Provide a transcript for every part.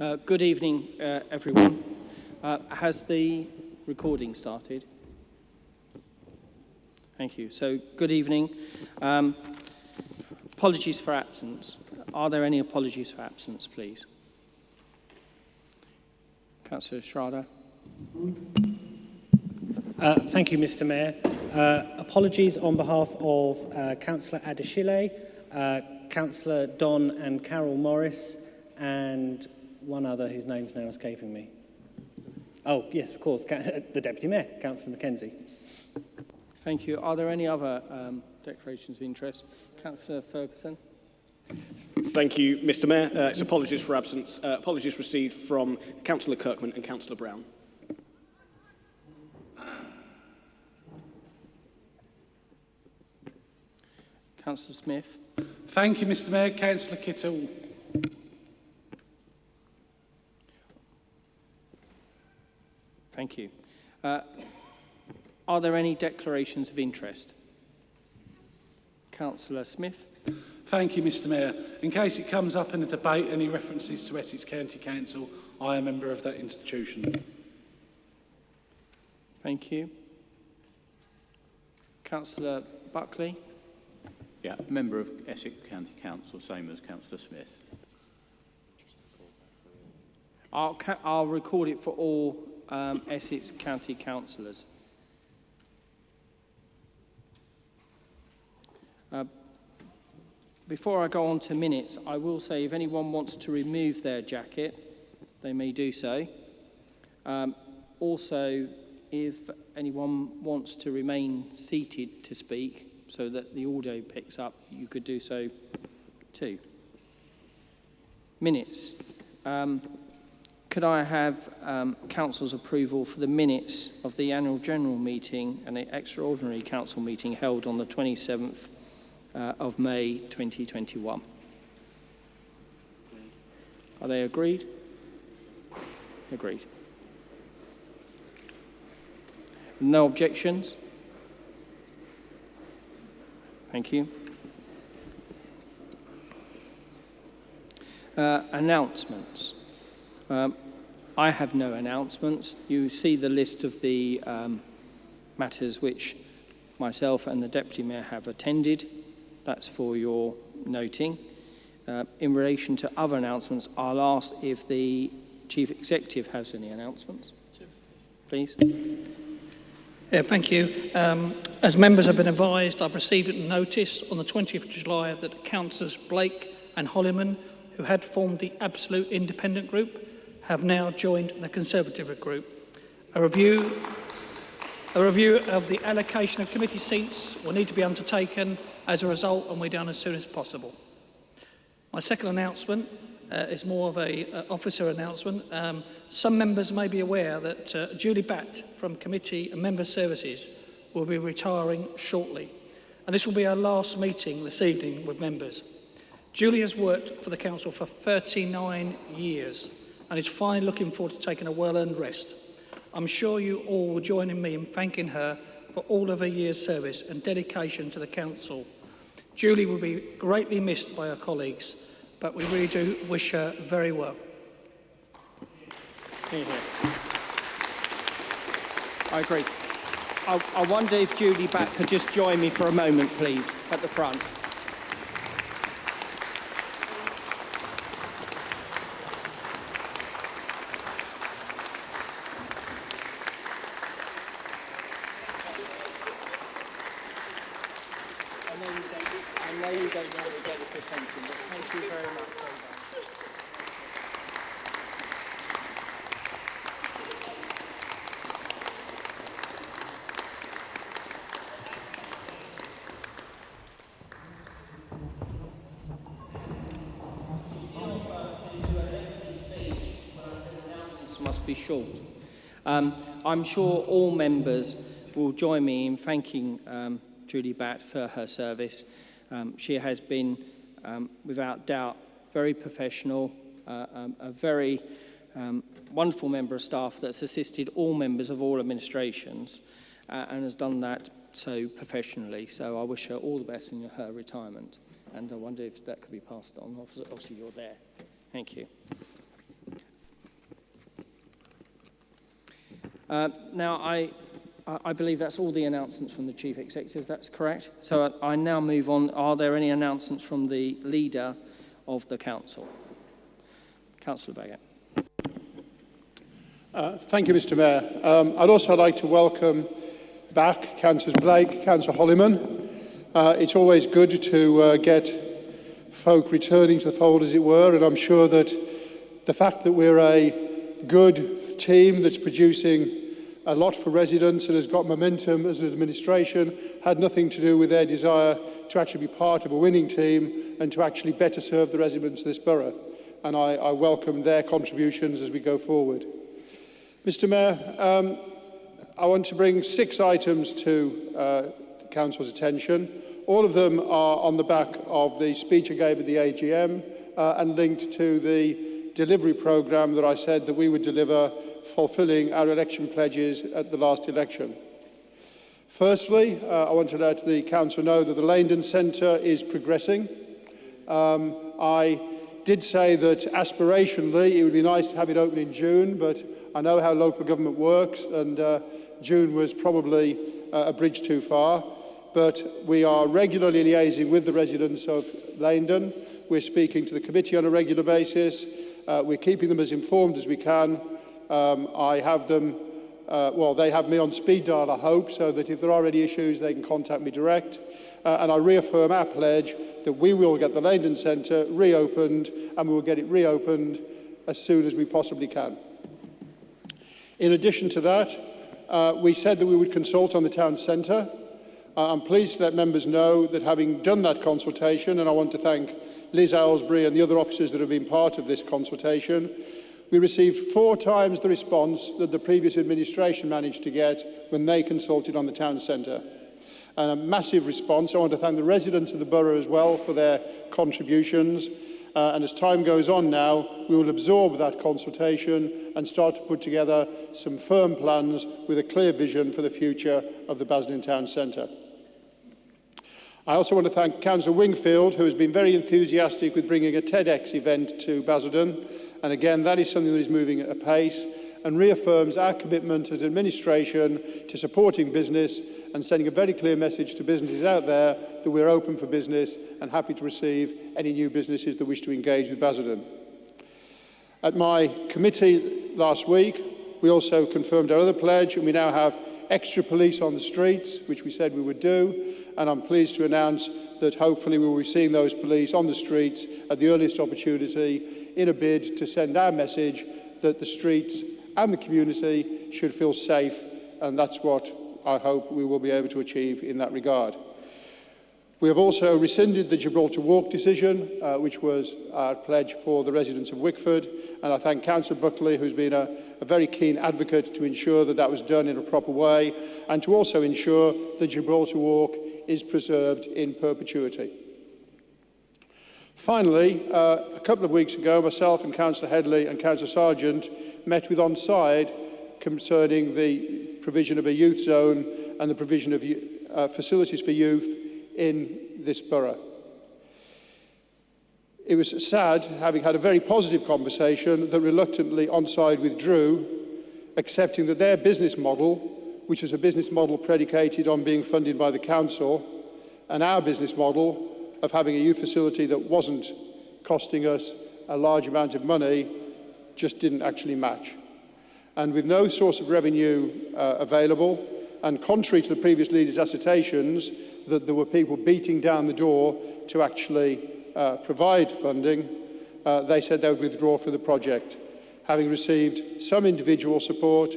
Good evening, everyone. Has the recording started? Thank you. So, good evening. Apologies for absence. Are there any apologies for absence, please? Councillor Schrader. Thank you, Mr. Mayor. Apologies on behalf of Councillor Adeshile, Councillor Don and Carol Morris, and one other whose name's now escaping me. Oh, yes, of course, the Deputy Mayor, Councillor Mackenzie. Thank you. Are there any other declarations of interest? Councillor Ferguson. Thank you, Mr. Mayor. It's apologies for absence. Apologies received from Councillor Kirkman and Councillor Brown. Councillor Smith. Thank you, Mr. Mayor. Councillor Kittle. Thank you. Are there any declarations of interest? Councillor Smith. Thank you, Mr. Mayor. In case it comes up in the debate, any references to Essex County Council, I am a member of that institution. Thank you. Councillor Buckley. Yeah, member of Essex County Council, same as Councillor Smith. I'll record it for all Essex County councillors. Before I go on to minutes, I will say if anyone wants to remove their jacket, they may do so. Also, if anyone wants to remain seated to speak so that the audio picks up, you could do so too. Minutes. Could I have Council's approval for the minutes of the annual general meeting and the extraordinary council meeting held on the 27th of May 2021? Are they agreed? Agreed. No objections? Thank you. Announcements. I have no announcements. You see the list of the matters which myself and the Deputy Mayor have attended. That's for your noting. In relation to other announcements, I'll ask if the Chief Executive has any announcements. Please. Yeah, thank you. As members have been advised, I've received a notice on the 20th of July that Councillors Blake and Holliman, who had formed the Absolute Independent Group, have now joined the Conservative Group. A review of the allocation of committee seats will need to be undertaken as a result and we're done as soon as possible. My second announcement is more of an officer announcement. Some members may be aware that Julie Batt from Committee and Member Services will be retiring shortly. And this will be our last meeting this evening with members. Julie has worked for the Council for 39 years and is finally looking forward to taking a well-earned rest. I'm sure you all will join in me in thanking her for all of her years' service and dedication to the Council. Julie will be greatly missed by her colleagues, but we really do wish her very well. I agree. I wonder if Julie Batt could just join me for a moment, please, at the front. I know you don't want to get this attention, but thank you very much. This must be short. I'm sure all members will join me in thanking Julie Batt for her service. She has been, without doubt, very professional, a very wonderful member of staff that's assisted all members of all administrations and has done that so professionally. So I wish her all the best in her retirement. And I wonder if that could be passed on. Obviously, you're there. Thank you. Now, I believe that's all the announcements from the Chief Executive, that's correct. So I now move on. Are there any announcements from the Leader of the Council? Councillor Baggett. Thank you, Mr Mayor. I'd also like to welcome back Councillors Blake, Councillor Holliman. It's always good to get folk returning to the fold, as it were, and I'm sure that the fact that we're a good team that's producing a lot for residents and has got momentum as an administration had nothing to do with their desire to actually be part of a winning team and to actually better serve the residents of this borough. And I welcome their contributions as we go forward. Mr Mayor, I want to bring 6 items to Council's attention. All of them are on the back of the speech I gave at the AGM and linked to the delivery programme that I said that we would deliver, fulfilling our election pledges at the last election. Firstly, I want to let the Council know that the Basildon Centre is progressing. I did say that aspirationally it would be nice to have it open in June, but I know how local government works, and June was probably a bridge too far. But we are regularly liaising with the residents of Basildon. We're speaking to the committee on a regular basis. We're keeping them as informed as we can. I have them, they have me on speed dial, I hope, so that if there are any issues, they can contact me direct. And I reaffirm our pledge that we will get the Basildon Centre reopened, and we will get it reopened as soon as we possibly can. In addition to that, we said that we would consult on the town centre. I'm pleased to let members know that having done that consultation, and I want to thank Liz Aylesbury and the other officers that have been part of this consultation, we received 4 times the response that the previous administration managed to get when they consulted on the town centre. And a massive response. I want to thank the residents of the borough as well for their contributions. And as time goes on now, we will absorb that consultation and start to put together some firm plans with a clear vision for the future of the Basildon Town Centre. I also want to thank Councillor Wingfield, who has been very enthusiastic with bringing a TEDx event to Basildon. And again, that is something that is moving at a pace and reaffirms our commitment as administration to supporting business and sending a very clear message to businesses out there that we're open for business and happy to receive any new businesses that wish to engage with Basildon. At my committee last week, we also confirmed our other pledge, and we now have extra police on the streets, which we said we would do, and I'm pleased to announce that hopefully we will be seeing those police on the streets at the earliest opportunity in a bid to send our message that the streets and the community should feel safe, and that's what I hope we will be able to achieve in that regard. We have also rescinded the Gibraltar Walk decision, which was our pledge for the residents of Wickford, and I thank Councillor Buckley, who's been a very keen advocate to ensure that that was done in a proper way, and to also ensure the Gibraltar Walk is preserved in perpetuity. Finally, a couple of weeks ago, myself and Councillor Headley and Councillor Sargent met with Onside concerning the provision of a youth zone and the provision of facilities for youth in this borough. It was sad, having had a very positive conversation, that reluctantly Onside withdrew, accepting that their business model, which is a business model predicated on being funded by the council, and our business model of having a youth facility that wasn't costing us a large amount of money, just didn't actually match. And with no source of revenue available, and contrary to the previous leaders' assertions that there were people beating down the door to actually provide funding, they said they would withdraw from the project, having received some individual support,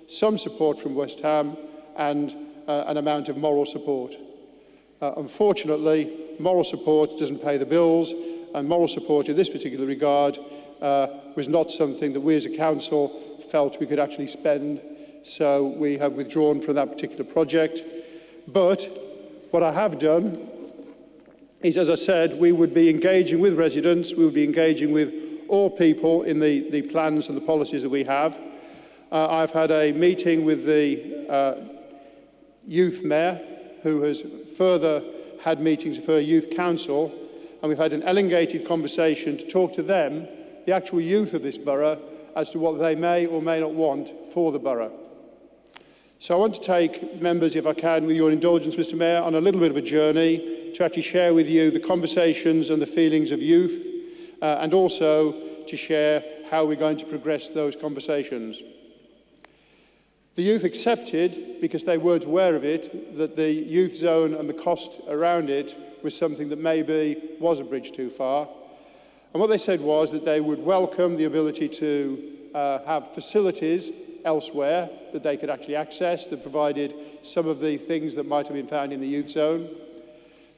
some support from West Ham, and an amount of moral support. Unfortunately, moral support doesn't pay the bills, and moral support in this particular regard was not something that we as a council felt we could actually spend, so we have withdrawn from that particular project. But what I have done is, as I said, we would be engaging with residents, we would be engaging with all people in the plans and the policies that we have. I've had a meeting with the youth mayor, who has further had meetings with her youth council, and we've had an elongated conversation to talk to them, the actual youth of this borough, as to what they may or may not want for the borough. So I want to take members, if I can, with your indulgence, Mr. Mayor, on a little bit of a journey to actually share with you the conversations and the feelings of youth, and also to share how we're going to progress those conversations. The youth accepted, because they weren't aware of it, that the youth zone and the cost around it was something that maybe was a bridge too far. And what they said was that they would welcome the ability to have facilities elsewhere that they could actually access that provided some of the things that might have been found in the youth zone.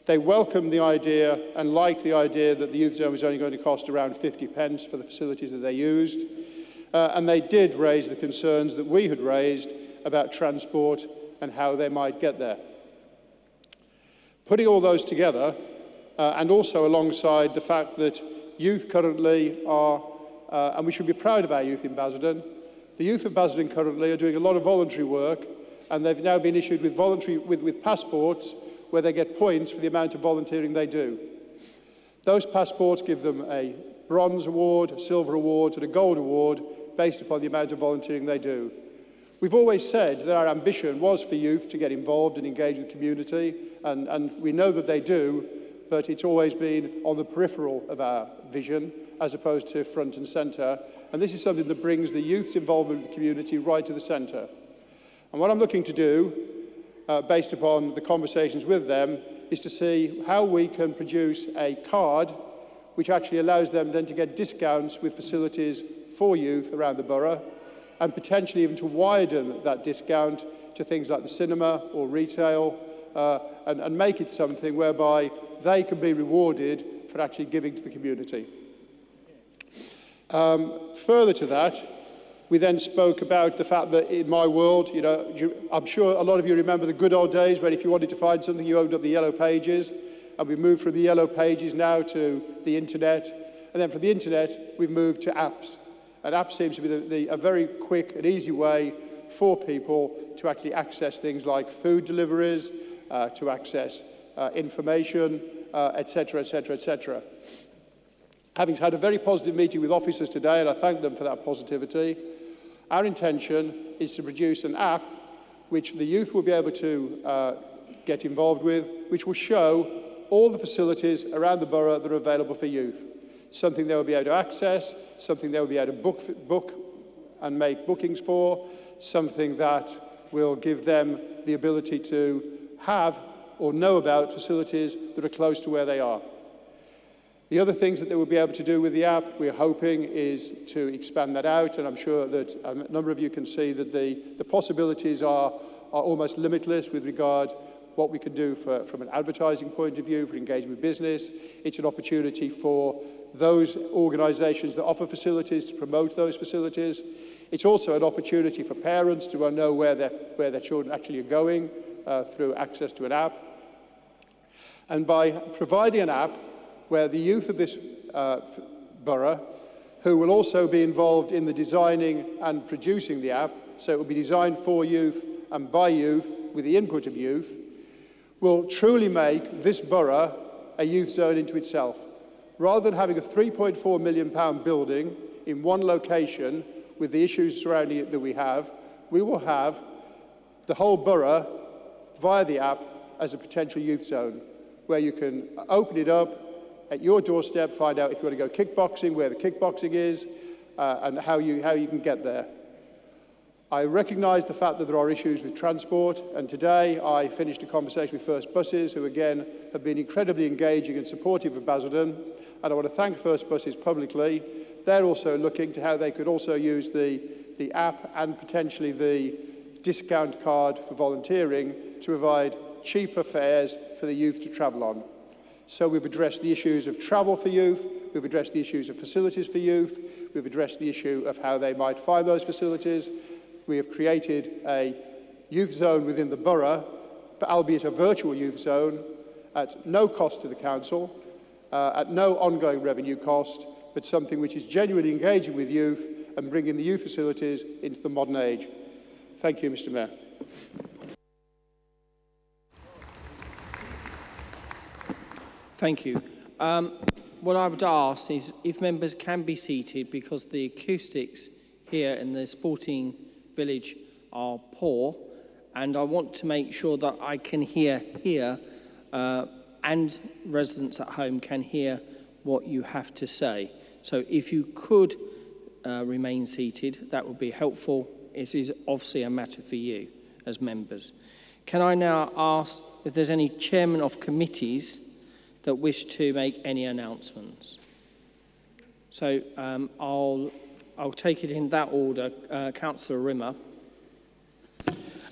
They welcomed the idea and liked the idea that the youth zone was only going to cost around 50 pence for the facilities that they used. And they did raise the concerns that we had raised about transport and how they might get there. Putting all those together, and also alongside the fact that youth currently are, and we should be proud of our youth in Basildon, the youth of Basildon currently are doing a lot of voluntary work, and they've now been issued with passports where they get points for the amount of volunteering they do. Those passports give them a bronze award, a silver award, and a gold award based upon the amount of volunteering they do. We've always said that our ambition was for youth to get involved and engage with the community, and we know that they do, but it's always been on the peripheral of our vision as opposed to front and centre. And this is something that brings the youth's involvement with the community right to the centre. And what I'm looking to do, based upon the conversations with them, is to see how we can produce a card which actually allows them then to get discounts with facilities for youth around the borough, and potentially even to widen that discount to things like the cinema or retail, and make it something whereby they can be rewarded for actually giving to the community. Further to that, we then spoke about the fact that in my world, you know, I'm sure a lot of you remember the good old days when if you wanted to find something, you opened up the yellow pages, and we've moved from the yellow pages now to the internet, and then from the internet, we've moved to apps. And apps seems to be a very quick and easy way for people to actually access things like food deliveries, to access information, etc., etc., etc. Having had a very positive meeting with officers today, and I thank them for that positivity, our intention is to produce an app which the youth will be able to get involved with, which will show all the facilities around the borough that are available for youth. Something they will be able to access, something they will be able to book and make bookings for, something that will give them the ability to have or know about facilities that are close to where they are. The other things that they will be able to do with the app, we're hoping, is to expand that out, and I'm sure that a number of you can see that the possibilities are almost limitless with regard what we can do from an advertising point of view, for engaging with business. It's an opportunity for those organisations that offer facilities to promote those facilities. It's also an opportunity for parents to know where their children actually are going through access to an app. And by providing an app where the youth of this borough, who will also be involved in the designing and producing the app, so it will be designed for youth and by youth with the input of youth, will truly make this borough a youth zone into itself. Rather than having a £3.4 million building in one location with the issues surrounding it that we will have the whole borough via the app as a potential youth zone, where you can open it up at your doorstep, find out if you want to go kickboxing, where the kickboxing is, and how you can get there. I recognise the fact that there are issues with transport, and today I finished a conversation with First Buses, who again have been incredibly engaging and supportive of Basildon, and I want to thank First Buses publicly. They're also looking to how they could also use the app and potentially the discount card for volunteering to provide cheaper fares for the youth to travel on. So we've addressed the issues of travel for youth, we've addressed the issues of facilities for youth, we've addressed the issue of how they might find those facilities. We have created a youth zone within the borough, albeit a virtual youth zone, at no cost to the council, at no ongoing revenue cost, but something which is genuinely engaging with youth and bringing the youth facilities into the modern age. Thank you, Mr. Mayor. Thank you. What I would ask is if members can be seated, because the acoustics here in the sporting village are poor, and I want to make sure that I can hear here and residents at home can hear what you have to say. So if you could remain seated, that would be helpful. It is obviously a matter for you as members. Can I now ask if there's any chairmen of committees that wish to make any announcements? So I'll take it in that order. Councillor Rimmer.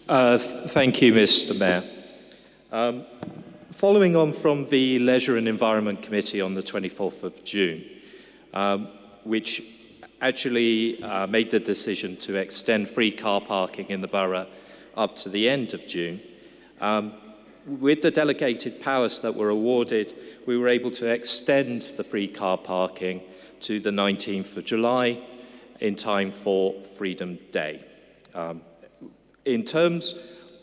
Thank you, Mr. Mayor. Following on from the Leisure and Environment Committee on the 24th of June, which actually made the decision to extend free car parking in the borough up to the end of June. With the delegated powers that were awarded, we were able to extend the free car parking to the 19th of July in time for Freedom Day. In terms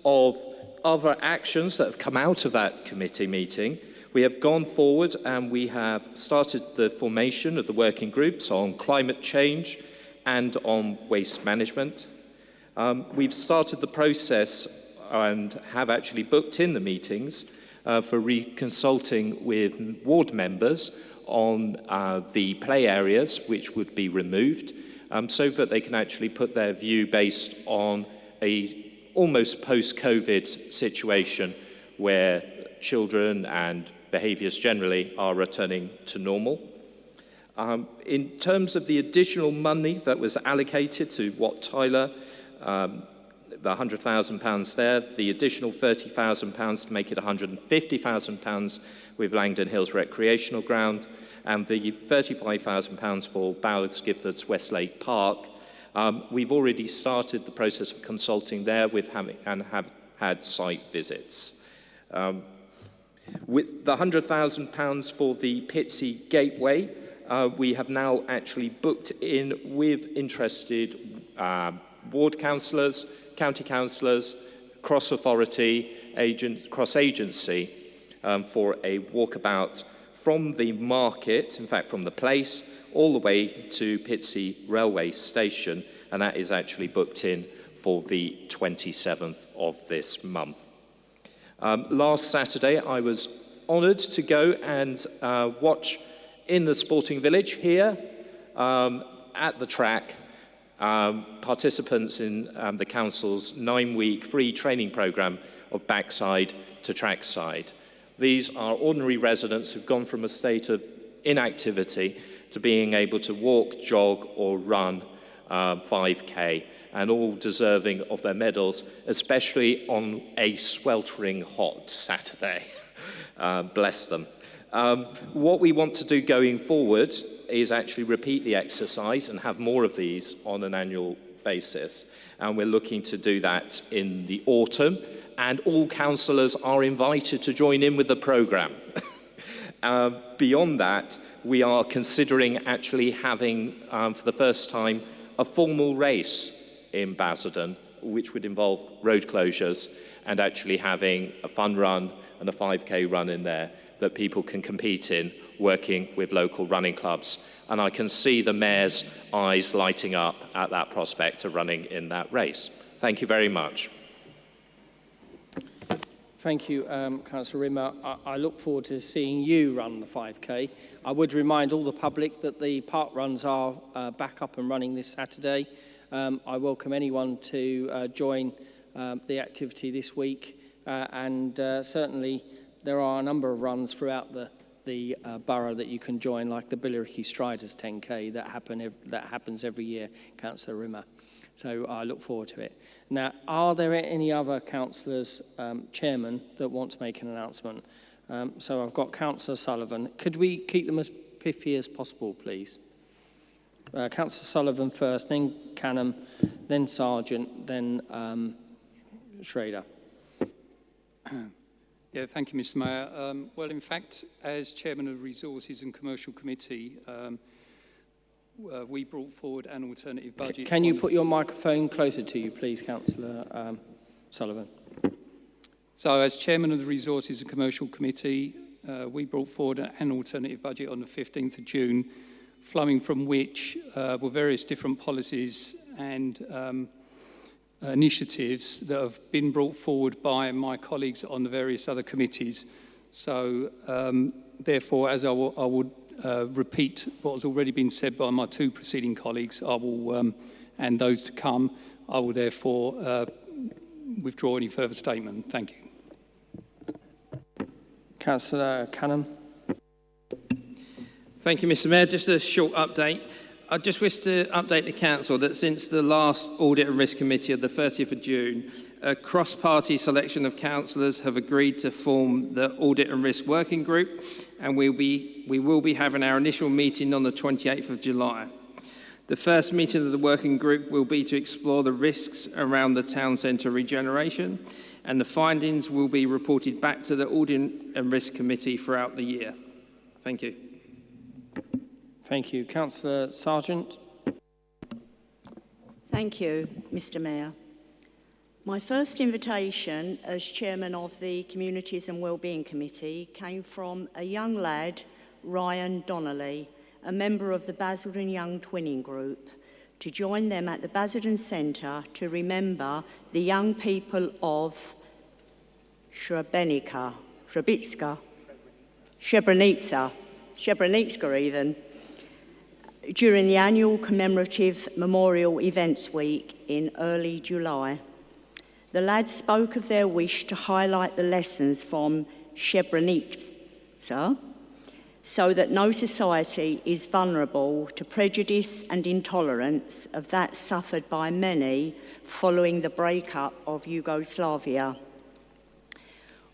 of other actions that have come out of that committee meeting, we have gone forward and we have started the formation of the working groups on climate change and on waste management. We've started the process and have actually booked in the meetings for reconsulting with ward members on the play areas which would be removed so that they can actually put their view based on a almost post-COVID situation where children and behaviours generally are returning to normal. In terms of the additional money that was allocated to Wat Tyler, the £100,000 there, the additional £30,000 to make it £150,000 with Langdon Hills Recreational Ground, and the £35,000 for Bowers Giffords Westlake Park. We've already started the process of consulting there and have had site visits. With the £100,000 for the Pitsea Gateway, we have now actually booked in with interested ward councillors, county councillors, cross-authority, cross-agency for a walkabout from the market, in fact from the place, all the way to Pitsea Railway Station, and that is actually booked in for the 27th of this month. Last Saturday, I was honoured to go and watch in the sporting village here at the track participants in the council's 9-week free training programme of backside to trackside. These are ordinary residents who've gone from a state of inactivity to being able to walk, jog or run 5K, and all deserving of their medals, especially on a sweltering hot Saturday. Bless them. What we want to do going forward is actually repeat the exercise and have more of these on an annual basis. And we're looking to do that in the autumn, and all councillors are invited to join in with the programme. Beyond that, we are considering actually having, for the first time, a formal race in Basildon, which would involve road closures and actually having a fun run and a 5K run in there that people can compete in, working with local running clubs. And I can see the Mayor's eyes lighting up at that prospect of running in that race. Thank you very much. Thank you, Councillor Rimmer. I look forward to seeing you run the 5K. I would remind all the public that the park runs are back up and running this Saturday. I welcome anyone to join the activity this week, and certainly there are a number of runs throughout the borough that you can join, like the Billericay Striders 10K that happens every year, Councillor Rimmer. So I look forward to it. Now, are there any other councillors, chairman, that want to make an announcement? So I've got Councillor Sullivan. Could we keep them as pithy as possible, please? Councillor Sullivan first, then Canham, then Sargent, then Schrader. Yeah, thank you, Mr. Mayor. Well, in fact, as chairman of the Resources and Commercial Committee, we brought forward an alternative budget. Can you put your microphone closer to you, please, Councillor Sullivan? So, as chairman of the Resources and Commercial Committee, we brought forward an alternative budget on the 15th of June, flowing from which were various different policies and initiatives that have been brought forward by my colleagues on the various other committees. So, therefore, as I would repeat what has already been said by my two preceding colleagues, I will, and those to come, I will therefore withdraw any further statement. Thank you. Councillor Canham. Thank you, Mr. Mayor. Just a short update. I just wish to update the Council that since the last Audit and Risk Committee of the 30th of June, a cross-party selection of councillors have agreed to form the Audit and Risk Working Group, and we will be having our initial meeting on the 28th of July. The first meeting of the working group will be to explore the risks around the town centre regeneration, and the findings will be reported back to the Audit and Risk Committee throughout the year. Thank you. Thank you. Councillor Sargent. Thank you, Mr. Mayor. My first invitation as chairman of the Communities and Wellbeing Committee came from a young lad, Ryan Donnelly, a member of the Basildon Young Twinning Group, to join them at the Basildon Centre to remember the young people of Srebrenica even, during the annual commemorative Memorial Events Week in early July. The lads spoke of their wish to highlight the lessons from Srebrenica so that no society is vulnerable to prejudice and intolerance of that suffered by many following the breakup of Yugoslavia.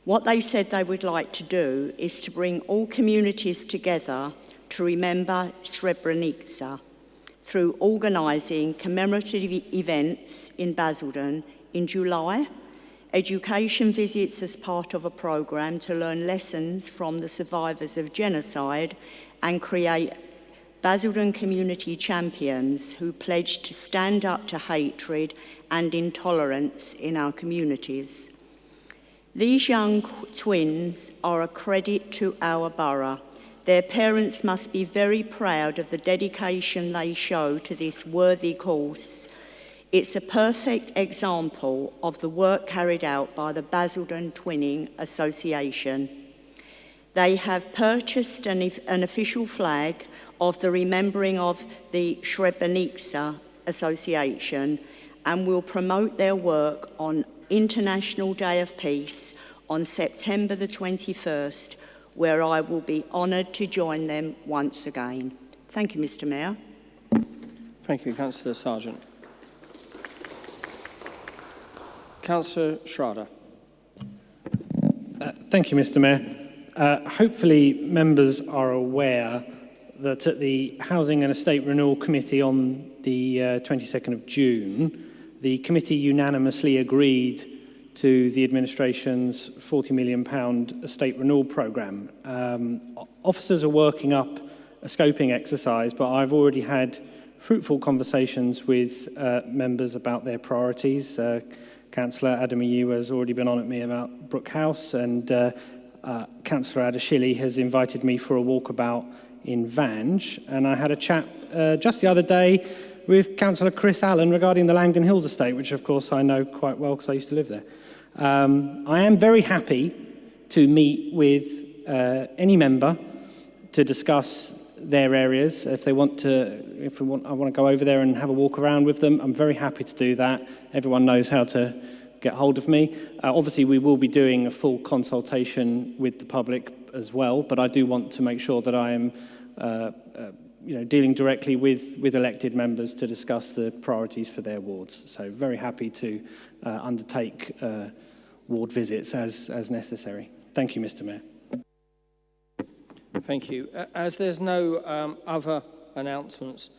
What they said they would like to do is to bring all communities together to remember Srebrenica through organising commemorative events in Basildon in July, education visits as part of a programme to learn lessons from the survivors of genocide, and create Basildon community champions who pledge to stand up to hatred and intolerance in our communities. These young twins are a credit to our borough. Their parents must be very proud of the dedication they show to this worthy cause. It's a perfect example of the work carried out by the Basildon Twinning Association. They have purchased an official flag of the remembering of the Srebrenica Association and will promote their work on International Day of Peace on September the 21st, where I will be honoured to join them once again. Thank you, Mr. Mayor. Thank you, Councillor Sargent. Councillor Schrader. Thank you, Mr. Mayor. Hopefully members are aware that at the Housing and Estate Renewal Committee on the 22nd of June, the committee unanimously agreed to the administration's £40 million estate renewal programme. Officers are working up a scoping exercise, but I've already had fruitful conversations with members about their priorities. Councillor Adamayu has already been on at me about Brook House, and Councillor Adashili has invited me for a walkabout in Vange, and I had a chat just the other day with Councillor Chris Allen regarding the Langdon Hills estate, which of course I know quite well because I used to live there. I am very happy to meet with any member to discuss their areas. If I want to go over there and have a walk around with them, I'm very happy to do that. Everyone knows how to get hold of me. Obviously, we will be doing a full consultation with the public as well, but I do want to make sure that I am dealing directly with elected members to discuss the priorities for their wards. So very happy to undertake ward visits as necessary. Thank you, Mr. Mayor. Thank you. As there's no other announcements,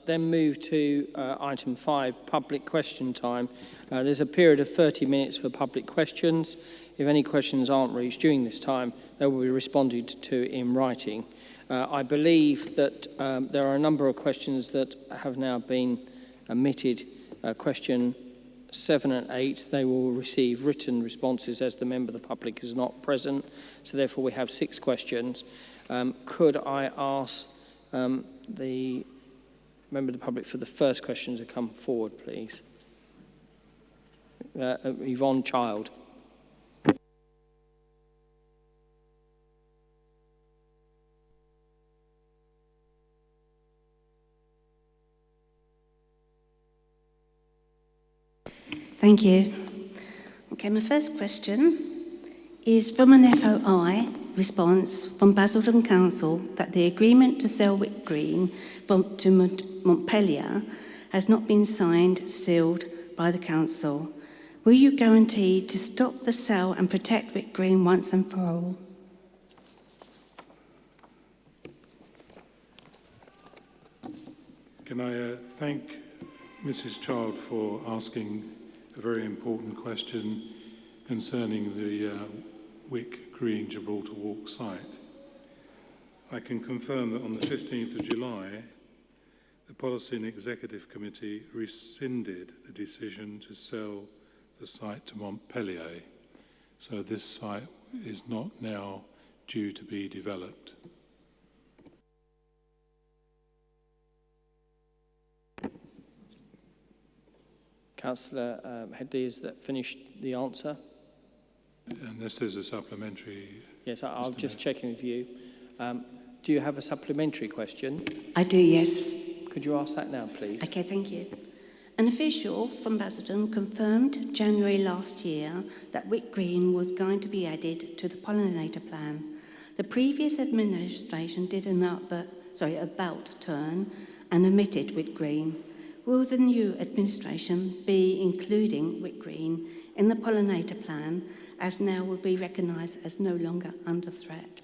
then move to item 5, public question time. There's a period of 30 minutes for public questions. If any questions aren't reached during this time, they will be responded to in writing. I believe that there are a number of questions that have now been omitted. Question 7 and 8, they will receive written responses as the member of the public is not present. So therefore we have 6 questions. Could I ask the member of the public for the first question to come forward, please? Yvonne Child. Thank you. Okay, my first question is from an FOI response from Basildon Council that the agreement to sell Wick Green to Montpellier has not been signed, sealed by the council. Will you guarantee to stop the sale and protect Wick Green once and for all? Can I thank Mrs. Child for asking a very important question concerning the Wick Green Gibraltar Walk site. I can confirm that on the 15th of July, the Policy and Executive Committee rescinded the decision to sell the site to Montpellier. So this site is not now due to be developed. Councillor Headley, is that finished the answer? Unless there's a supplementary... Yes, I'll just check in with you. Do you have a supplementary question? I do, yes. Could you ask that now, please? Okay, thank you. An official from Basildon confirmed January last year that Wick Green was going to be added to the pollinator plan. The previous administration did an about turn and omitted Wick Green. Will the new administration be including Wick Green in the pollinator plan, as now will be recognised as no longer under threat?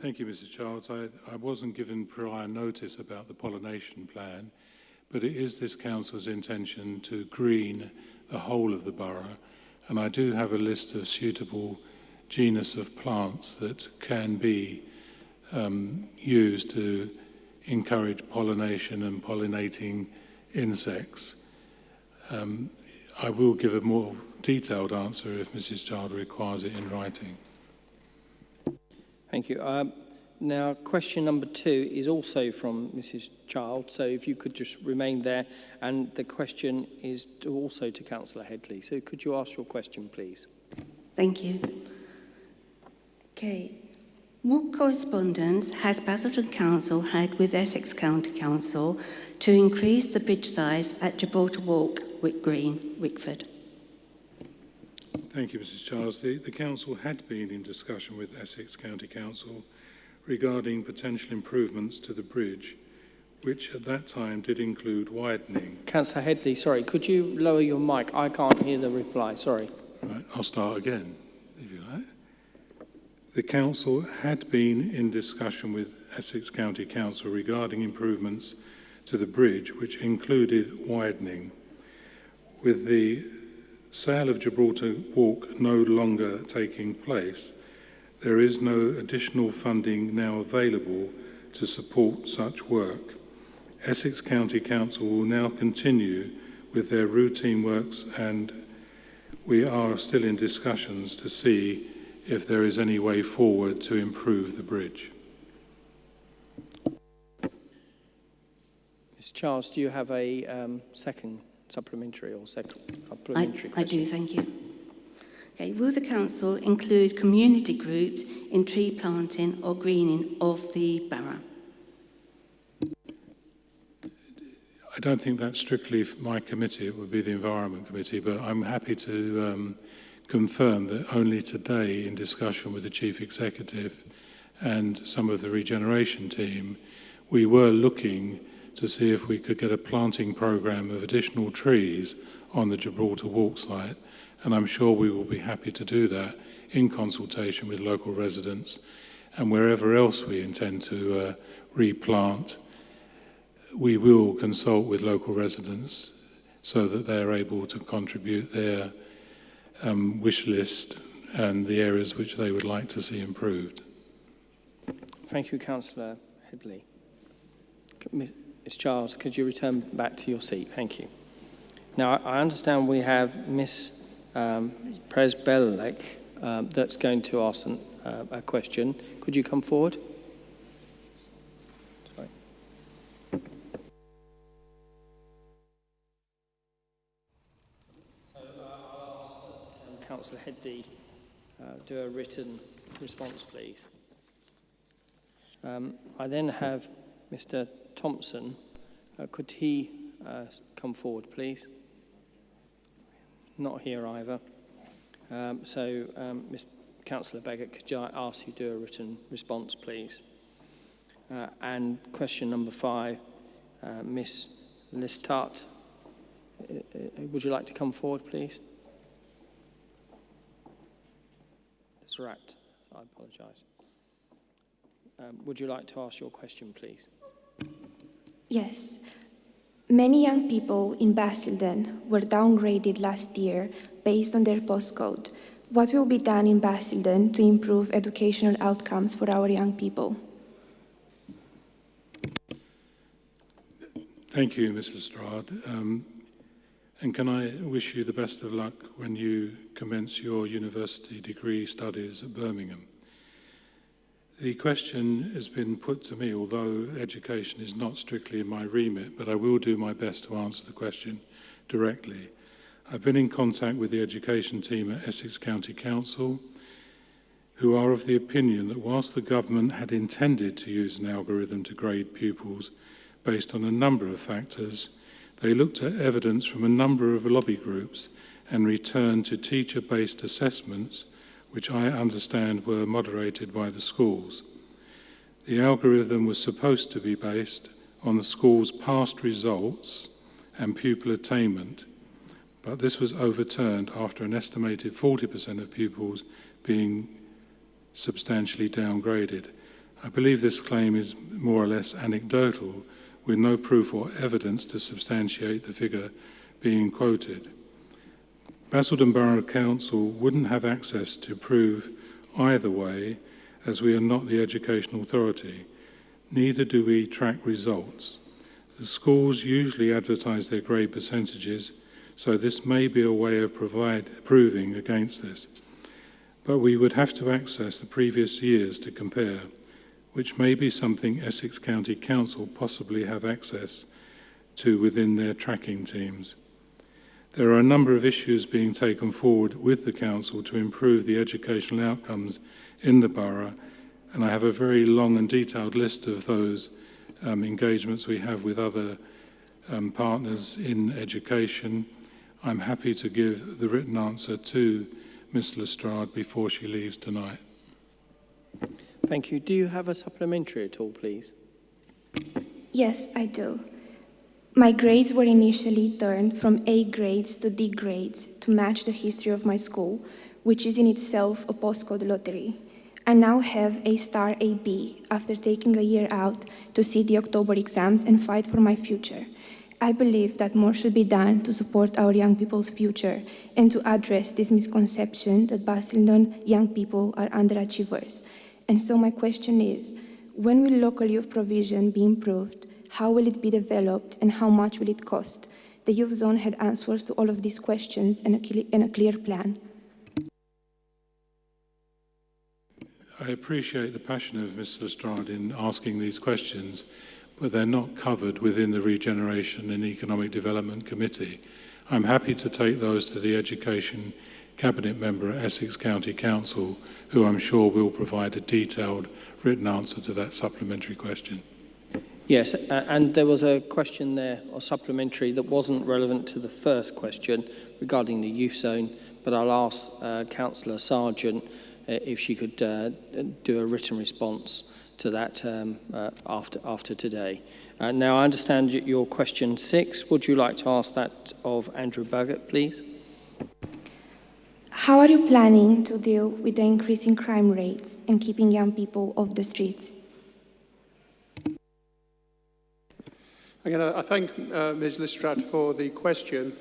Thank you, Mrs. Childs. I wasn't given prior notice about the pollination plan, but it is this council's intention to green the whole of the borough, and I do have a list of suitable genus of plants that can be used to encourage pollination and pollinating insects. I will give a more detailed answer if Mrs. Child requires it in writing. Thank you. Now, question number 2 is also from Mrs. Child, so if you could just remain there, and the question is also to Councillor Headley. So could you ask your question, please? Thank you. Okay. What correspondence has Basildon Council had with Essex County Council to increase the bridge size at Gibraltar Walk, Wick Green, Wickford? Thank you, Mrs. Charles. The Council had been in discussion with Essex County Council regarding potential improvements to the bridge, which at that time did include widening. Councillor Headley, sorry, could you lower your mic? I can't hear the reply, sorry. Right, I'll start again, if you like. The Council had been in discussion with Essex County Council regarding improvements to the bridge, which included widening. With the sale of Gibraltar Walk no longer taking place, there is no additional funding now available to support such work. Essex County Council will now continue with their routine works, and we are still in discussions to see if there is any way forward to improve the bridge. Ms. Charles, do you have a second supplementary or supplementary question? I do, thank you. Okay, will the council include community groups in tree planting or greening of the borough? I don't think that's strictly my committee, it would be the Environment Committee, but I'm happy to confirm that only today, in discussion with the Chief Executive and some of the regeneration team, we were looking to see if we could get a planting programme of additional trees on the Gibraltar Walk site, and I'm sure we will be happy to do that in consultation with local residents, and wherever else we intend to replant, we will consult with local residents so that they're able to contribute their wish list and the areas which they would like to see improved. Thank you, Councillor Headley. Ms. Charles, could you return back to your seat? Thank you. Now, I understand we have Ms. Presbellek that's going to ask a question. Could you come forward? Sorry. Councillor Headley do a written response, please. I then have Mr. Thompson. Could he come forward, please? Not here either. Mr. Councillor Beggett, could I ask you to do a written response, please? And question number 5, Miss Lestat, would you like to come forward, please? That's right. I apologise. Would you like to ask your question, please? Yes. Many young people in Basildon were downgraded last year based on their postcode. What will be done in Basildon to improve educational outcomes for our young people? Thank you, Mrs. Strad. And can I wish you the best of luck when you commence your university degree studies at Birmingham. The question has been put to me, although education is not strictly in my remit, but I will do my best to answer the question directly. I've been in contact with the education team at Essex County Council, who are of the opinion that whilst the government had intended to use an algorithm to grade pupils based on a number of factors, they looked at evidence from a number of lobby groups and returned to teacher-based assessments, which I understand were moderated by the schools. The algorithm was supposed to be based on the school's past results and pupil attainment, but this was overturned after an estimated 40% of pupils being substantially downgraded. I believe this claim is more or less anecdotal, with no proof or evidence to substantiate the figure being quoted. Basildon Borough Council wouldn't have access to prove either way, as we are not the educational authority. Neither do we track results. The schools usually advertise their grade percentages, so this may be a way of proving against this. But we would have to access the previous years to compare, which may be something Essex County Council possibly have access to within their tracking teams. There are a number of issues being taken forward with the Council to improve the educational outcomes in the borough, and I have a very long and detailed list of those engagements we have with other partners in education. I'm happy to give the written answer to Ms. Lestrade before she leaves tonight. Thank you. Do you have a supplementary at all, please? Yes, I do. My grades were initially turned from A grades to D grades to match the history of my school, which is in itself a postcode lottery. I now have A star AB after taking a year out to see the October exams and fight for my future. I believe that more should be done to support our young people's future and to address this misconception that Basildon young people are underachievers. And so my question is, when will local youth provision be improved? How will it be developed and how much will it cost? The Youth Zone had answers to all of these questions and a clear plan. I appreciate the passion of Ms. Lestrade in asking these questions, but they're not covered within the Regeneration and Economic Development Committee. I'm happy to take those to the Education Cabinet Member at Essex County Council, who I'm sure will provide a detailed written answer to that supplementary question. Yes, and there was a question there, or supplementary, that wasn't relevant to the first question regarding the youth zone, but I'll ask Councillor Sargent if she could do a written response to that after today. Now, I understand your question 6. Would you like to ask that of Andrew Baggett, please? How are you planning to deal with the increasing crime rates and keeping young people off the streets? Again, I thank Ms. Lestrade for the question.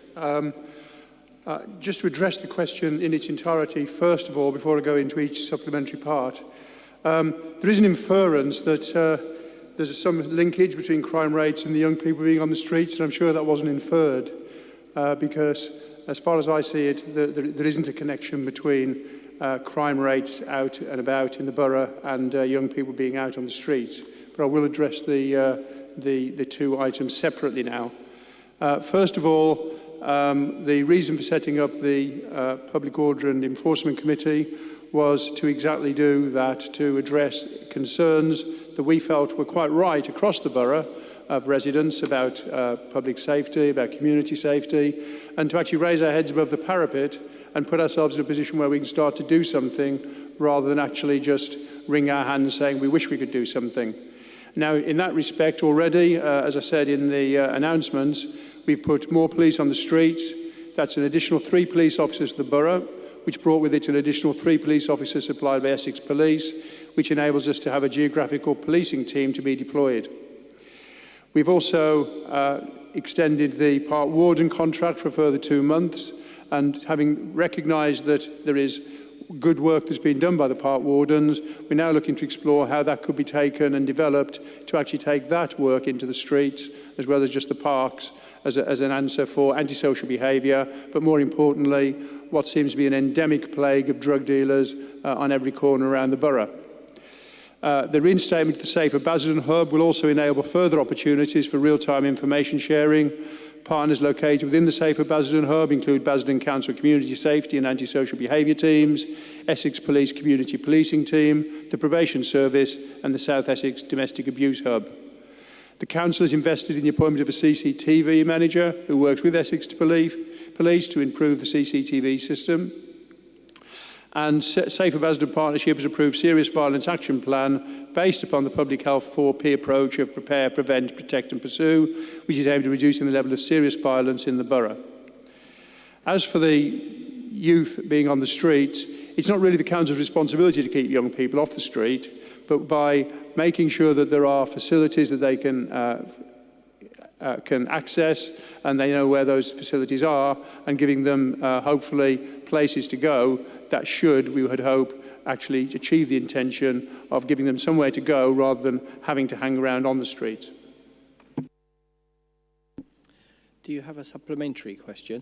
Just to address the question in its entirety, first of all, before I go into each supplementary part, there is an inference that there's some linkage between crime rates and the young people being on the streets, and I'm sure that wasn't inferred, because as far as I see it, there isn't a connection between crime rates out and about in the borough and young people being out on the streets. But I will address the two items separately now. First of all, the reason for setting up the Public Order and Enforcement Committee was to exactly do that, to address concerns that we felt were quite right across the borough of residents about public safety, about community safety, and to actually raise our heads above the parapet and put ourselves in a position where we can start to do something rather than actually just wring our hands saying we wish we could do something. Now, in that respect already, as I said in the announcements, we've put more police on the streets. That's an additional 3 police officers to the borough, which brought with it an additional 3 police officers supplied by Essex Police, which enables us to have a geographical policing team to be deployed. We've also extended the park warden contract for a further 2 months, and having recognised that there is good work that's been done by the park wardens, we're now looking to explore how that could be taken and developed to actually take that work into the streets, as well as just the parks, as an answer for antisocial behaviour, but more importantly, what seems to be an endemic plague of drug dealers on every corner around the borough. The reinstatement of the Safer Basildon Hub will also enable further opportunities for real-time information sharing. Partners located within the Safer Basildon Hub include Basildon Council Community Safety and Antisocial Behaviour Teams, Essex Police Community Policing Team, the Probation Service and the South Essex Domestic Abuse Hub. The Council has invested in the appointment of a CCTV manager who works with Essex Police to improve the CCTV system. And Safer Basildon Partnership has approved Serious Violence Action Plan based upon the Public Health 4P approach of prepare, prevent, protect and pursue, which is aimed at reducing the level of serious violence in the borough. As for the youth being on the streets, it's not really the Council's responsibility to keep young people off the street, but by making sure that there are facilities that they can access and they know where those facilities are, and giving them hopefully places to go that should, we would hope, actually achieve the intention of giving them somewhere to go rather than having to hang around on the streets. Do you have a supplementary question?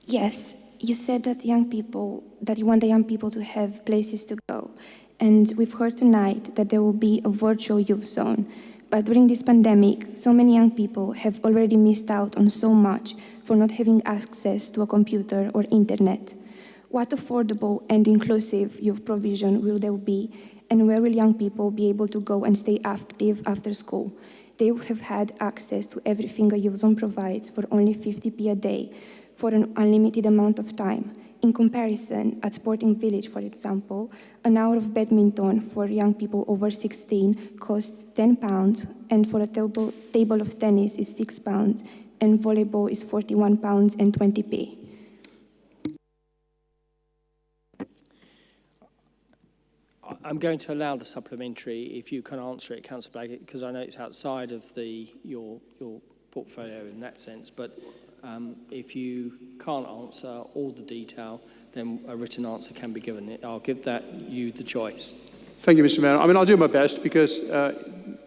Yes, you said that you want the young people to have places to go. And we've heard tonight that there will be a virtual youth zone. But during this pandemic, so many young people have already missed out on so much for not having access to a computer or internet. What affordable and inclusive youth provision will there be, and where will young people be able to go and stay active after school? They will have had access to everything a youth zone provides for only 50p a day for an unlimited amount of time. In comparison, at Sporting Village, for example, an hour of badminton for young people over 16 costs £10, and for a table of tennis is £6, and volleyball is £41 and 20p. I'm going to allow the supplementary if you can answer it, Councillor Blackett, because I know it's outside of your portfolio in that sense, but if you can't answer all the detail, then a written answer can be given. I'll give you the choice. Thank you, Mr. Mayor. I mean, I'll do my best because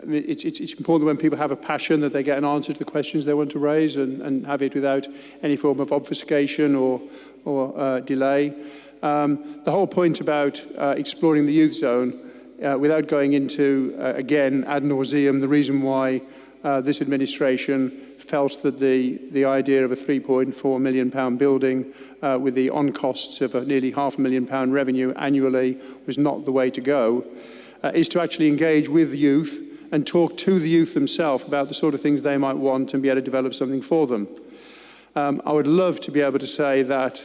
it's important when people have a passion that they get an answer to the questions they want to raise and have it without any form of obfuscation or delay. The whole point about exploring the youth zone, without going into, again, ad nauseum, the reason why this administration felt that the idea of a £3.4 million building with the on-costs of nearly £500,000 revenue annually was not the way to go, is to actually engage with the youth and talk to the youth themselves about the sort of things they might want and be able to develop something for them. I would love to be able to say that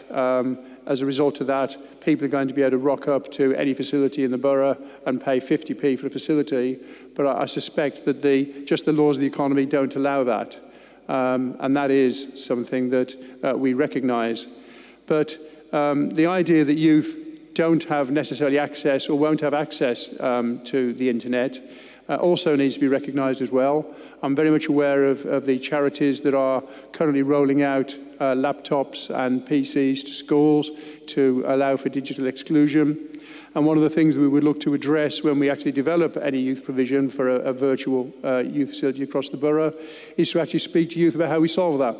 as a result of that, people are going to be able to rock up to any facility in the borough and pay 50p for a facility, but I suspect that just the laws of the economy don't allow that. And that is something that we recognise. But the idea that youth don't have necessarily access or won't have access to the internet also needs to be recognised as well. I'm very much aware of the charities that are currently rolling out laptops and PCs to schools to allow for digital exclusion. And one of the things we would look to address when we actually develop any youth provision for a virtual youth facility across the borough is to actually speak to youth about how we solve that.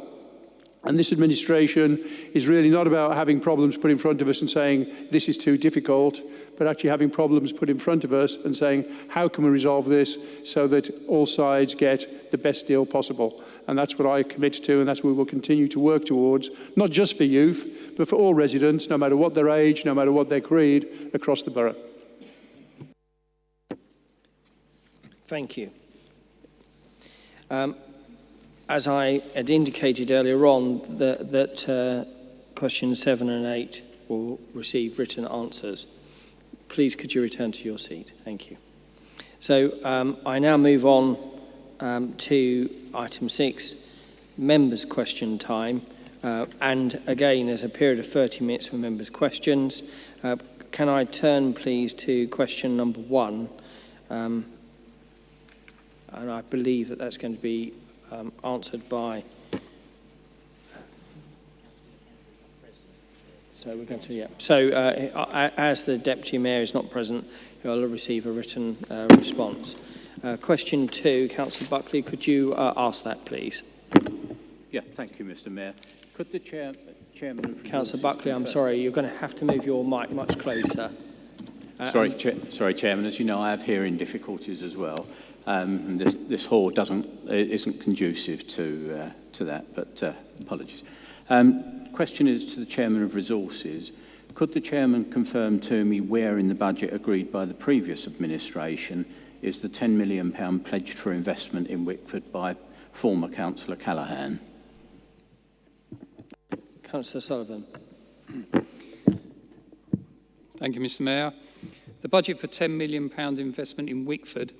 And this administration is really not about having problems put in front of us and saying, this is too difficult, but actually having problems put in front of us and saying, how can we resolve this so that all sides get the best deal possible? And that's what I commit to, and that's what we will continue to work towards, not just for youth, but for all residents, no matter what their age, no matter what their creed, across the borough. Thank you. As I had indicated earlier on, that questions 7 and 8 will receive written answers. Please could you return to your seat? Thank you. So I now move on to item 6, members' question time. And again, there's a period of 30 minutes for members' questions. Can I turn, please, to question number 1? And I believe that that's going to be answered by... So we're going to, yeah. So as the Deputy Mayor is not present, he'll receive a written response. Question 2, Councillor Buckley, could you ask that, please? Yeah, thank you, Mr. Mayor. Could the Chairman... Councillor Buckley, I'm sorry, you're going to have to move your mic much closer. Sorry, Chairman, as you know, I have hearing difficulties as well. And this hall isn't conducive to that, but apologies. Question is to the Chairman of Resources. Could the Chairman confirm to me where in the budget agreed by the previous administration is the £10 million pledged for investment in Wickford by former Councillor Callaghan? Councillor Sullivan. Thank you, Mr. Mayor. The budget for £10 million investment in Wickford,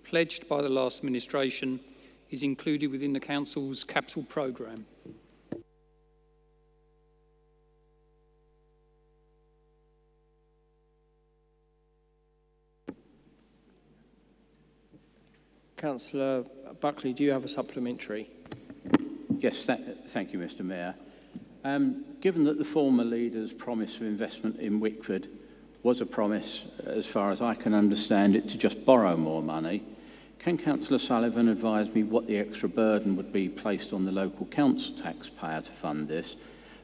pledged by the last administration, is included within the Council's capital programme. Councillor Buckley, do you have a supplementary? Yes, thank you, Mr. Mayor. Given that the former leader's promise of investment in Wickford was a promise, as far as I can understand it, to just borrow more money, can Councillor Sullivan advise me what the extra burden would be placed on the local council taxpayer to fund this?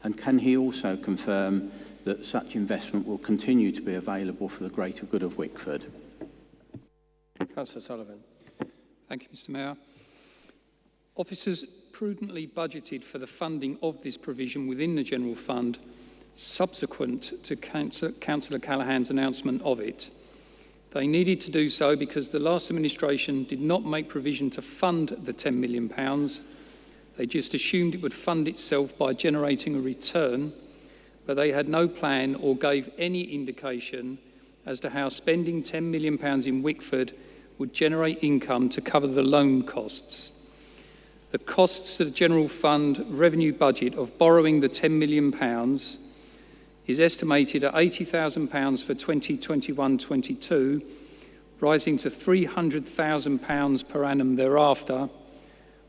And can he also confirm that such investment will continue to be available for the greater good of Wickford? Councillor Sullivan. Thank you, Mr. Mayor. Officers prudently budgeted for the funding of this provision within the General Fund subsequent to Councillor Callaghan's announcement of it. They needed to do so because the last administration did not make provision to fund the £10 million. They just assumed it would fund itself by generating a return, but they had no plan or gave any indication as to how spending £10 million in Wickford would generate income to cover the loan costs. The costs to the General Fund revenue budget of borrowing the £10 million is estimated at £80,000 for 2021-22, rising to £300,000 per annum thereafter,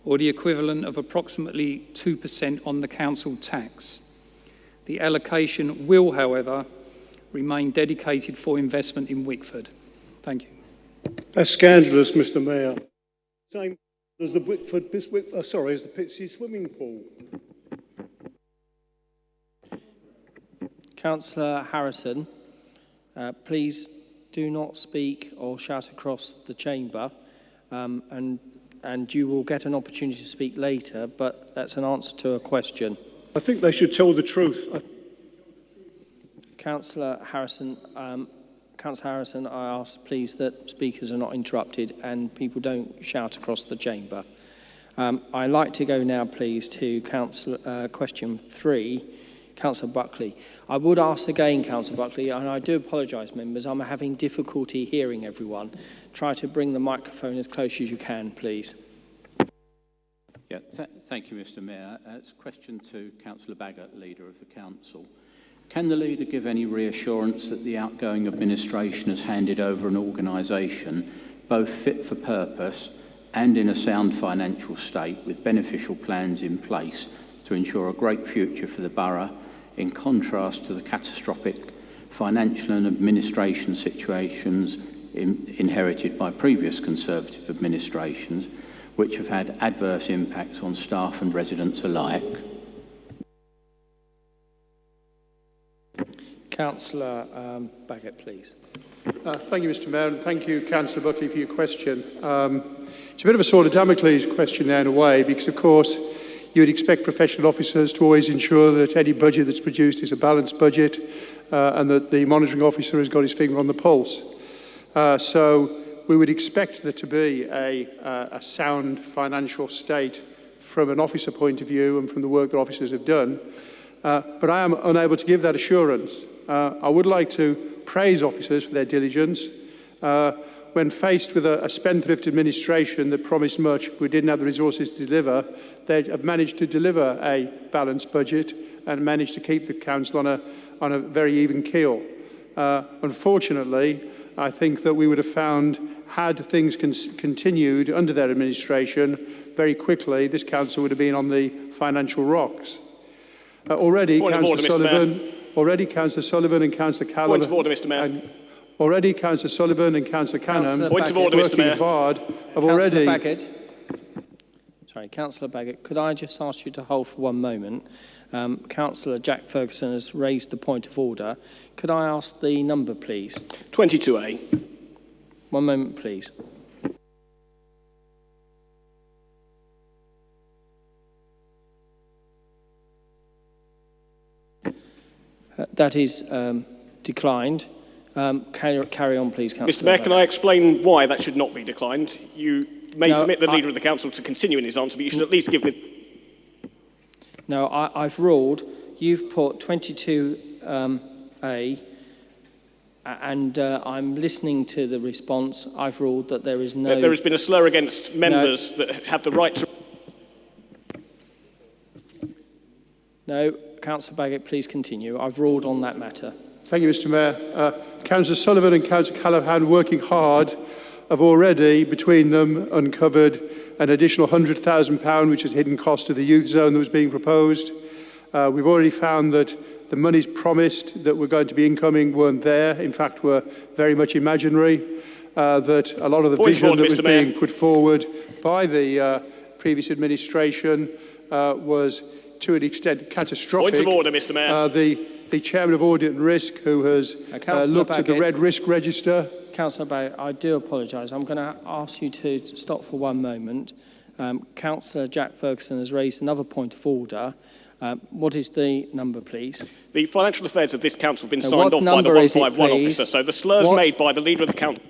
or the equivalent of approximately 2% on the council tax. The allocation will, however, remain dedicated for investment in Wickford. Thank you. That's scandalous, Mr. Mayor. Same as the Wickford, as the Pitsea swimming pool. Councillor Harrison, please do not speak or shout across the chamber, and you will get an opportunity to speak later, but that's an answer to a question. I think they should tell the truth. Councillor Harrison, I ask, please, that speakers are not interrupted and people don't shout across the chamber. I'd like to go now, please, to question 3, Councillor Buckley. I would ask again, Councillor Buckley, and I do apologise, members, I'm having difficulty hearing everyone. Try to bring the microphone as close as you can, please. Yeah, thank you, Mr. Mayor. It's a question to Councillor Baggott, Leader of the Council. Can the Leader give any reassurance that the outgoing administration has handed over an organisation both fit for purpose and in a sound financial state with beneficial plans in place to ensure a great future for the borough, in contrast to the catastrophic financial and administration situations inherited by previous Conservative administrations, which have had adverse impacts on staff and residents alike? Councillor Baggett, please. Thank you, Mr Mayor, and thank you, Councillor Buckley, for your question. It's a bit of a sword of Damocles question there in a way, because, of course, you would expect professional officers to always ensure that any budget that's produced is a balanced budget and that the monitoring officer has got his finger on the pulse. So we would expect there to be a sound financial state from an officer point of view and from the work that officers have done. But I am unable to give that assurance. I would like to praise officers for their diligence. When faced with a spendthrift administration that promised much but didn't have the resources to deliver, they have managed to deliver a balanced budget and managed to keep the council on a very even keel. Unfortunately, I think that we would have found, had things continued under their administration, very quickly this council would have been on the financial rocks. Already, Councillor Sullivan and Councillor Callum... Point of order, Mr Mayor. Already, Councillor Sullivan and Councillor Canham, point of order, Mr Mayor. Hard, have already... Councillor Baggett, could I just ask you to hold for one moment? Councillor Jack Ferguson has raised the point of order. Could I ask the number, please? 22A. One moment, please. That is declined. Carry on, please, Councillor. Mr Mayor, can I explain why that should not be declined? You may permit the Leader of the Council to continue in his answer, but you should at least give me... No, I've ruled. You've put 22A, and I'm listening to the response. I've ruled that there is no... There has been a slur against members that have the right to... No, Councillor Baggett, please continue. I've ruled on that matter. Thank you, Mr Mayor. Councillor Sullivan and Councillor Callaghan, working hard, have already, between them, uncovered an additional £100,000, which is hidden cost of the youth zone that was being proposed. We've already found that the monies promised that were going to be incoming weren't there. In fact, were very much imaginary. That a lot of the vision that was being put forward by the previous administration was, to an extent, catastrophic. Point of order, Mr Mayor. The Chairman of Audit and Risk, who has looked at the red risk register. Councillor Baggett, I do apologise. I'm going to ask you to stop for one moment. Councillor Jack Ferguson has raised another point of order. What is the number, please? The financial affairs of this council have been signed off by the 151 officer, so the slurs made by the Leader of the Council...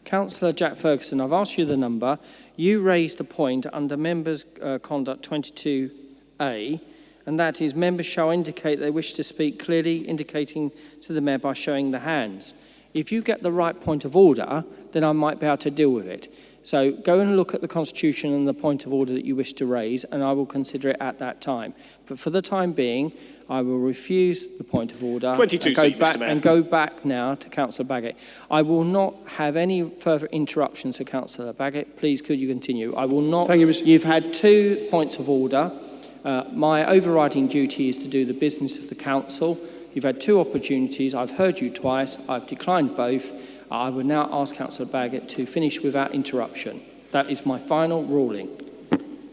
Councillor Jack Ferguson, I've asked you the number. You raised a point under Members' Conduct 22A, and that is members shall indicate they wish to speak clearly, indicating to the Mayor by showing the hands. If you get the right point of order, then I might be able to deal with it. So go and look at the Constitution and the point of order that you wish to raise, and I will consider it at that time. But for the time being, I will refuse the point of order 22C, Mr. Mayor. And go back now to Councillor Baggett. I will not have any further interruptions to Councillor Baggett. Please, could you continue? I will not. Thank you, Mr. You've had 2 points of order. My overriding duty is to do the business of the council. You've had 2 opportunities. I've heard you twice. I've declined both. I would now ask Councillor Baggett to finish without interruption. That is my final ruling.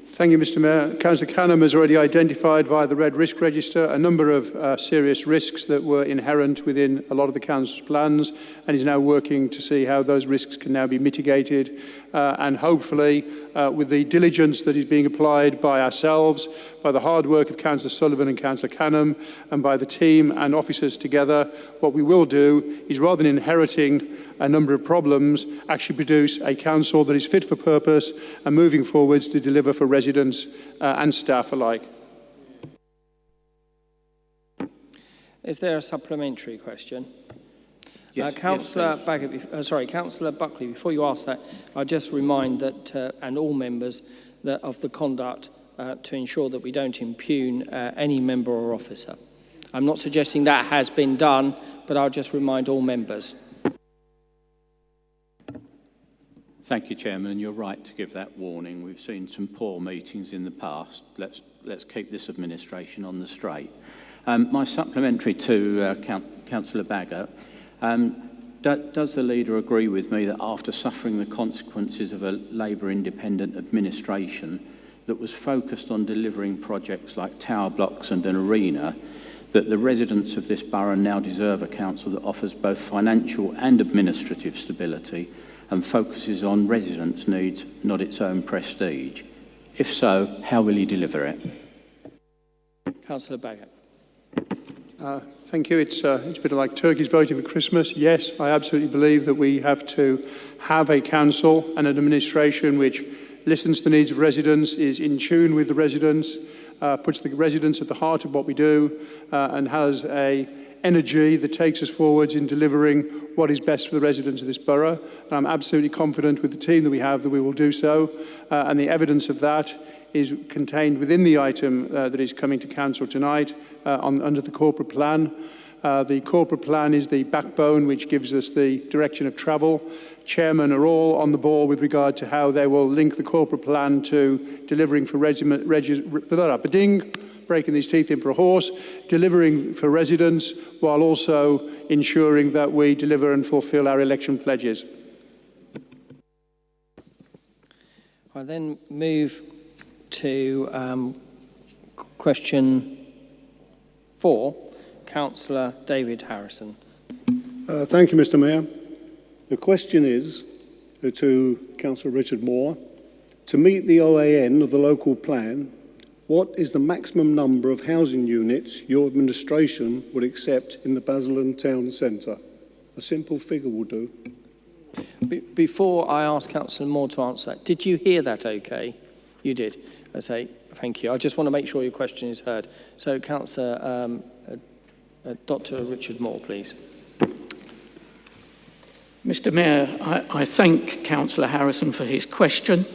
Thank you, Mr Mayor. Councillor Canham has already identified via the red risk register a number of serious risks that were inherent within a lot of the council's plans, and is now working to see how those risks can now be mitigated, and hopefully with the diligence that is being applied by ourselves, by the hard work of Councillor Sullivan and Councillor Canham, and by the team and officers together, what we will do is, rather than inheriting a number of problems, actually produce a council that is fit for purpose and moving forwards to deliver for residents and staff alike. Is there a supplementary question? Yes, Councillor Baggett, Councillor Buckley, before you ask that, I just remind that, and all members, that of the conduct to ensure that we don't impugn any member or officer. I'm not suggesting that has been done, but I'll just remind all members. Thank you, Chairman, and you're right to give that warning. We've seen some poor meetings in the past. Let's keep this administration on the straight. My supplementary to Councillor Baggett, does the Leader agree with me that after suffering the consequences of a Labour independent administration that was focused on delivering projects like tower blocks and an arena, that the residents of this borough now deserve a council that offers both financial and administrative stability and focuses on residents' needs, not its own prestige? If so, how will he deliver it? Councillor Baggott. Thank you. It's a bit like turkeys voting for Christmas. Yes, I absolutely believe that we have to have a council and an administration which listens to the needs of residents, is in tune with the residents, puts the residents at the heart of what we do, and has a energy that takes us forwards in delivering what is best for the residents of this borough. And I'm absolutely confident with the team that we have that we will do so, and the evidence of that is contained within the item that is coming to council tonight under the corporate plan. The corporate plan is the backbone which gives us the direction of travel. Chairmen are all on the ball with regard to how they will link the corporate plan to delivering for breaking these teeth in for a horse, delivering for residents, while also ensuring that we deliver and fulfil our election pledges. I then move to question 4, Councillor David Harrison. Thank you, Mr. Mayor. The question is to Councillor Richard Moore. To meet the OAN of the local plan, what is the maximum number of housing units your administration would accept in the Basildon town centre? A simple figure will do. Before I ask Councillor Moore to answer that, did you hear that okay? You did. I say thank you. I just want to make sure your question is heard. So, Councillor Dr. Richard Moore, please. Mr. Mayor, I thank Councillor Harrison for his question.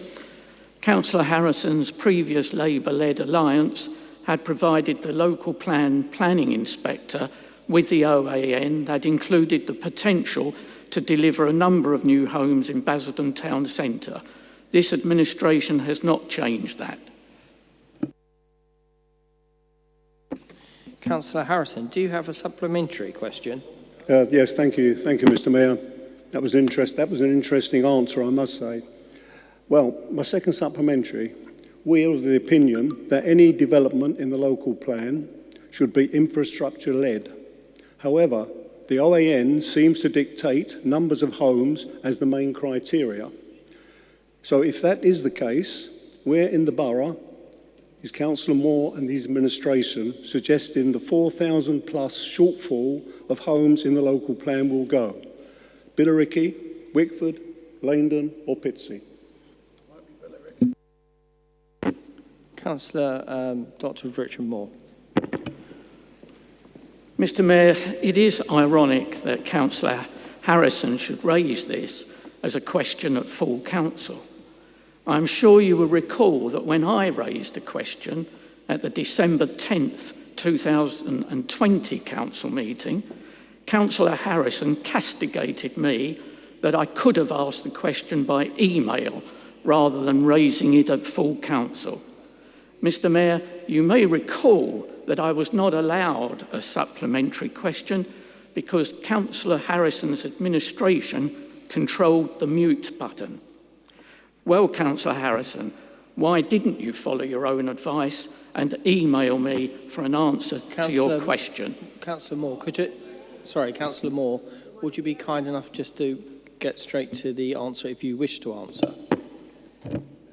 Councillor Harrison's previous Labour-led alliance had provided the local planning inspector with the OAN that included the potential to deliver a number of new homes in Basildon town centre. This administration has not changed that. Councillor Harrison, do you have a supplementary question? Yes, thank you. Thank you, Mr. Mayor. That was an interesting answer, I must say. Well, my second supplementary, we are of the opinion that any development in the local plan should be infrastructure-led. However, the OAN seems to dictate numbers of homes as the main criteria. So if that is the case, where in the borough is Councillor Moore and his administration suggesting the 4,000 plus shortfall of homes in the local plan will go? Billericay, Wickford, Langdon or Pitsea? Councillor Dr. Richard Moore. Mr. Mayor, it is ironic that Councillor Harrison should raise this as a question at full council. I'm sure you will recall that when I raised a question at the December 10th, 2020 council meeting, Councillor Harrison castigated me that I could have asked the question by email rather than raising it at full council. Mr. Mayor, you may recall that I was not allowed a supplementary question because Councillor Harrison's administration controlled the mute button. Well, Councillor Harrison, why didn't you follow your own advice and email me for an answer to your question? Councillor Moore, Councillor Moore, would you be kind enough just to get straight to the answer if you wish to answer?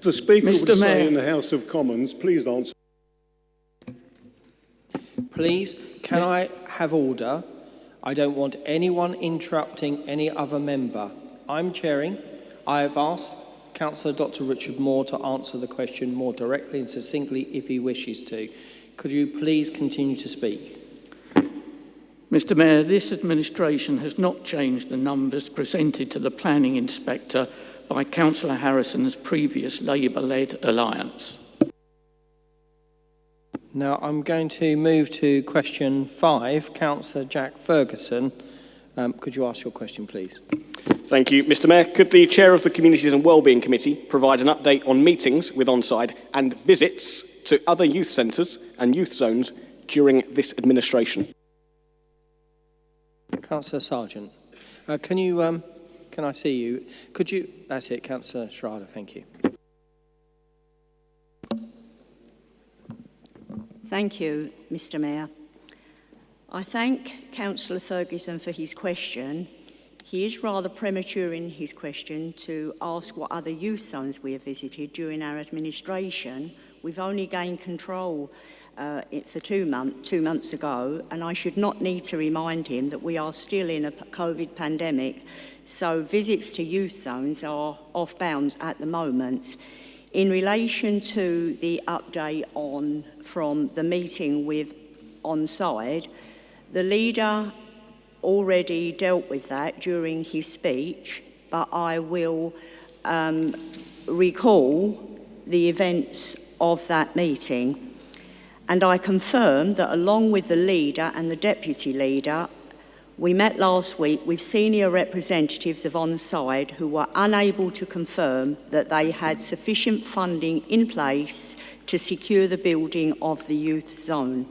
The Speaker would say in the House of Commons, please answer. Please, can I have order? I don't want anyone interrupting any other member. I'm chairing. I have asked Councillor Dr. Richard Moore to answer the question more directly and succinctly if he wishes to. Could you please continue to speak? Mr. Mayor, this administration has not changed the numbers presented to the planning inspector by Councillor Harrison's previous Labour-led alliance. Now I'm going to move to question 5. Councillor Jack Ferguson, could you ask your question, please? Thank you, Mr. Mayor. Could the Chair of the Communities and Wellbeing Committee provide an update on meetings with Onside and visits to other youth centres and youth zones during this administration? Councillor Sargent, can I see you? Could you? That's it, Councillor Schrader. Thank you. Thank you, Mr. Mayor. I thank Councillor Ferguson for his question. He is rather premature in his question to ask what other youth zones we have visited during our administration. We've only gained control for 2 months ago, and I should not need to remind him that we are still in a COVID pandemic, so visits to youth zones are off bounds at the moment. In relation to the update from the meeting with Onside, the leader already dealt with that during his speech, but I will recall the events of that meeting. And I confirm that along with the leader and the deputy leader, we met last week with senior representatives of Onside who were unable to confirm that they had sufficient funding in place to secure the building of the youth zone.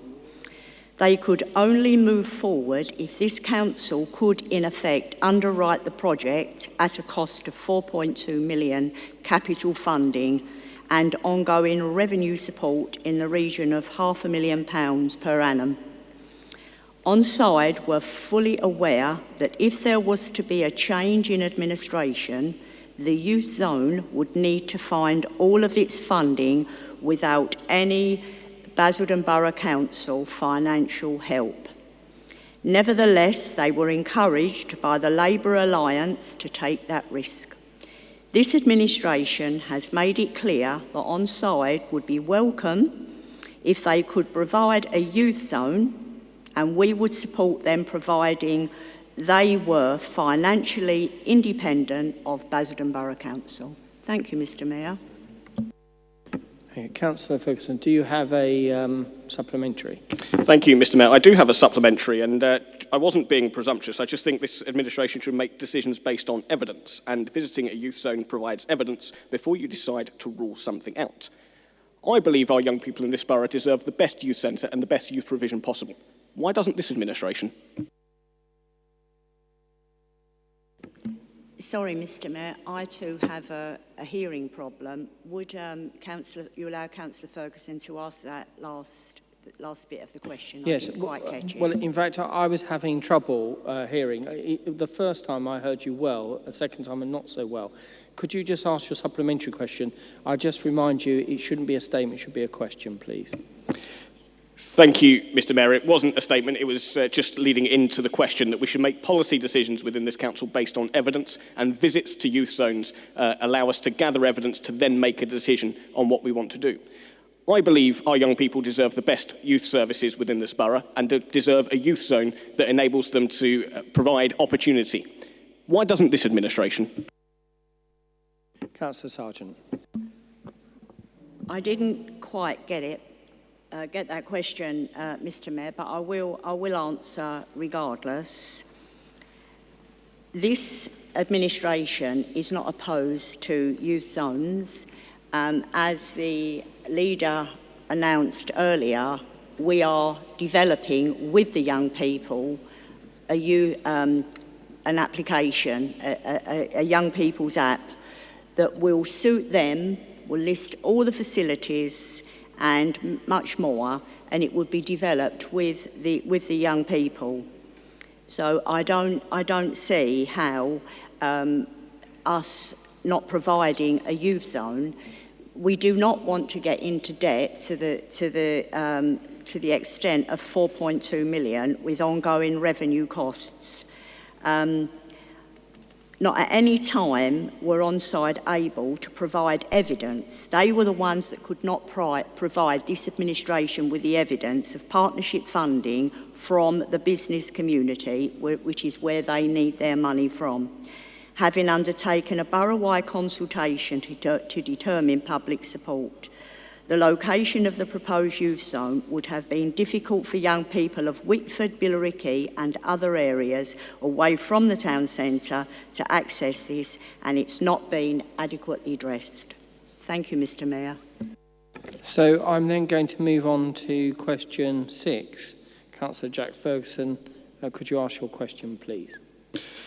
They could only move forward if this council could, in effect, underwrite the project at a cost of 4.2 million capital funding and ongoing revenue support in the region of £500,000 per annum. Onside were fully aware that if there was to be a change in administration, the youth zone would need to find all of its funding without any Basildon Borough Council financial help. Nevertheless, they were encouraged by the Labour Alliance to take that risk. This administration has made it clear that Onside would be welcome if they could provide a youth zone, and we would support them providing they were financially independent of Basildon Borough Council. Thank you, Mr Mayor. Councillor Ferguson, do you have a supplementary? Thank you, Mr Mayor. I do have a supplementary, and I wasn't being presumptuous. I just think this administration should make decisions based on evidence, and visiting a youth zone provides evidence before you decide to rule something out. I believe our young people in this borough deserve the best youth centre and the best youth provision possible. Why doesn't this administration? Sorry, Mr Mayor, I too have a hearing problem. Would you allow Councillor Ferguson to ask that last bit of the question? Yes, I didn't quite catch it. well, in fact, I was having trouble hearing. The first time I heard you well, the second time not so well. Could you just ask your supplementary question? I just remind you, it shouldn't be a statement, it should be a question, please. Thank you, Mr Mayor. It wasn't a statement, it was just leading into the question that we should make policy decisions within this council based on evidence, and visits to youth zones allow us to gather evidence to then make a decision on what we want to do. I believe our young people deserve the best youth services within this borough and deserve a youth zone that enables them to provide opportunity. Why doesn't this administration? Councillor Sargent. I didn't quite get that question, Mr Mayor, but I will answer regardless. This administration is not opposed to youth zones. As the leader announced earlier, we are developing with the young people an application, a young people's app that will suit them, will list all the facilities and much more, and it would be developed with the young people. So I don't see how us not providing a youth zone. We do not want to get into debt to the extent of 4.2 million with ongoing revenue costs. Not at any time were Onside able to provide evidence. They were the ones that could not provide this administration with the evidence of partnership funding from the business community, which is where they need their money from. Having undertaken a borough-wide consultation to determine public support. The location of the proposed youth zone would have been difficult for young people of Whitford, Billericay and other areas away from the town centre to access this, and it's not been adequately addressed. Thank you, Mr Mayor. So I'm then going to move on to question 6. Councillor Jack Ferguson, could you ask your question, please?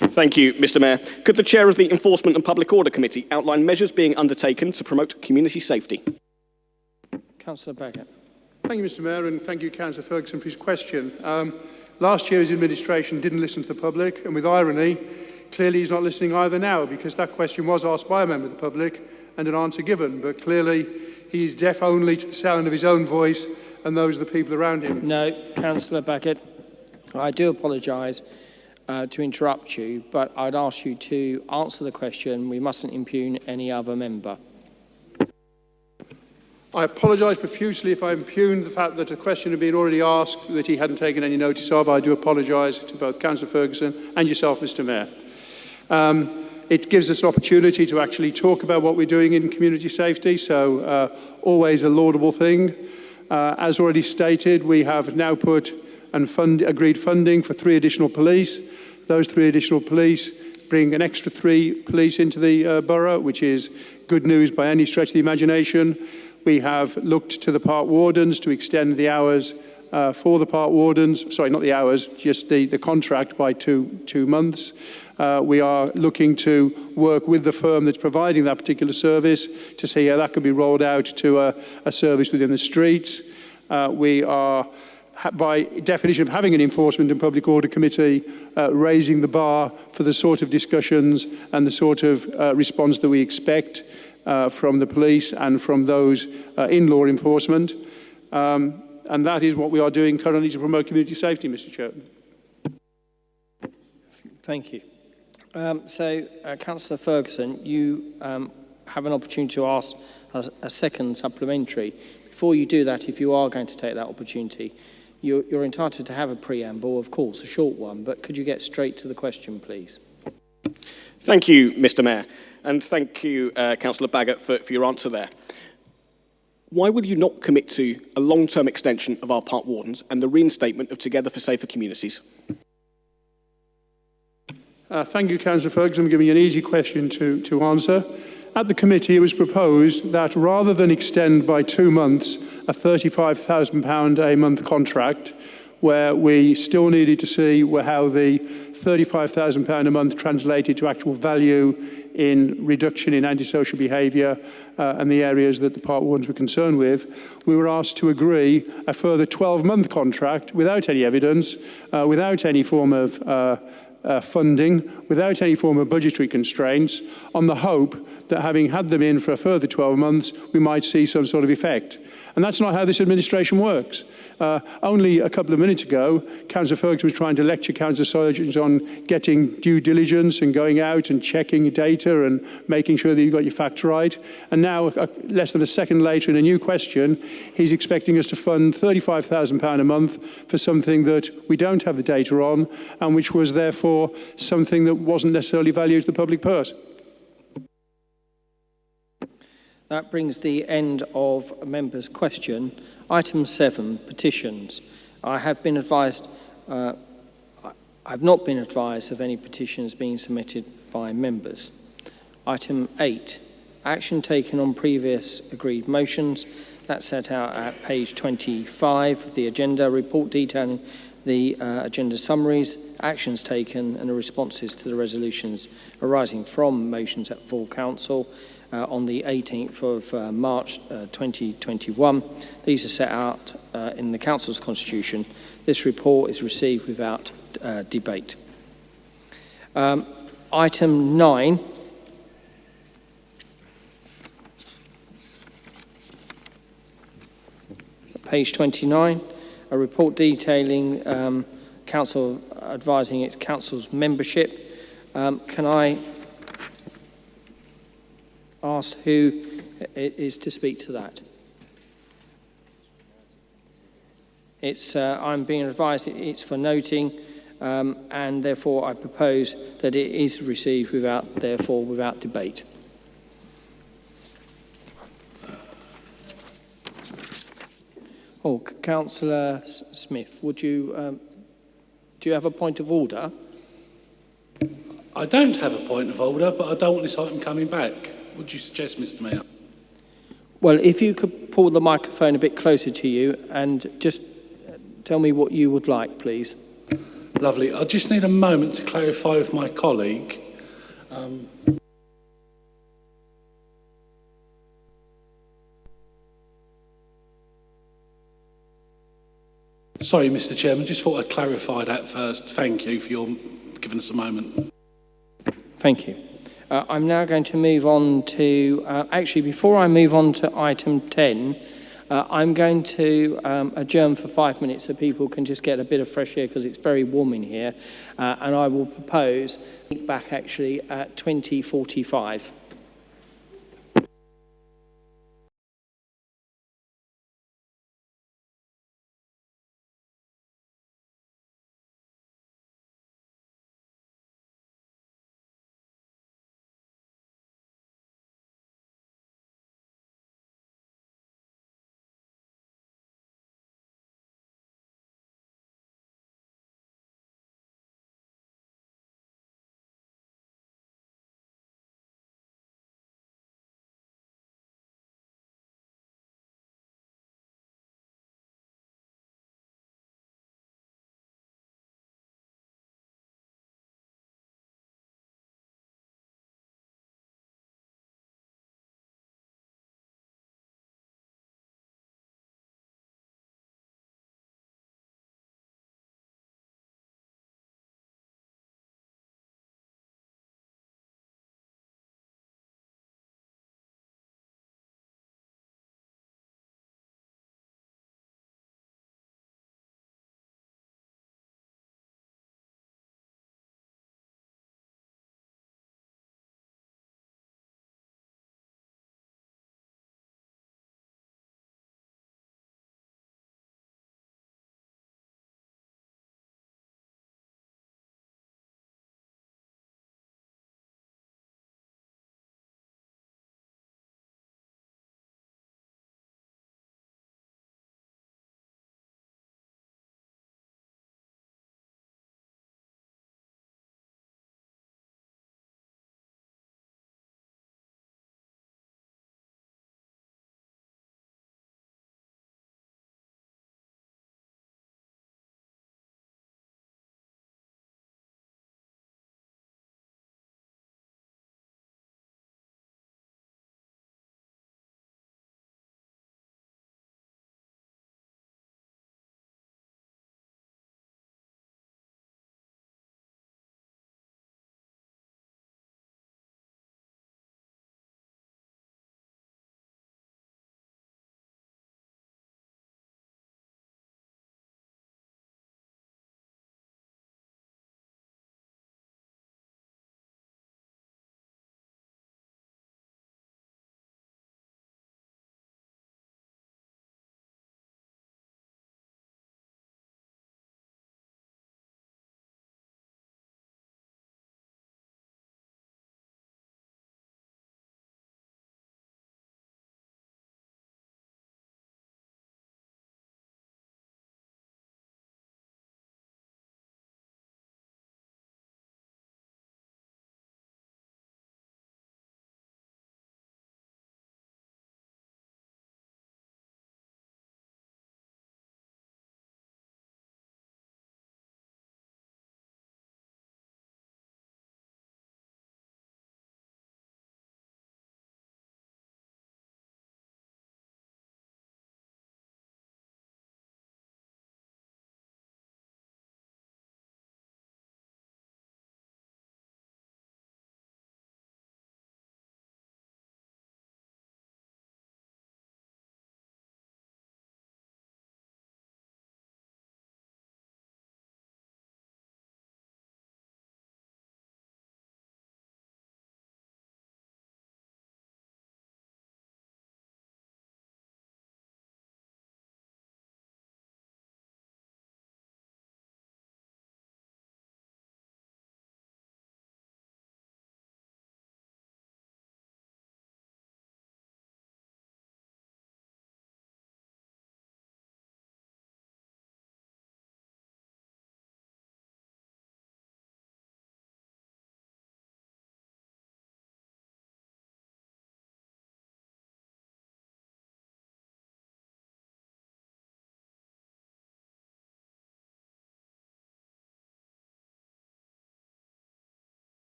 Thank you, Mr Mayor. Could the Chair of the Enforcement and Public Order Committee outline measures being undertaken to promote community safety? Councillor Baggott. Thank you, Mr Mayor, and thank you, Councillor Ferguson, for his question. Last year, his administration didn't listen to the public, and with irony, clearly he's not listening either now, because that question was asked by a member of the public and an answer given. But clearly, he is deaf only to the sound of his own voice and those of the people around him. No, Councillor Baggott, I do apologise to interrupt you, but I'd ask you to answer the question. We mustn't impugn any other member. I apologise profusely if I impugned the fact that a question had been already asked that he hadn't taken any notice of. I do apologise to both Councillor Ferguson and yourself, Mr Mayor. It gives us an opportunity to actually talk about what we're doing in community safety, so always a laudable thing. As already stated, we have now put and agreed funding for 3 additional police. Those 3 additional police bring an extra 3 police into the borough, which is good news by any stretch of the imagination. We have looked to the park wardens to extend the hours for the park wardens, sorry, not the hours, just the contract by two months. We are looking to work with the firm that's providing that particular service to see how that could be rolled out to a service within the streets. We are, by definition of having an enforcement and public order committee, raising the bar for the sort of discussions and the sort of response that we expect from the police and from those in law enforcement. And that is what we are doing currently to promote community safety, Mr Chairman. Thank you. Councillor Ferguson, you have an opportunity to ask a second supplementary. Before you do that, if you are going to take that opportunity, you're entitled to have a preamble, of course, a short one, but could you get straight to the question, please? Thank you, Mr Mayor, and thank you, Councillor Baggott, for your answer there. Why will you not commit to a long-term extension of our park wardens and the reinstatement of Together for Safer Communities? Thank you, Councillor Ferguson, for giving me an easy question to answer. At the committee, it was proposed that rather than extend by 2 months a £35,000 a month contract, where we still needed to see how the £35,000 a month translated to actual value in reduction in antisocial behaviour and the areas that the park wardens were concerned with, we were asked to agree a further 12-month contract without any evidence, without any form of funding, without any form of budgetary constraints, on the hope that having had them in for a further 12 months, we might see some sort of effect. And that's not how this administration works. Only a couple of minutes ago, Councillor Ferguson was trying to lecture Councillor Surgeons on getting due diligence and going out and checking data and making sure that you got your facts right. And now, less than a second later in a new question, he's expecting us to fund £35,000 a month for something that we don't have the data on and which was therefore something that wasn't necessarily valued to the public purse. That brings the end of a member's question. Item 7, petitions. I have been advised, I've not been advised of any petitions being submitted by members. Item 8, action taken on previous agreed motions. That's set out at page 25 of the agenda, report detailing the agenda summaries, actions taken and the responses to the resolutions arising from motions at full council. On the 18th of March 2021. These are set out in the Council's Constitution. This report is received without debate. Item 9. Page 29, a report detailing Council advising its Council's membership. Can I ask who is to speak to that? I'm being advised it's for noting, and therefore I propose that it is received without debate. Oh, Councillor Smith, would you do you have a point of order? I don't have a point of order, but I don't want this item coming back. Would you suggest, Mr Mayor? Well, if you could pull the microphone a bit closer to you and just tell me what you would like, please. Lovely. I just need a moment to clarify with my colleague. Sorry, Mr Chairman, just thought I'd clarify that first. Thank you for your giving us a moment. Thank you. I'm now going to move on to, actually before I move on to item 10, I'm going to adjourn for 5 minutes so people can just get a bit of fresh air because it's very warm in here. And I will propose back actually at 20:45.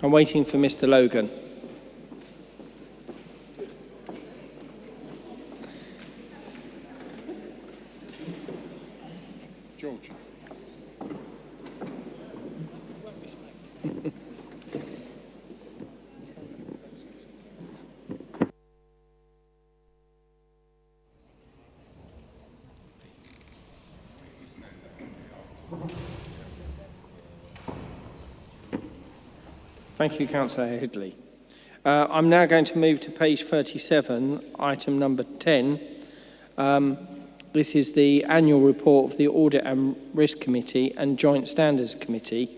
I'm waiting for Mr. Logan. George. Thank you, Councillor Headley. I'm now going to move to page 37, item number 10. This is the annual report of the Audit and Risk Committee and Joint Standards Committee.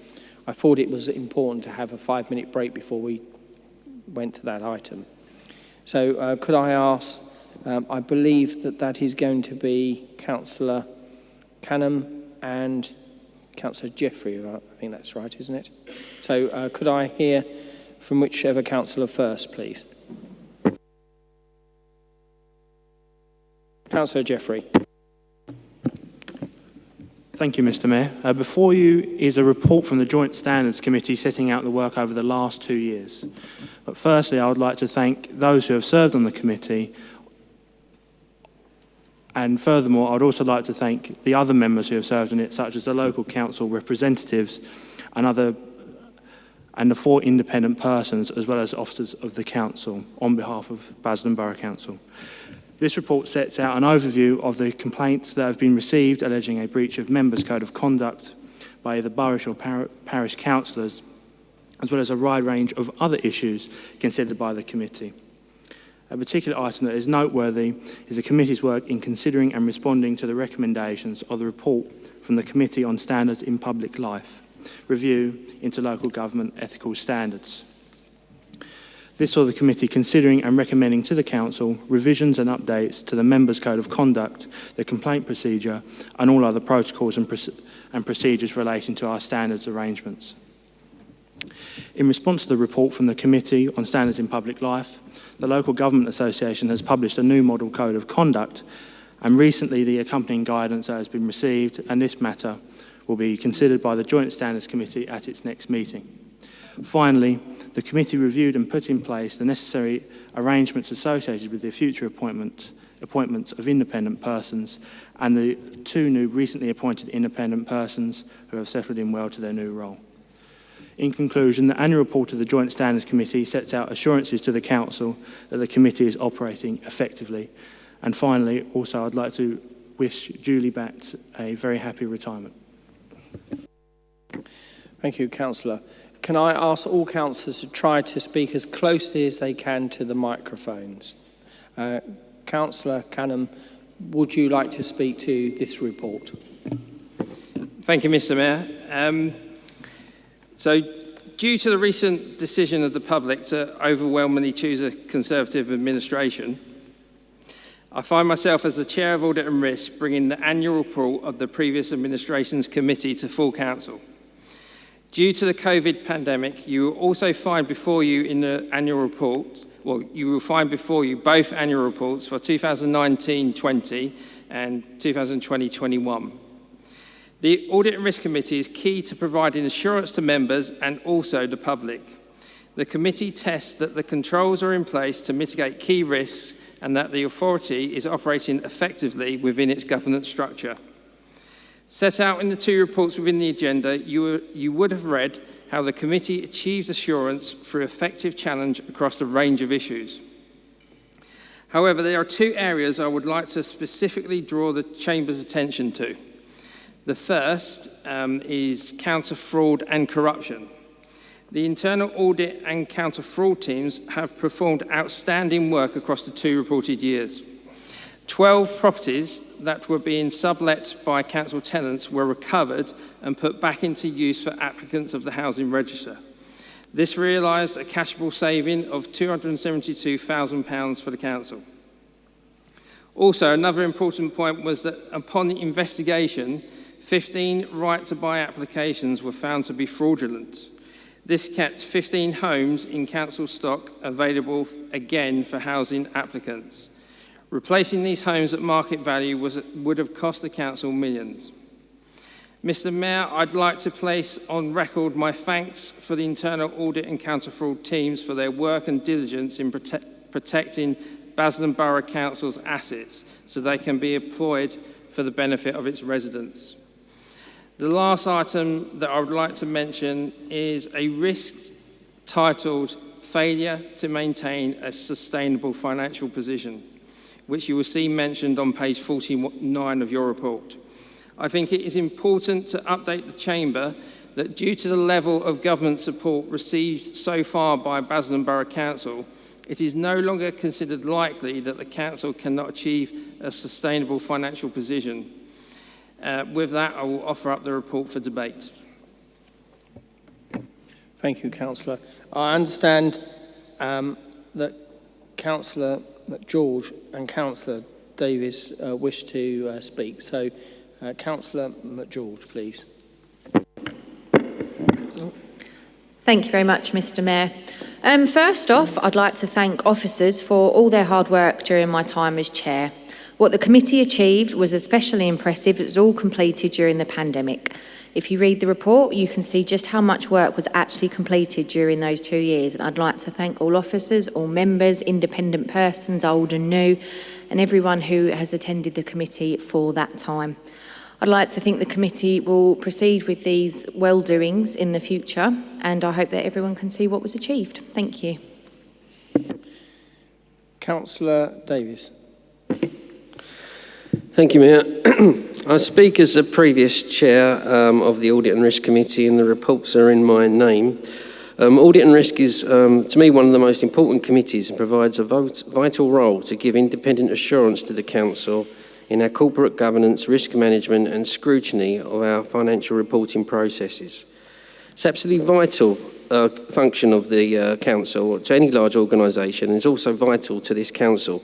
I thought it was important to have a 5-minute break before we went to that item. So could I ask, I believe that is going to be Councillor Canham and Councillor Jeffrey, I think that's right, isn't it? So could I hear from whichever councillor first, please? Councillor Jeffrey. Thank you, Mr. Mayor. Before you is a report from the Joint Standards Committee setting out the work over the last 2 years. But firstly, I would like to thank those who have served on the committee. And furthermore, I would also like to thank the other members who have served on it, such as the local council representatives and the 4 independent persons, as well as officers of the council, on behalf of Basildon Borough Council. This report sets out an overview of the complaints that have been received alleging a breach of Members' Code of Conduct by either borough or parish councillors, as well as a wide range of other issues considered by the committee. A particular item that is noteworthy is the committee's work in considering and responding to the recommendations of the report from the Committee on Standards in Public Life, Review into Local Government Ethical Standards. This saw the committee considering and recommending to the council revisions and updates to the Members' Code of Conduct, the complaint procedure, and all other protocols and procedures relating to our standards arrangements. In response to the report from the Committee on Standards in Public Life, the Local Government Association has published a new model code of conduct, and recently the accompanying guidance that has been received, and this matter will be considered by the Joint Standards Committee at its next meeting. Finally, the committee reviewed and put in place the necessary arrangements associated with the future appointments of independent persons and the 2 new recently appointed independent persons who have settled in well to their new role. In conclusion, the annual report of the Joint Standards Committee sets out assurances to the Council that the committee is operating effectively. And finally, also I'd like to wish Julie Batt a very happy retirement. Thank you, Councillor. Can I ask all councillors to try to speak as closely as they can to the microphones? Councillor Canham, would you like to speak to this report? Thank you, Mr. Mayor. So, due to the recent decision of the public to overwhelmingly choose a Conservative administration, I find myself as the Chair of Audit and Risk bringing the annual report of the previous administration's committee to full council. Due to the COVID pandemic, you will also find before you in the annual report, you will find before you both annual reports for 2019-20 and 2020-21. The Audit and Risk Committee is key to providing assurance to members and also the public. The committee tests that the controls are in place to mitigate key risks and that the authority is operating effectively within its governance structure. Set out in the 2 reports within the agenda, you would have read how the committee achieved assurance through effective challenge across a range of issues. However, there are 2 areas I would like to specifically draw the Chamber's attention to. The first is counter-fraud and corruption. The internal audit and counter-fraud teams have performed outstanding work across the 2 reported years. 12 properties that were being sublet by council tenants were recovered and put back into use for applicants of the Housing Register. This realised a cashable saving of £272,000 for the council. Also, another important point was that upon the investigation, 15 right-to-buy applications were found to be fraudulent. This kept 15 homes in council stock available again for housing applicants. Replacing these homes at market value would have cost the council millions. Mr. Mayor, I'd like to place on record my thanks for the internal audit and counter-fraud teams for their work and diligence in protecting Basildon Borough Council's assets so they can be employed for the benefit of its residents. The last item that I would like to mention is a risk titled Failure to Maintain a Sustainable Financial Position, which you will see mentioned on page 49 of your report. I think it is important to update the Chamber that due to the level of government support received so far by Basildon Borough Council, it is no longer considered likely that the Council cannot achieve a sustainable financial position. With that, I will offer up the report for debate. Thank you, Councillor. I understand that Councillor George and Councillor Davies wish to speak. So, Councillor McGeorge, please. Thank you very much, Mr. Mayor. First off, I'd like to thank officers for all their hard work during my time as chair. What the committee achieved was especially impressive. It was all completed during the pandemic. If you read the report, you can see just how much work was actually completed during those 2 years. And I'd like to thank all officers, all members, independent persons, old and new, and everyone who has attended the committee for that time. I'd like to think the committee will proceed with these well-doings in the future, and I hope that everyone can see what was achieved. Thank you. Councillor Davies. Thank you, Mayor. I speak as a previous chair of the Audit and Risk Committee, and the reports are in my name. Audit and Risk is, to me, one of the most important committees and provides a vital role to give independent assurance to the Council in our corporate governance, risk management and scrutiny of our financial reporting processes. It's absolutely vital function of the Council to any large organisation, and is also vital to this Council.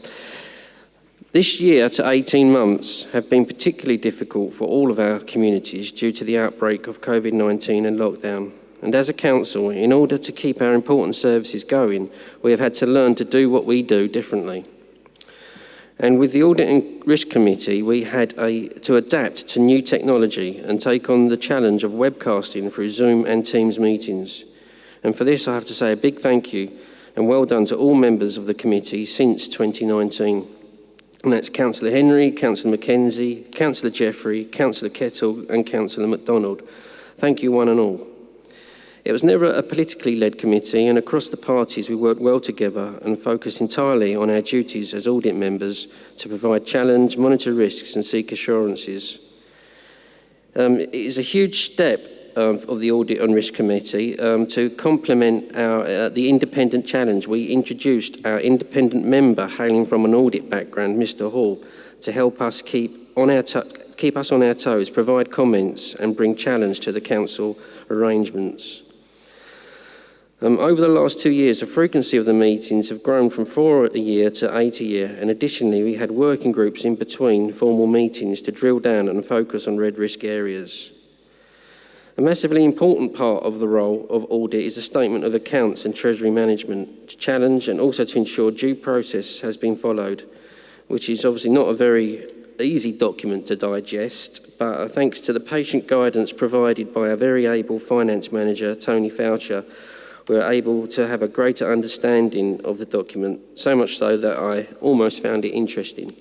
This year to 18 months have been particularly difficult for all of our communities due to the outbreak of COVID-19 and lockdown. And as a council, in order to keep our important services going, we have had to learn to do what we do differently. And with the Audit and Risk Committee, we had to adapt to new technology and take on the challenge of webcasting through Zoom and Teams meetings. And for this, I have to say a big thank you and well done to all members of the committee since 2019. And that's Councillor Henry, Councillor Mackenzie, Councillor Jeffrey, Councillor Kettle and Councillor MacDonald. Thank you one and all. It was never a politically led committee, and across the parties we worked well together and focused entirely on our duties as audit members to provide challenge, monitor risks and seek assurances. It is a huge step of the Audit and Risk Committee to complement the independent challenge. We introduced our independent member hailing from an audit background, Mr. Hall, to help us keep us on our toes, provide comments and bring challenge to the council arrangements. Over the last 2 years, the frequency of the meetings have grown from 4 a year to 8 a year, and additionally we had working groups in between formal meetings to drill down and focus on red risk areas. A massively important part of the role of audit is the statement of accounts and treasury management to challenge and also to ensure due process has been followed, which is obviously not a very easy document to digest, but thanks to the patient guidance provided by our very able finance manager, Tony Foucher, we were able to have a greater understanding of the document, so much so that I almost found it interesting.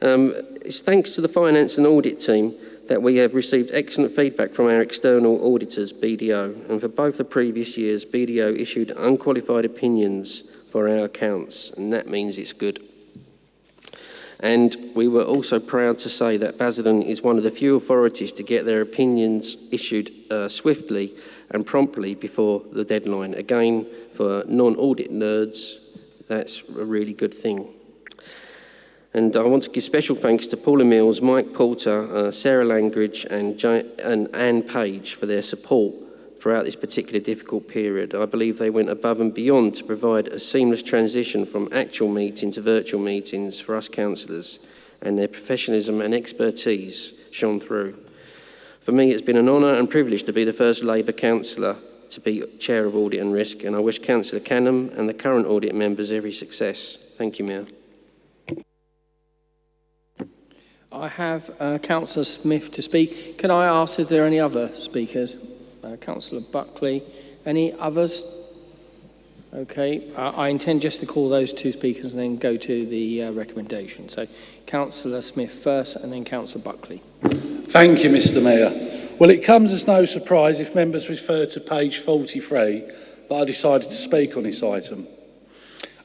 It's thanks to the finance and audit team that we have received excellent feedback from our external auditors, BDO, and for both the previous years, BDO issued unqualified opinions for our accounts, and that means it's good. And we were also proud to say that Basildon is one of the few authorities to get their opinions issued swiftly and promptly before the deadline. Again, for non-audit nerds, that's a really good thing. And I want to give special thanks to Paula Mills, Mike Porter, Sarah Langridge and Anne Page for their support throughout this particular difficult period. I believe they went above and beyond to provide a seamless transition from actual meeting to virtual meetings for us councillors, and their professionalism and expertise shone through. For me, it's been an honour and privilege to be the first Labour councillor to be Chair of Audit and Risk, and I wish Councillor Canham and the current audit members every success. Thank you, Mayor. I have Councillor Smith to speak. Can I ask if there are any other speakers? Councillor Buckley. Any others? Okay. I intend just to call those two speakers and then go to the recommendation. So Councillor Smith first and then Councillor Buckley. Thank you, Mr Mayor. Well, it comes as no surprise if members refer to page 43 that I decided to speak on this item.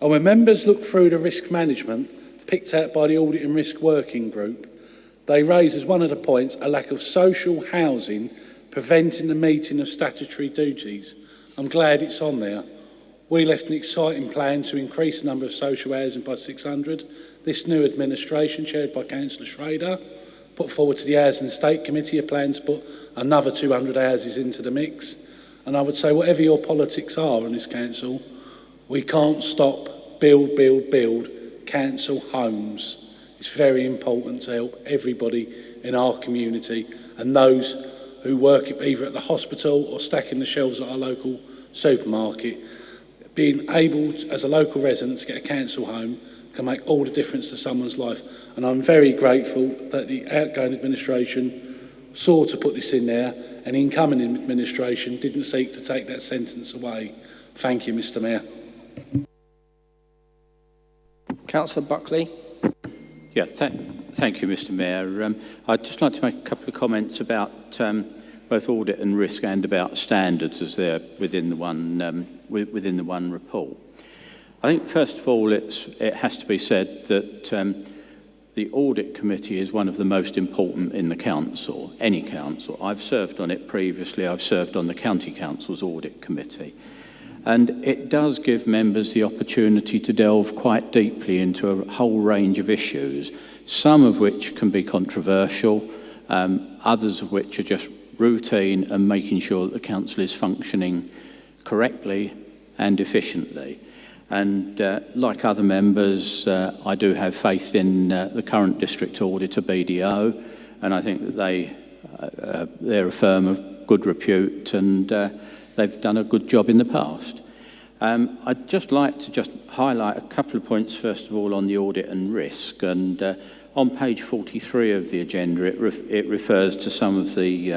And when members look through the risk management picked out by the Audit and Risk Working Group, they raise as one of the points a lack of social housing preventing the meeting of statutory duties. I'm glad it's on there. We left an exciting plan to increase the number of social housing by 600. This new administration, chaired by Councillor Schrader, put forward to the Housing and Estate Committee a plan to put another 200 houses into the mix. And I would say, whatever your politics are in this council, we can't stop build council homes. It's very important to help everybody in our community and those who work either at the hospital or stacking the shelves at our local supermarket. Being able, as a local resident, to get a council home can make all the difference to someone's life. And I'm very grateful that the outgoing administration saw to put this in there, and the incoming administration didn't seek to take that sentence away. Thank you, Mr Mayor. Councillor Buckley. Yeah, thank you, Mr Mayor. I'd just like to make a couple of comments about both audit and risk and about standards as they're within the one report. I think first of all it has to be said that the audit committee is one of the most important in the council, any council. I've served on it previously. I've served on the county council's audit committee. And it does give members the opportunity to delve quite deeply into a whole range of issues, some of which can be controversial, others of which are just routine and making sure that the council is functioning correctly and efficiently. And like other members, I do have faith in the current district auditor, BDO, and I think that they're a firm of good repute and they've done a good job in the past. I'd just like to highlight a couple of points, first of all, on the audit and risk. And on page 43 of the agenda, it refers to some of the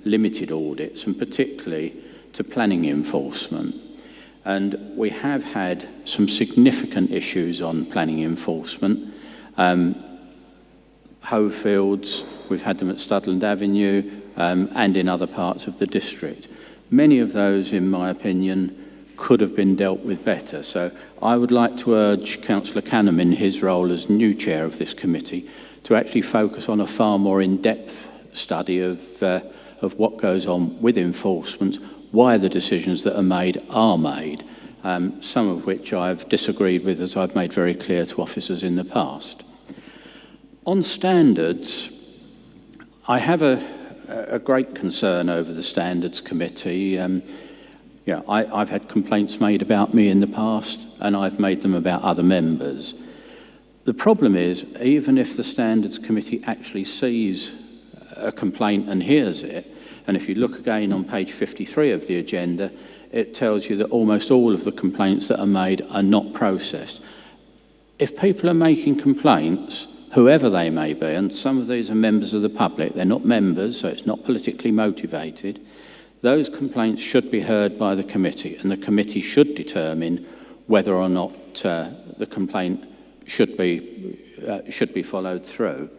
limited audits, and particularly to planning enforcement. And we have had some significant issues on planning enforcement. Hoefields, we've had them at Studland Avenue and in other parts of the district. Many of those, in my opinion, could have been dealt with better. So I would like to urge Councillor Canham in his role as new chair of this committee to actually focus on a far more in-depth study of what goes on with enforcement, why the decisions that are made, some of which I've disagreed with, as I've made very clear to officers in the past. On standards, I have a great concern over the Standards Committee. I've had complaints made about me in the past, and I've made them about other members. The problem is, even if the Standards Committee actually sees a complaint and hears it, and if you look again on page 53 of the agenda, it tells you that almost all of the complaints that are made are not processed. If people are making complaints, whoever they may be, and some of these are members of the public, they're not members, so it's not politically motivated, those complaints should be heard by the committee, and the committee should determine whether or not the complaint should be followed through.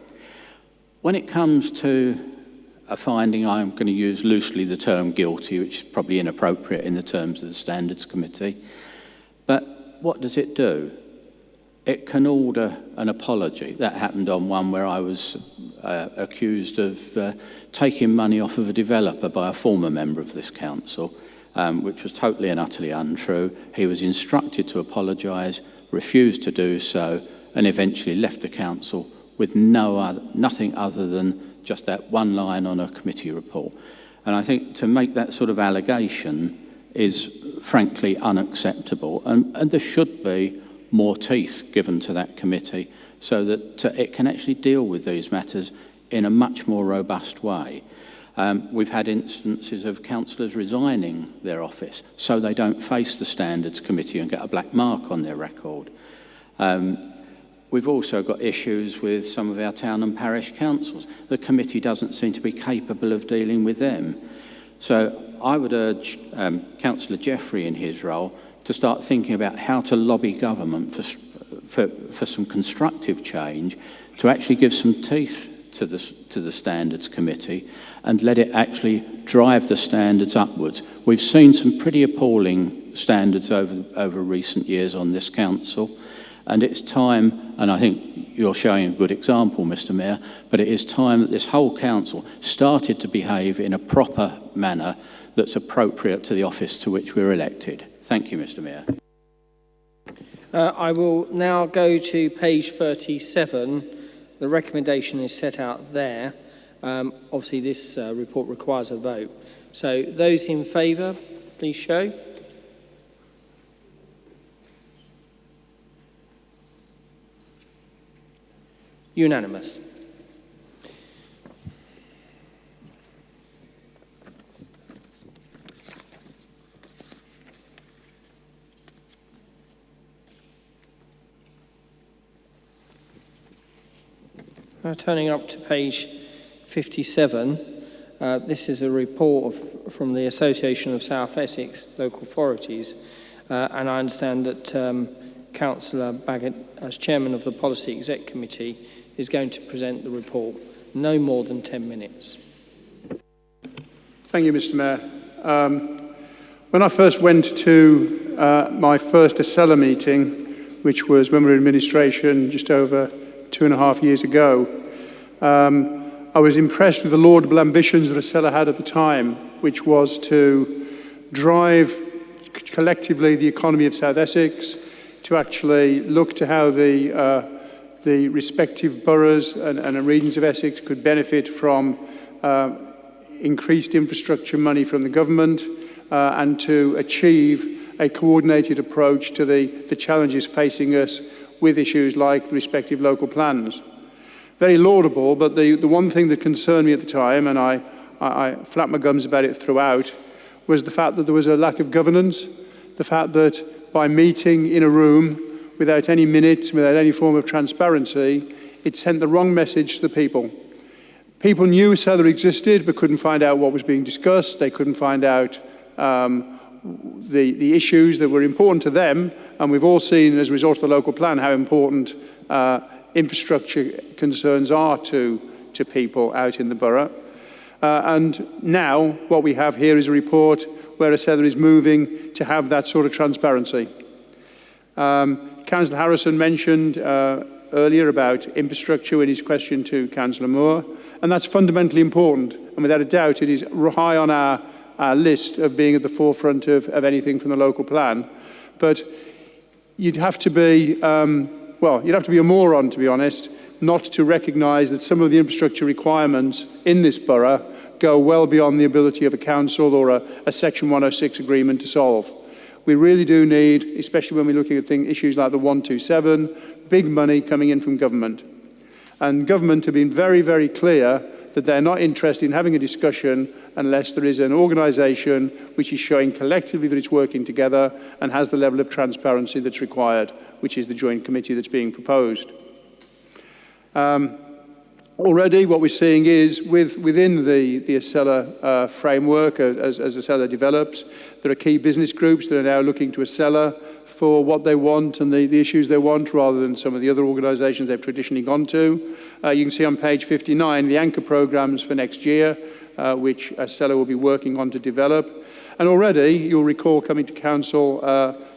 When it comes to a finding, I'm going to use loosely the term guilty, which is probably inappropriate in the terms of the Standards Committee. But what does it do? It can order an apology. That happened on one where I was accused of taking money off of a developer by a former member of this council, which was totally and utterly untrue. He was instructed to apologise, refused to do so, and eventually left the council with nothing other than just that one line on a committee report. And I think to make that sort of allegation is frankly unacceptable, and there should be more teeth given to that committee so that it can actually deal with these matters in a much more robust way. We've had instances of councillors resigning their office so they don't face the Standards Committee and get a black mark on their record. we've also got issues with some of our town and parish councils. The committee doesn't seem to be capable of dealing with them. So I would urge Councillor Jeffrey in his role to start thinking about how to lobby government for some constructive change, to actually give some teeth to the Standards Committee and let it actually drive the standards upwards. We've seen some pretty appalling standards over recent years on this council, and it's time, and I think you're showing a good example, Mr. Mayor, but it is time that this whole council started to behave in a proper manner that's appropriate to the office to which we're elected. Thank you, Mr. Mayor. I will now go to page 37. The recommendation is set out there. Obviously, this report requires a vote. So those in favour, please show. Unanimous. Now turning up to page 57, this is a report from the Association of South Essex Local Authorities, and I understand that Councillor Baggott, as Chairman of the Policy Exec Committee, is going to present the report. No more than 10 minutes. Thank you, Mr. Mayor. When I first went to my first Acela meeting, which was when we were in administration just over 2.5 years ago, I was impressed with the laudable ambitions that Acela had at the time, which was to drive collectively the economy of South Essex, to actually look to how the respective boroughs and regions of Essex could benefit from increased infrastructure money from the government, and to achieve a coordinated approach to the challenges facing us with issues like the respective local plans. Very laudable, but the one thing that concerned me at the time, and I flapped my gums about it throughout, was the fact that there was a lack of governance, the fact that by meeting in a room without any minutes, without any form of transparency, it sent the wrong message to the people. People knew Acela existed, but couldn't find out what was being discussed. They couldn't find out the issues that were important to them, and we've all seen as a result of the local plan how important infrastructure concerns are to people out in the borough. And now what we have here is a report where Acela is moving to have that sort of transparency. Councillor Harrison mentioned earlier about infrastructure in his question to Councillor Moore, and that's fundamentally important, and without a doubt it is high on our list of being at the forefront of anything from the local plan. But you'd have to be, you'd have to be a moron, to be honest, not to recognise that some of the infrastructure requirements in this borough go well beyond the ability of a council or a Section 106 agreement to solve. We really do need, especially when we're looking at issues like the 127, big money coming in from government. And government have been very, very clear that they're not interested in having a discussion unless there is an organisation which is showing collectively that it's working together and has the level of transparency that's required, which is the joint committee that's being proposed. Already what we're seeing is within the Acela framework, as Acela develops, there are key business groups that are now looking to Acela for what they want and the issues they want, rather than some of the other organisations they've traditionally gone to. You can see on page 59 the anchor programmes for next year, which Acela will be working on to develop. And already, you'll recall coming to council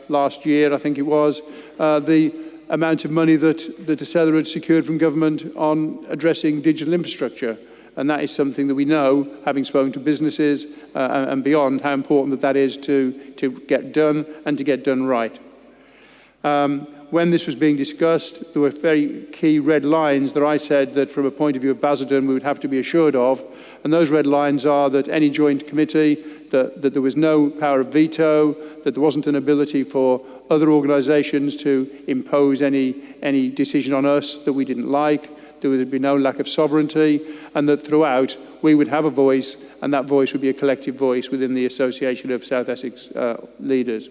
last year, I think it was, the amount of money that Acela had secured from government on addressing digital infrastructure. And that is something that we know, having spoken to businesses and beyond, how important that is to get done and to get done right. When this was being discussed, there were very key red lines that I said that from a point of view of Basildon we would have to be assured of. And those red lines are that any joint committee, that there was no power of veto, that there wasn't an ability for other organisations to impose any decision on us that we didn't like, there would be no lack of sovereignty, and that throughout we would have a voice, and that voice would be a collective voice within the Association of South Essex Leaders.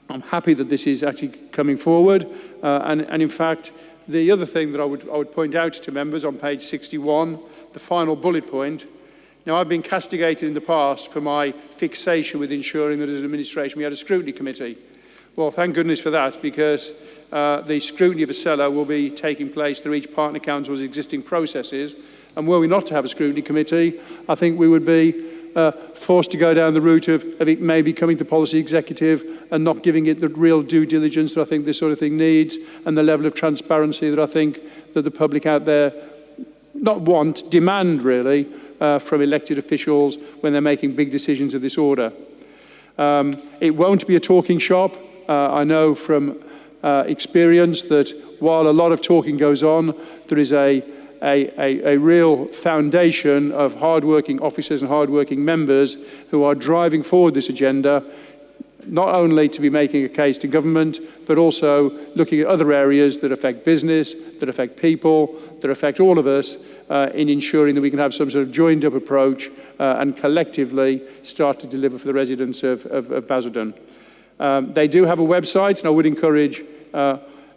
I'm happy that this is actually coming forward. And in fact, the other thing that I would point out to members on page 61, the final bullet point. Now, I've been castigated in the past for my fixation with ensuring that as an administration we had a scrutiny committee. Well, thank goodness for that, because the scrutiny of a seller will be taking place through each partner council's existing processes. And were we not to have a scrutiny committee, I think we would be forced to go down the route of it maybe coming to policy executive and not giving it the real due diligence that I think this sort of thing needs, and the level of transparency that I think that the public out there demand really from elected officials when they're making big decisions of this order. It won't be a talking shop. I know from experience that while a lot of talking goes on, there is a real foundation of hard-working officers and hard-working members who are driving forward this agenda, not only to be making a case to government, but also looking at other areas that affect business, that affect people, that affect all of us, in ensuring that we can have some sort of joined-up approach and collectively start to deliver for the residents of Basildon. They do have a website, and I would encourage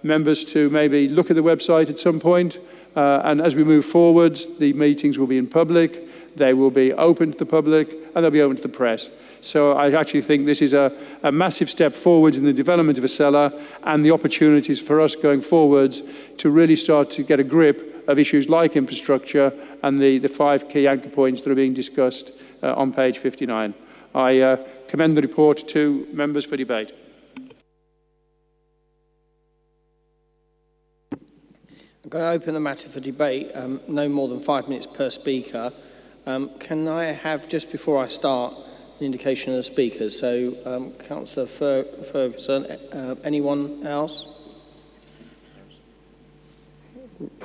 members to maybe look at the website at some point. And as we move forward, the meetings will be in public, they will be open to the public, and they'll be open to the press. So I actually think this is a massive step forward in the development of a seller and the opportunities for us going forwards to really start to get a grip of issues like infrastructure and the 5 key anchor points that are being discussed on page 59. I commend the report to members for debate. I'm going to open the matter for debate, no more than 5 minutes per speaker. Can I have, just before I start, an indication of the speakers? So, Councillor Ferguson, anyone else?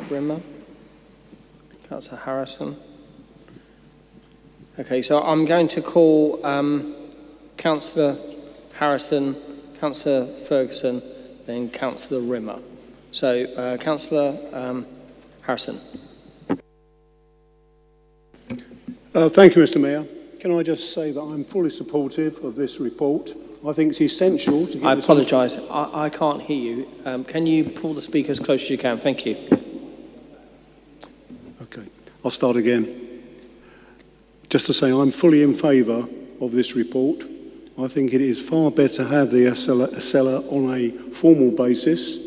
Rimmer? Councillor Harrison? Okay, so I'm going to call Councillor Harrison, Councillor Ferguson, then Councillor Rimmer. So, Councillor Harrison. Thank you, Mr. Mayor. Can I just say that I'm fully supportive of this report. I think it's essential to get I apologise, I can't hear you. Can you pull the speaker as close as you can? Thank you. Okay, I'll start again. Just to say I'm fully in favour of this report. I think it is far better to have the seller on a formal basis.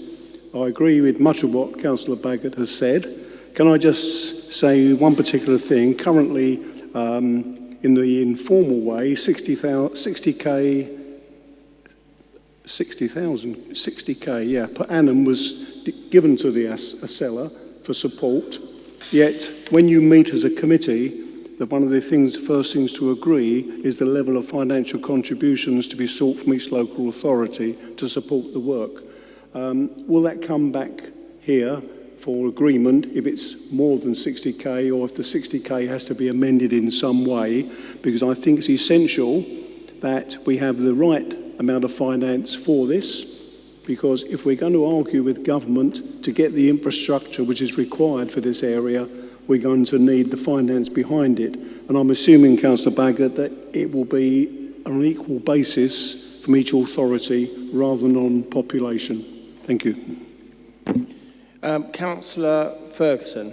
I agree with much of what Councillor Baggott has said. Can I just say one particular thing? Currently, in the informal way, 60k per annum was given to the seller for support. Yet, when you meet as a committee, that one of the first things to agree is the level of financial contributions to be sought from each local authority to support the work. Will that come back here for agreement if it's more than 60k, or if the 60k has to be amended in some way? Because I think it's essential that we have the right amount of finance for this, because if we're going to argue with government to get the infrastructure which is required for this area, we're going to need the finance behind it. And I'm assuming, Councillor Baggott, that it will be on an equal basis from each authority rather than on population. Thank you. Councillor Ferguson.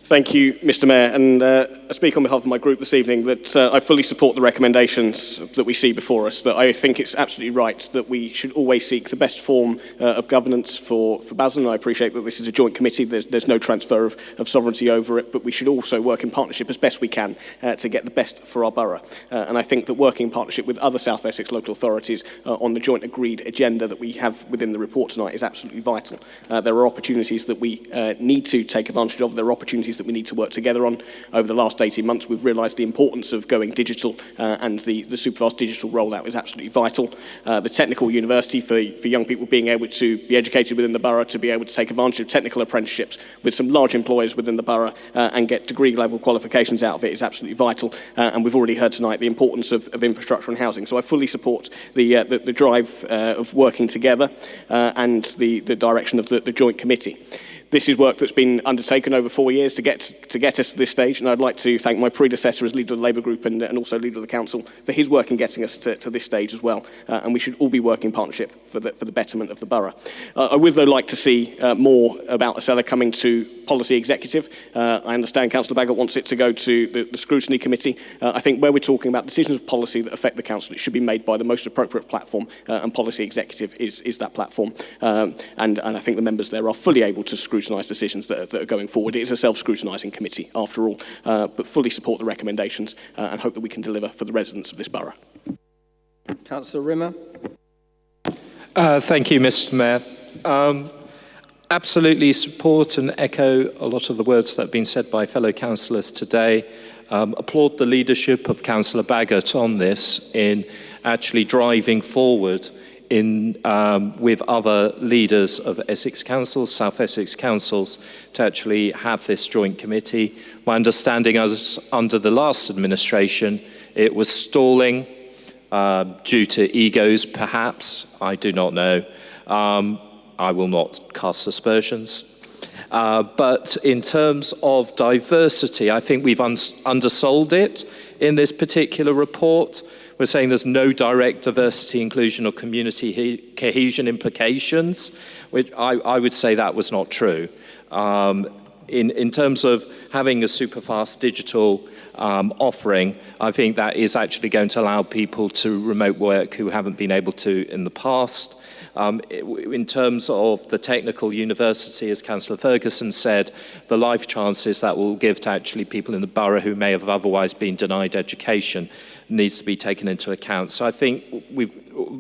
Thank you, Mr. Mayor, and I speak on behalf of my group this evening that I fully support the recommendations that we see before us, that I think it's absolutely right that we should always seek the best form of governance for Basildon. I appreciate that this is a joint committee, there's no transfer of sovereignty over it, but we should also work in partnership as best we can to get the best for our borough. And I think that working in partnership with other South Essex local authorities on the joint agreed agenda that we have within the report tonight is absolutely vital. There are opportunities that we need to take advantage of, there are opportunities that we need to work together on. Over the last 18 months, we've realised the importance of going digital, and the superfast digital rollout is absolutely vital. The technical university for young people being able to be educated within the borough, to be able to take advantage of technical apprenticeships with some large employers within the borough and get degree level qualifications out of it is absolutely vital. And we've already heard tonight the importance of infrastructure and housing. So I fully support the drive of working together and the direction of the joint committee. This is work that's been undertaken over 4 years to get us to this stage, and I'd like to thank my predecessor as leader of the Labour Group and also leader of the Council for his work in getting us to this stage as well. And we should all be working in partnership for the betterment of the borough. I would though like to see more about Acela coming to Policy Executive. I understand Councillor Baggott wants it to go to the Scrutiny Committee. I think where we're talking about decisions of policy that affect the Council, it should be made by the most appropriate platform, and Policy Executive is that platform. And I think the members there are fully able to scrutinise decisions that are going forward. It is a self-scrutinising committee, after all, but fully support the recommendations and hope that we can deliver for the residents of this borough. Councillor Rimmer. Thank you, Mr. Mayor. Absolutely support and echo a lot of the words that have been said by fellow councillors today. Applaud the leadership of Councillor Baggott on this in actually driving forward with other leaders of Essex Councils, South Essex Councils, to actually have this joint committee. My understanding is under the last administration, it was stalling due to egos, perhaps. I do not know. I will not cast aspersions. But in terms of diversity, I think we've undersold it in this particular report. We're saying there's no direct diversity, inclusion, or community cohesion implications, which I would say that was not true. In terms of having a super fast digital offering, I think that is actually going to allow people to remote work who haven't been able to in the past. In terms of the technical university, as Councillor Ferguson said, the life chances that will give to actually people in the borough who may have otherwise been denied education needs to be taken into account. So I think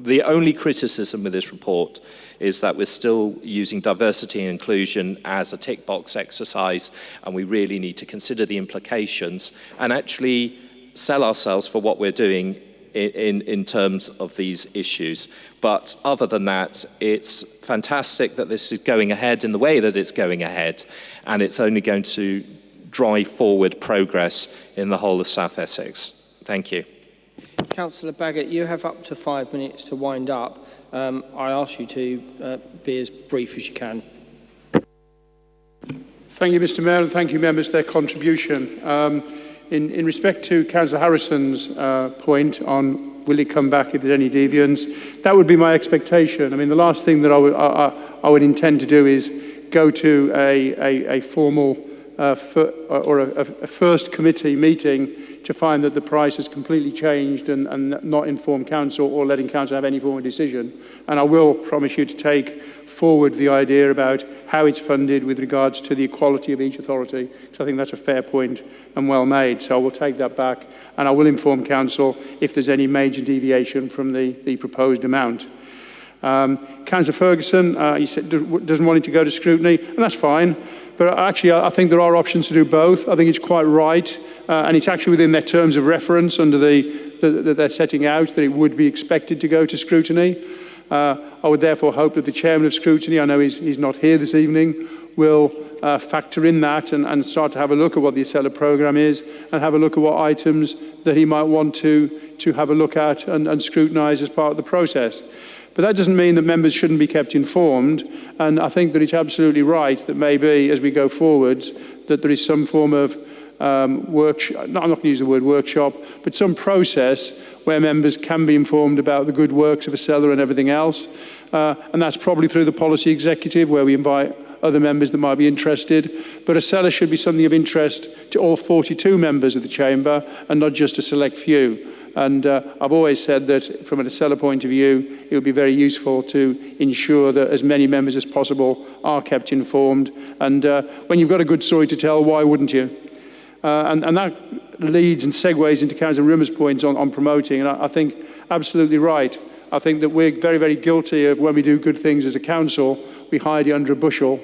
the only criticism with this report is that we're still using diversity and inclusion as a tick box exercise, and we really need to consider the implications and actually sell ourselves for what we're doing in terms of these issues. But other than that, it's fantastic that this is going ahead in the way that it's going ahead, and it's only going to drive forward progress in the whole of South Essex. Thank you. Councillor Baggott, you have up to 5 minutes to wind up. I ask you to be as brief as you can. Thank you, Mr. Mayor, and thank you, members, for their contribution. In respect to Councillor Harrison's point on will it come back if there's any deviance, that would be my expectation. I mean, the last thing that I would intend to do is go to a formal a first committee meeting to find that the price has completely changed and not inform council or letting council have any form of decision. And I will promise you to take forward the idea about how it's funded with regards to the equality of each authority. So I think that's a fair point and well made. So I will take that back and I will inform council if there's any major deviation from the proposed amount. Councillor Ferguson, he said doesn't want it to go to scrutiny, and that's fine. But actually, I think there are options to do both. I think it's quite right, and it's actually within their terms of reference under that they're setting out that it would be expected to go to scrutiny. I would therefore hope that the chairman of scrutiny, I know he's not here this evening, will factor in that and start to have a look at what the Acela programme is and have a look at what items that he might want to have a look at and scrutinise as part of the process. But that doesn't mean that members shouldn't be kept informed, and I think that it's absolutely right that maybe as we go forwards that there is some form of workshop, I'm not going to use the word workshop, but some process where members can be informed about the good works of Acela and everything else, and that's probably through the policy executive where we invite other members that might be interested. But Acela should be something of interest to all 42 members of the chamber and not just a select few. And I've always said that from an Acela point of view, it would be very useful to ensure that as many members as possible are kept informed. And when you've got a good story to tell, why wouldn't you? And that leads and segues into Councillor Rimmer's point on promoting. And I think absolutely right. I think that we're very, very guilty of when we do good things as a council, we hide it under a bushel.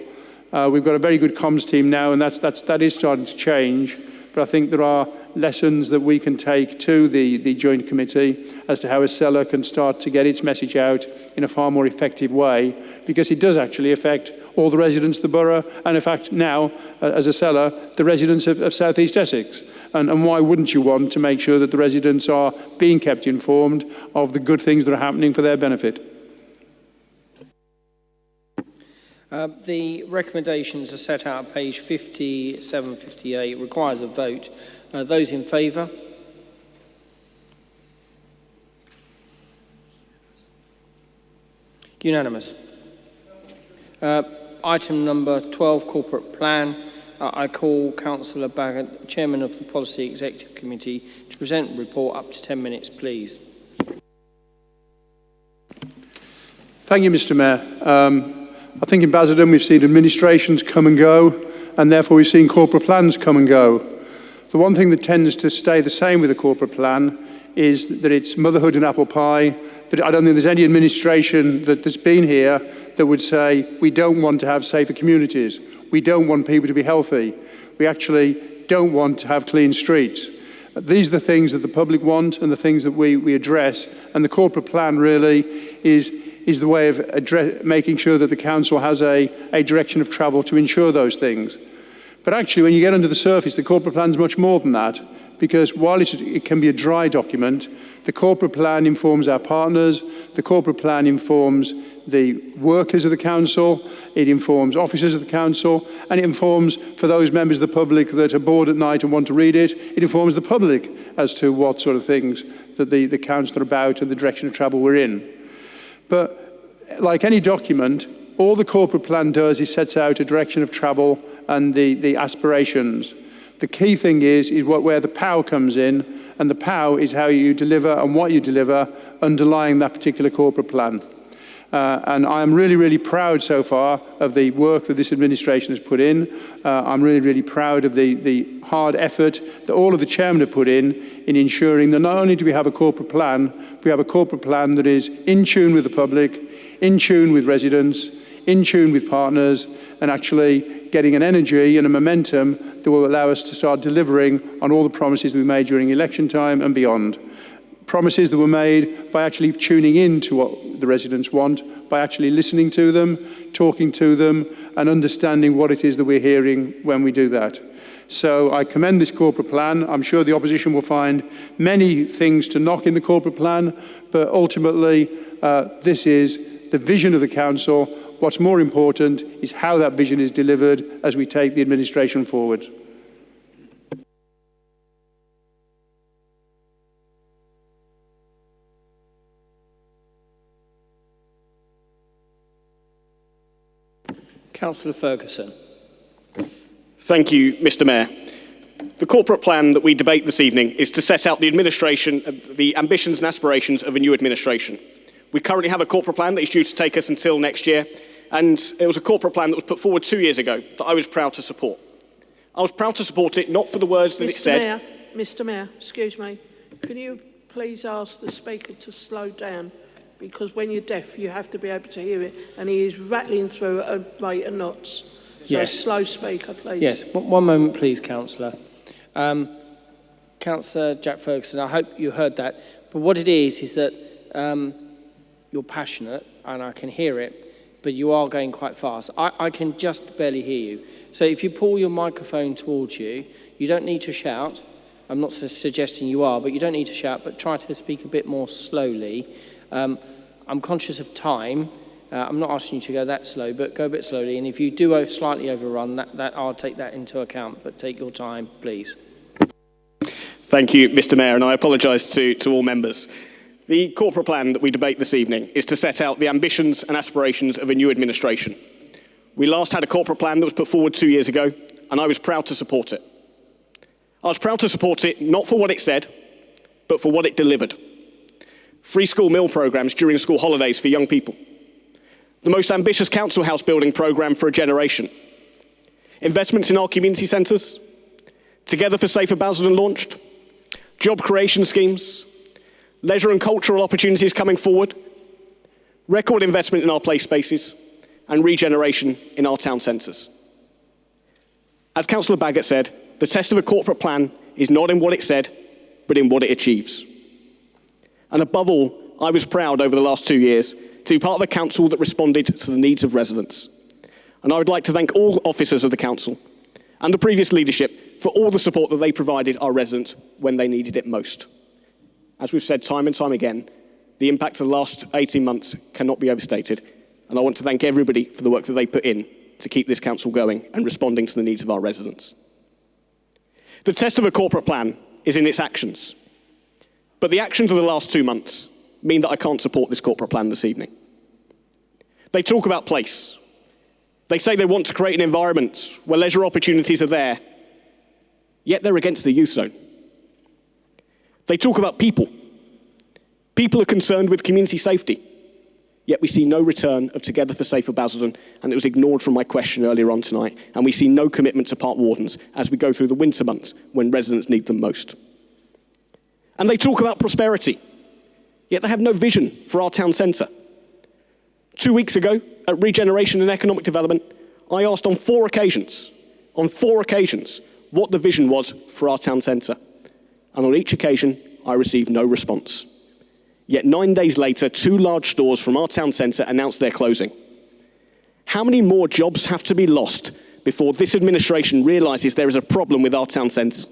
We've got a very good comms team now, and that is starting to change. But I think there are lessons that we can take to the joint committee as to how Acela can start to get its message out in a far more effective way, because it does actually affect all the residents of the borough, and in fact now, as Acela, the residents of South East Essex. And why wouldn't you want to make sure that the residents are being kept informed of the good things that are happening for their benefit? The recommendations are set out on page 57, 58, requires a vote. Those in favour? Unanimous. Item number 12, corporate plan. I call Councillor Baggott, Chairman of the Policy Executive Committee, to present a report. Up to 10 minutes, please. Thank you, Mr. Mayor. I think in Basildon we've seen administrations come and go, and therefore we've seen corporate plans come and go. The one thing that tends to stay the same with a corporate plan is that it's motherhood and apple pie. That I don't think there's any administration that's been here that would say, we don't want to have safer communities. We don't want people to be healthy. We actually don't want to have clean streets. These are the things that the public want and the things that we address. And the corporate plan really is the way of making sure that the council has a direction of travel to ensure those things. But actually, when you get under the surface, the corporate plan is much more than that, because while it can be a dry document, the corporate plan informs our partners, the corporate plan informs the workers of the council, it informs officers of the council, and it informs, for those members of the public that are bored at night and want to read it, it informs the public as to what sort of things that the council are about and the direction of travel we're in. But like any document, all the corporate plan does is sets out a direction of travel and the aspirations. The key thing is where the power comes in, and the power is how you deliver and what you deliver underlying that particular corporate plan. And I am really, really proud so far of the work that this administration has put in. I'm really, really proud of the hard effort that all of the chairmen have put in ensuring that not only do we have a corporate plan, we have a corporate plan that is in tune with the public, in tune with residents, in tune with partners, and actually getting an energy and a momentum that will allow us to start delivering on all the promises we made during election time and beyond. Promises that were made by actually tuning in to what the residents want, by actually listening to them, talking to them, and understanding what it is that we're hearing when we do that. So I commend this corporate plan. I'm sure the opposition will find many things to knock in the corporate plan, but ultimately this is the vision of the council. What's more important is how that vision is delivered as we take the administration forward. Councillor Ferguson. Thank you, Mr. Mayor. The corporate plan that we debate this evening is to set out the ambitions and aspirations of a new administration. We currently have a corporate plan that is due to take us until next year, and it was a corporate plan that was put forward 2 years ago that I was proud to support. I was proud to support it not for the words that it said. Mr. Mayor, excuse me. Can you please ask the Speaker to slow down? Because when you're deaf, you have to be able to hear it, and he is rattling through at a rate of knots. So Yes. slow, Speaker, please. Yes, one moment, please, Councillor. Councillor Jack Ferguson, I hope you heard that. But what it is that you're passionate, and I can hear it, but you are going quite fast. I can just barely hear you. So if you pull your microphone towards you, you don't need to shout. I'm not suggesting you are, but you don't need to shout, but try to speak a bit more slowly. I'm conscious of time. I'm not asking you to go that slow, but go a bit slowly. And if you do slightly overrun, that I'll take that into account. But take your time, please. Thank you, Mr. Mayor, and I apologise to all members. The corporate plan that we debate this evening is to set out the ambitions and aspirations of a new administration. We last had a corporate plan that was put forward 2 years ago, and I was proud to support it. I was proud to support it not for what it said, but for what it delivered. Free school meal programmes during school holidays for young people. The most ambitious council house building programme for a generation. Investments in our community centres. Together for Safer Basildon launched. Job creation schemes. Leisure and cultural opportunities coming forward. Record investment in our play spaces. And regeneration in our town centres. As Councillor Baggott said, the test of a corporate plan is not in what it said, but in what it achieves. And above all, I was proud over the last 2 years to be part of a council that responded to the needs of residents. And I would like to thank all officers of the council and the previous leadership for all the support that they provided our residents when they needed it most. As we've said time and time again, the impact of the last 18 months cannot be overstated. and I want to thank everybody for the work that they put in to keep this council going and responding to the needs of our residents. The test of a corporate plan is in its actions, but the actions of the last 2 months mean that I can't support this corporate plan this evening. They talk about place. They say they want to create an environment where leisure opportunities are there, yet they're against the youth zone. They talk about people. People are concerned with community safety, yet we see no return of Together for Safer Basildon, and it was ignored from my question earlier on tonight, and we see no commitment to park wardens as we go through the winter months when residents need them most. And they talk about prosperity, yet they have no vision for our town centre. 2 weeks ago, at Regeneration and Economic Development, I asked on four occasions, what the vision was for our town centre. And on each occasion, I received no response. Yet 9 days later, 2 large stores from our town centre announced their closing. How many more jobs have to be lost before this administration realises there is a problem with our town centres?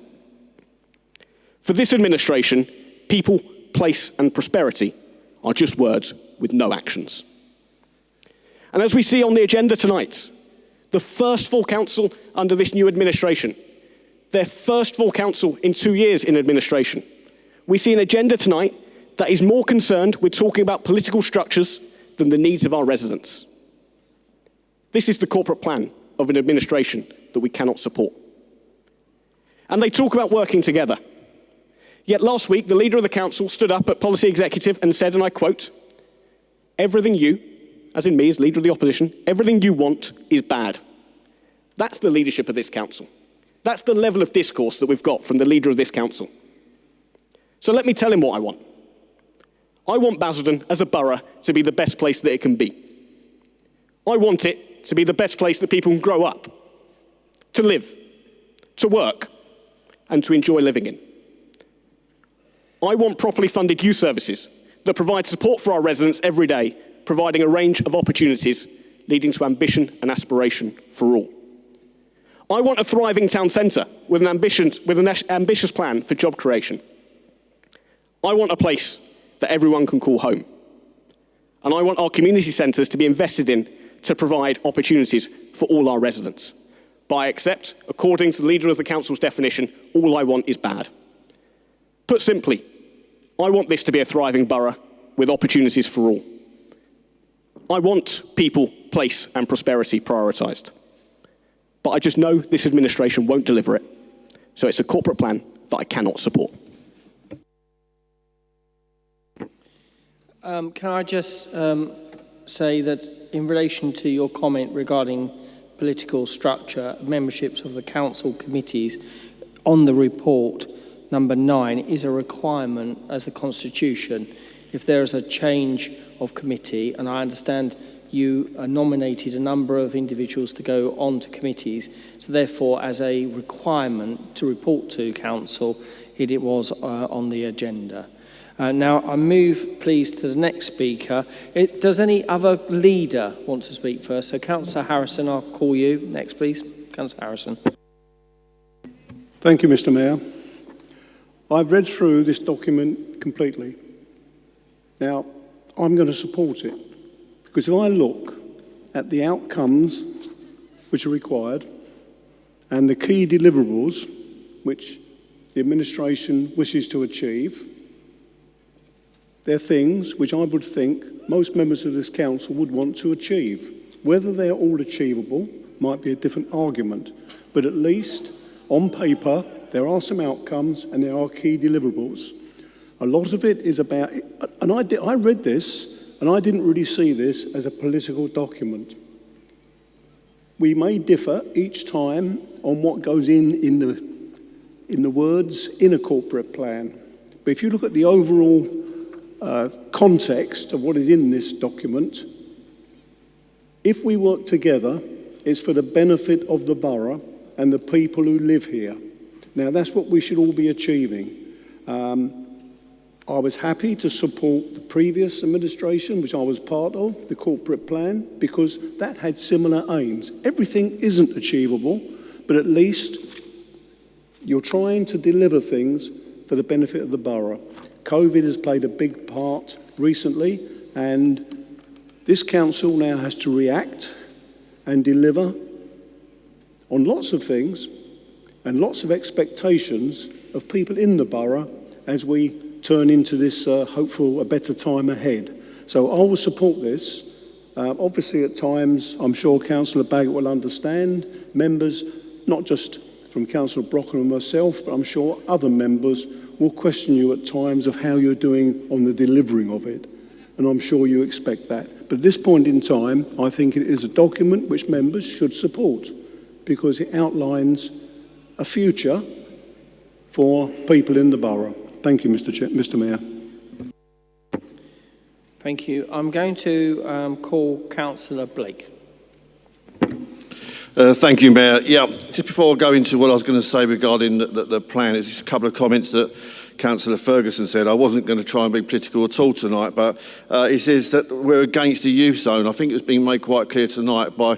For this administration, people, place and prosperity are just words with no actions. And as we see on the agenda tonight, the first full council under this new administration, their first full council in 2 years in administration, we see an agenda tonight that is more concerned with talking about political structures than the needs of our residents. This is the corporate plan of an administration that we cannot support. And they talk about working together. Yet last week, the leader of the council stood up at Policy Executive and said, and I quote, "Everything you," as in me as leader of the opposition, "everything you want is bad." That's the leadership of this council. That's the level of discourse that we've got from the leader of this council. So let me tell him what I want. I want Basildon as a borough to be the best place that it can be. I want it to be the best place that people can grow up, to live, to work, and to enjoy living in. I want properly funded youth services that provide support for our residents every day, providing a range of opportunities leading to ambition and aspiration for all. I want a thriving town centre with an ambitious plan for job creation. I want a place that everyone can call home. And I want our community centres to be invested in to provide opportunities for all our residents. But I accept, according to the leader of the council's definition, all I want is bad. Put simply, I want this to be a thriving borough with opportunities for all. I want people, place and prosperity prioritised. But I just know this administration won't deliver it. So it's a corporate plan that I cannot support. Can I just say that in relation to your comment regarding political structure, memberships of the council committees on the report, number 9 is a requirement as the Constitution. If there is a change of committee, and I understand you nominated a number of individuals to go on to committees, so therefore as a requirement to report to council, it was on the agenda. Now, I move, please, to the next speaker. Does any other leader want to speak first? So, Councillor Harrison, I'll call you. Next, please. Councillor Harrison. Thank you, Mr. Mayor. I've read through this document completely. Now, I'm going to support it, because if I look at the outcomes which are required and the key deliverables which the administration wishes to achieve, they're things which I would think most members of this council would want to achieve. Whether they're all achievable might be a different argument, but at least on paper there are some outcomes and there are key deliverables. A lot of it is about, and I read this and I didn't really see this as a political document. We may differ each time on what goes in the words in a corporate plan, but if you look at the overall context of what is in this document, if we work together, it's for the benefit of the borough and the people who live here. Now, that's what we should all be achieving. I was happy to support the previous administration, which I was part of, the corporate plan, because that had similar aims. Everything isn't achievable, but at least you're trying to deliver things for the benefit of the borough. COVID has played a big part recently, and This council now has to react and deliver on lots of things and lots of expectations of people in the borough as we turn into this hopeful, a better time ahead. So I will support this. Obviously, at times, I'm sure Councillor Baggott will understand, members, not just from Councillor Brocken and myself, but I'm sure other members will question you at times of how you're doing on the delivering of it. And I'm sure you expect that. But at this point in time, I think it is a document which members should support because it outlines a future for people in the borough. Thank you, Mr. Mayor. Thank you. I'm going to call Councillor Blake. Thank you, Mayor. Yeah, just before I go into what I was going to say regarding the plan, it's just a couple of comments that Councillor Ferguson said. I wasn't going to try and be political at all tonight, but he says that we're against the youth zone. I think it's been made quite clear tonight by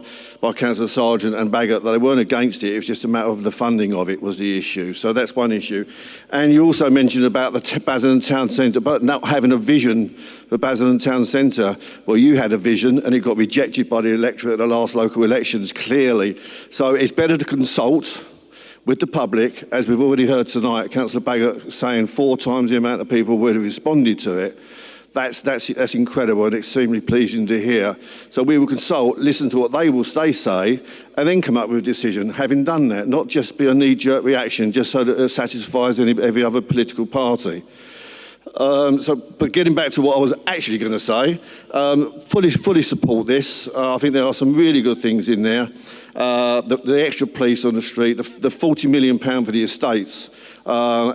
Councillor Sargent and Baggott that they weren't against it. It was just a matter of the funding of it was the issue. So that's one issue. And you also mentioned about the Basildon Town Centre, but not having a vision for Basildon Town Centre. Well, you had a vision and it got rejected by the electorate at the last local elections, clearly. So it's better to consult with the public, as we've already heard tonight, Councillor Baggott saying 4 times the amount of people would have responded to it. That's incredible and extremely pleasing to hear. So we will consult, listen to what they say, and then come up with a decision, having done that, not just be a knee-jerk reaction, just so that it satisfies every other political party. But getting back to what I was actually going to say, fully support this. I think there are some really good things in there. The extra police on the street, the £40 million for the estates.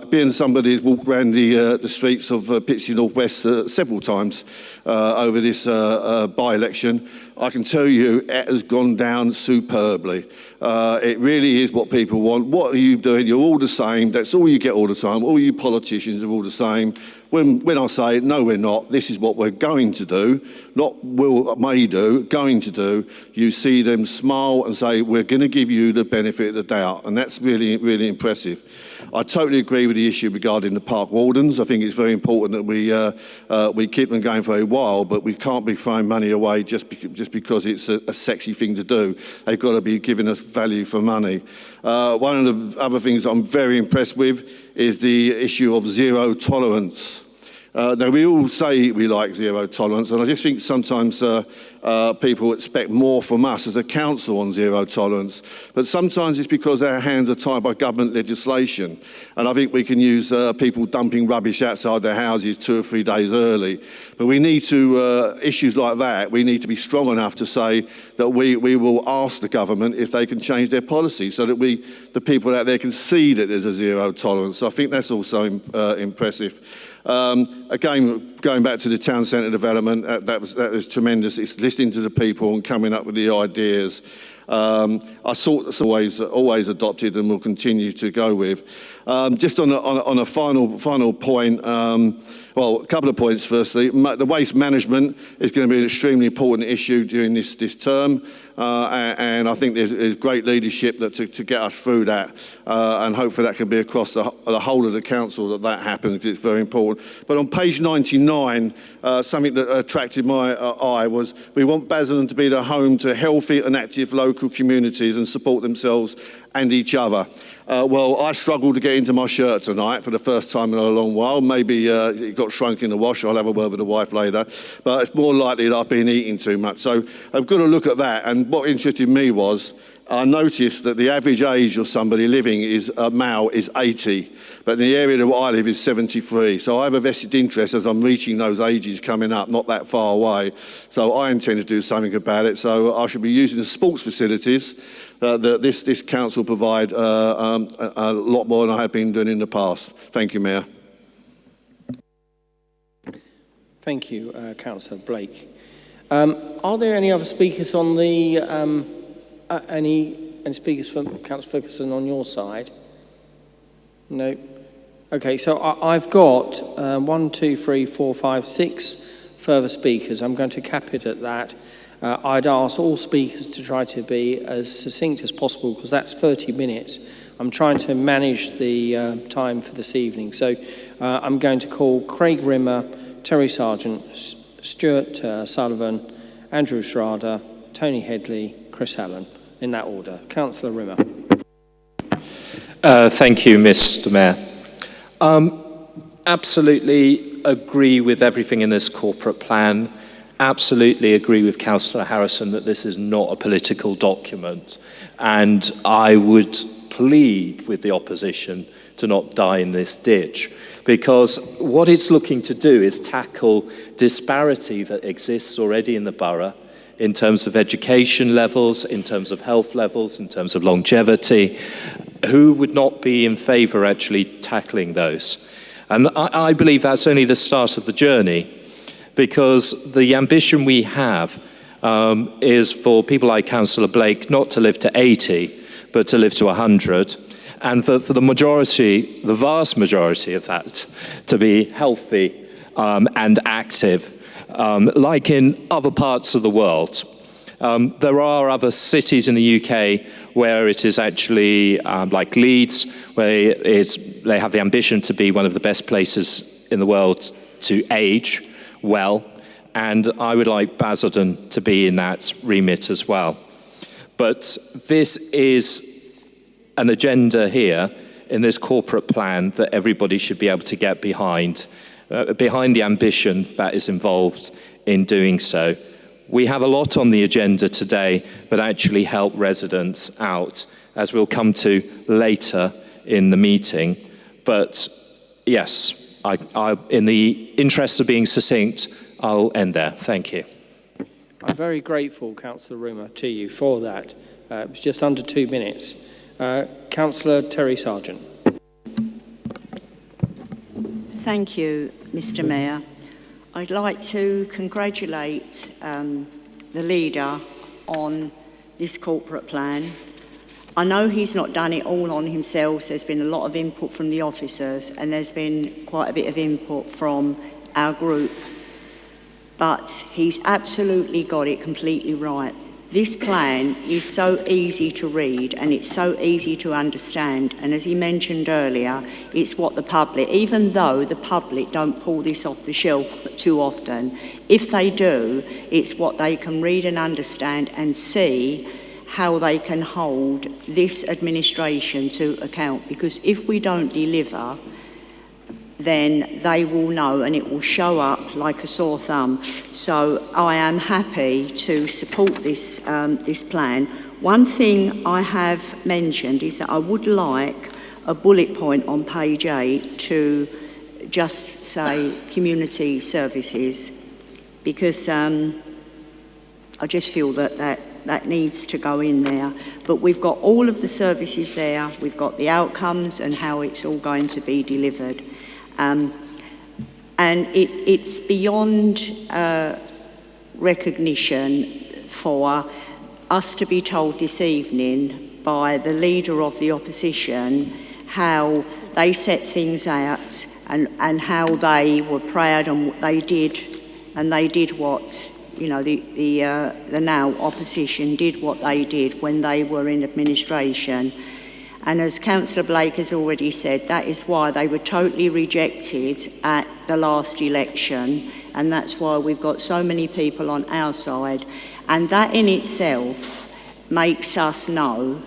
Being somebody who's walked around the streets of Pitsea North West several times over this by-election, I can tell you it has gone down superbly. It really is what people want. What are you doing? You're all the same. That's all you get all the time. All you politicians are all the same. When I say, no, we're not, this is what we're going to do, not will, may do, going to do, you see them smile and say, we're going to give you the benefit of the doubt. And that's really, really impressive. I totally agree with the issue regarding the park wardens. I think it's very important that we keep them going for a while, but we can't be throwing money away just because it's a sexy thing to do. They've got to be giving us value for money. One of the other things I'm very impressed with is the issue of zero tolerance. Now, we all say we like zero tolerance, and I just think sometimes people expect more from us as a council on zero tolerance. But sometimes it's because our hands are tied by government legislation. And I think we can use people dumping rubbish outside their houses 2 or 3 days early. But we need to, issues like that, we need to be strong enough to say that we will ask the government if they can change their policy so that the people out there can see that there's a zero tolerance. So I think that's also impressive. Again, going back to the town centre development, that was tremendous. It's listening to the people and coming up with the ideas. I thought that's always adopted and will continue to go with. Just on a final point, well, a couple of points. Firstly, the waste management is going to be an extremely important issue during this term, and I think there's great leadership to get us through that, and hopefully that can be across the whole of the council that happens, because it's very important. But on page 99, something that attracted my eye was we want Basildon to be the home to healthy and active local communities and support themselves and each other. Well, I struggled to get into my shirt tonight for the first time in a long while. Maybe it got shrunk in the wash. I'll have a word with the wife later. But it's more likely that I've been eating too much. So I've got to look at that. And what interested me was I noticed that the average age of somebody living is male is 80, but in the area where I live is 73. So I have a vested interest as I'm reaching those ages coming up, not that far away. So I intend to do something about it. So I should be using the sports facilities that this council provide a lot more than I have been doing in the past. Thank you, Mayor. Thank you, Councillor Blake. Are there any other speakers on the... any speakers from Councillor Ferguson on your side? No. Okay, so I've got 1, 2, 3, 4, 5, 6 further speakers. I'm going to cap it at that. I'd ask all speakers to try to be as succinct as possible because that's 30 minutes. I'm trying to manage the time for this evening. So I'm going to call Craig Rimmer, Terry Sargent, Stuart Sullivan, Andrew Schrader, Tony Headley, Chris Allen, in that order. Councillor Rimmer. Thank you, Mr. Mayor. Absolutely agree with everything in this corporate plan. Absolutely agree with Councillor Harrison that this is not a political document. And I would plead with the opposition to not die in this ditch, because what it's looking to do is tackle disparity that exists already in the borough in terms of education levels, in terms of health levels, in terms of longevity. Who would not be in favour actually tackling those? And I believe that's only the start of the journey, because the ambition we have is for people like Councillor Blake not to live to 80, but to live to 100. And for the majority, the vast majority of that, to be healthy and active, like in other parts of the world. There are other cities in the UK where it is actually like Leeds, where they have the ambition to be one of the best places in the world to age well. And I would like Basildon to be in that remit as well. But this is an agenda here in this corporate plan that everybody should be able to get behind the ambition that is involved in doing so. We have a lot on the agenda today that actually help residents out, as we'll come to later in the meeting. But yes, in the interest of being succinct, I'll end there. Thank you. I'm very grateful, Councillor Rimmer, to you for that. It was just under 2 minutes. Councillor Terry Sargent. Thank you, Mr. Mayor. I'd like to congratulate the leader on this corporate plan. I know he's not done it all on himself. There's been a lot of input from the officers, and there's been quite a bit of input from our group. But he's absolutely got it completely right. This plan is so easy to read and it's so easy to understand. And as he mentioned earlier, it's what the public, even though the public don't pull this off the shelf too often, if they do, it's what they can read and understand and see how they can hold this administration to account. Because if we don't deliver, then they will know and it will show up like a sore thumb. So I am happy to support this, this plan. One thing I have mentioned is that I would like a bullet point on page 8 to just say community services, because I just feel that needs to go in there. But we've got all of the services there, we've got the outcomes and how it's all going to be delivered. And it's beyond recognition for us to be told this evening by the leader of the opposition how they set things out and how they were proud and what they did what, you know, the now opposition did what they did when they were in administration. And as Councillor Blake has already said, that is why they were totally rejected at the last election, and that's why we've got so many people on our side. And that in itself makes us know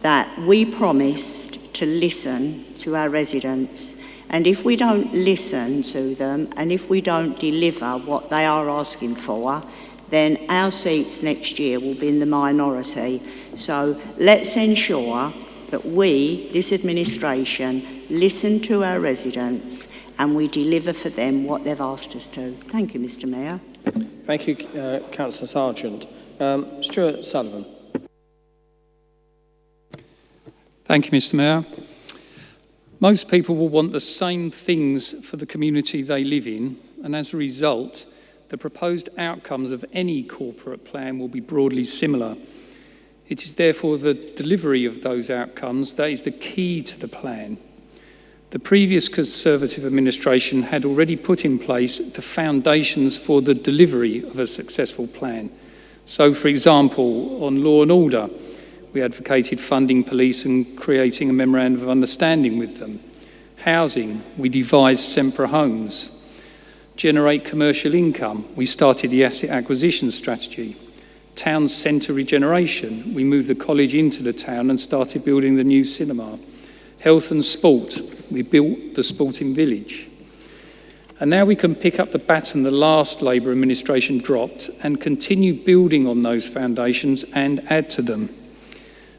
that we promised to listen to our residents. And if we don't listen to them, and if we don't deliver what they are asking for, then our seats next year will be in the minority. So let's ensure that we, this administration, listen to our residents and we deliver for them what they've asked us to. Thank you, Mr. Mayor. Thank you, Councillor Sargent. Stuart Sullivan. Thank you, Mr. Mayor. Most people will want the same things for the community they live in, and as a result, the proposed outcomes of any corporate plan will be broadly similar. It is therefore the delivery of those outcomes that is the key to the plan. The previous Conservative administration had already put in place the foundations for the delivery of a successful plan. So, for example, on law and order, we advocated funding police and creating a memorandum of understanding with them. Housing, we devised Sempre homes. Generate commercial income. We started the asset acquisition strategy. Town centre regeneration. We moved the college into the town and started building the new cinema. Health and sport. We built the sporting village. And now we can pick up the baton the last Labour administration dropped and continue building on those foundations and add to them.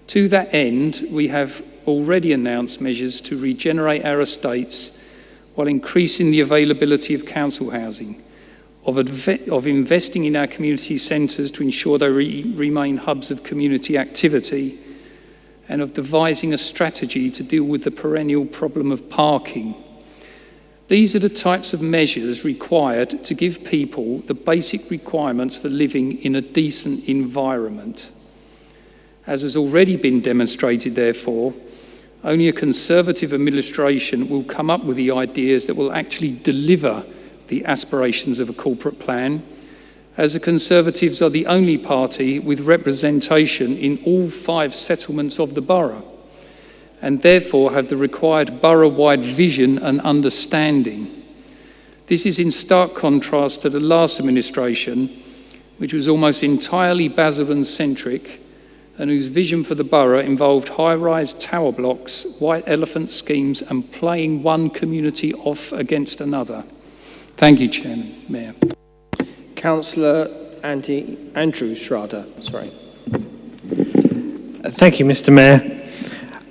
To that end, we have already announced measures to regenerate our estates while increasing the availability of council housing, of investing in our community centres to ensure they remain hubs of community activity, and of devising a strategy to deal with the perennial problem of parking. These are the types of measures required to give people the basic requirements for living in a decent environment. As has already been demonstrated, therefore, only a Conservative administration will come up with the ideas that will actually deliver the aspirations of a corporate plan, as the Conservatives are the only party with representation in all 5 settlements of the borough, and therefore have the required borough-wide vision and understanding. This is in stark contrast to the last administration, which was almost entirely Basildon-centric, and whose vision for the borough involved high-rise tower blocks, white elephant schemes, and playing one community off against another. Thank you, Chairman, Mayor. Councillor Andrew Schrader, sorry. Thank you, Mr. Mayor.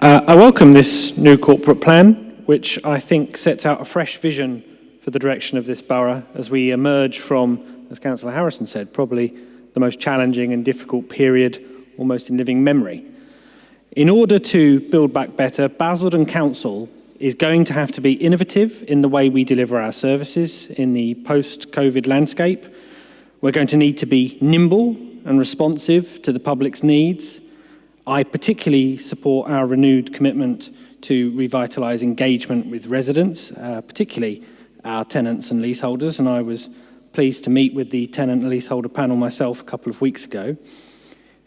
I welcome this new corporate plan, which I think sets out a fresh vision for the direction of this borough as we emerge from, as Councillor Harrison said, probably the most challenging and difficult period almost in living memory. In order to build back better, Basildon Council is going to have to be innovative in the way we deliver our services in the post-COVID landscape. We're going to need to be nimble and responsive to the public's needs. I particularly support our renewed commitment to revitalise engagement with residents, particularly our tenants and leaseholders, and I was pleased to meet with the tenant and leaseholder panel myself a couple of weeks ago.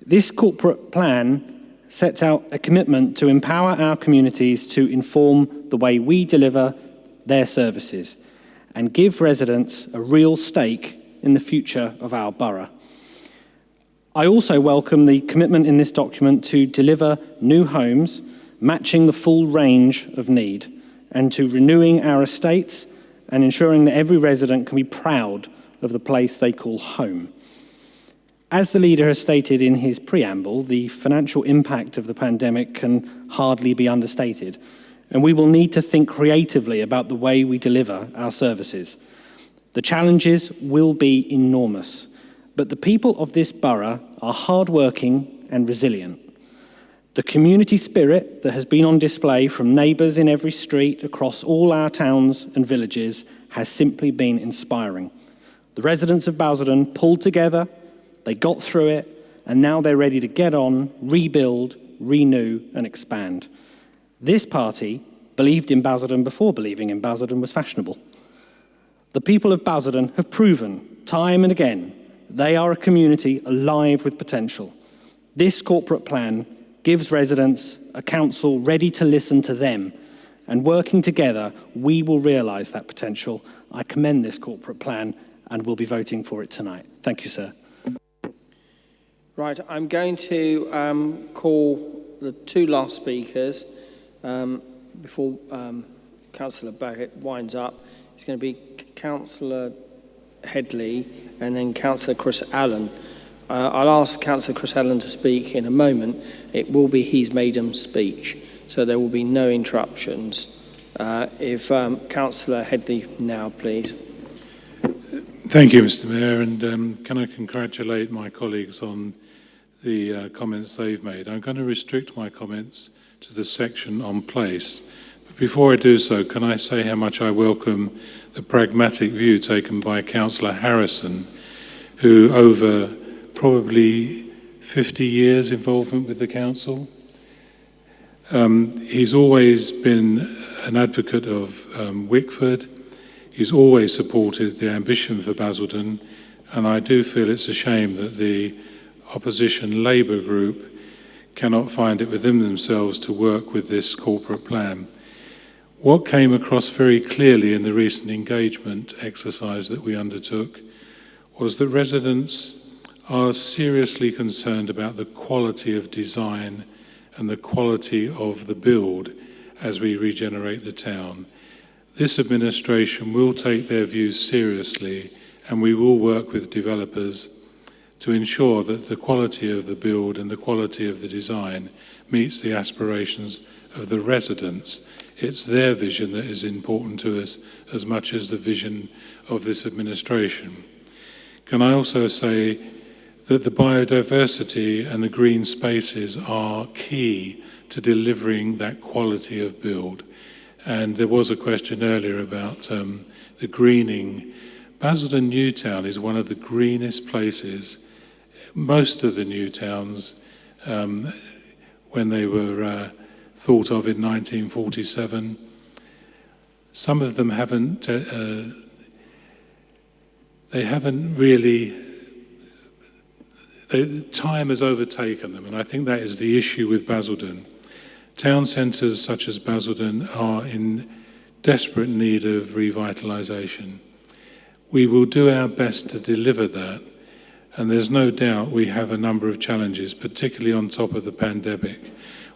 This corporate plan sets out a commitment to empower our communities to inform the way we deliver their services and give residents a real stake in the future of our borough. I also welcome the commitment in this document to deliver new homes matching the full range of need and to renewing our estates and ensuring that every resident can be proud of the place they call home. As the leader has stated in his preamble, the financial impact of the pandemic can hardly be understated, and we will need to think creatively about the way we deliver our services. The challenges will be enormous, but the people of this borough are hardworking and resilient. The community spirit that has been on display from neighbours in every street across all our towns and villages has simply been inspiring. The residents of Basildon pulled together, they got through it, and now they're ready to get on, rebuild, renew, and expand. This party believed in Basildon before believing in Basildon was fashionable. The people of Basildon have proven, time and again, they are a community alive with potential. This corporate plan gives residents a council ready to listen to them, and working together, we will realise that potential. I commend this corporate plan and will be voting for it tonight. Thank you, sir. Right, I'm going to call the 2 last speakers before Councillor Baggett winds up. It's going to be Councillor Headley and then Councillor Chris Allen. I'll ask Councillor Chris Allen to speak in a moment. It will be his maiden speech, so there will be no interruptions. If Councillor Headley now, please. Thank you, Mr. Mayor, and can I congratulate my colleagues on the comments they've made. I'm going to restrict my comments to the section on place. But before I do so, can I say how much I welcome the pragmatic view taken by Councillor Harrison, who over probably 50 years involvement with the council, he's always been an advocate of Wickford. He's always supported the ambition for Basildon, and I do feel it's a shame that the opposition Labour group cannot find it within themselves to work with this corporate plan. What came across very clearly in the recent engagement exercise that we undertook was that residents are seriously concerned about the quality of design and the quality of the build as we regenerate the town. This administration will take their views seriously, and we will work with developers to ensure that the quality of the build and the quality of the design meets the aspirations of the residents. It's their vision that is important to us as much as the vision of this administration. Can I also say that the biodiversity and the green spaces are key to delivering that quality of build. And there was a question earlier about the greening. Basildon New Town is one of the greenest places. Most of the new towns, when they were thought of in 1947, some of them haven't really, time has overtaken them, and I think that is the issue with Basildon. Town centres such as Basildon are in desperate need of revitalisation. We will do our best to deliver that, and there's no doubt we have a number of challenges, particularly on top of the pandemic.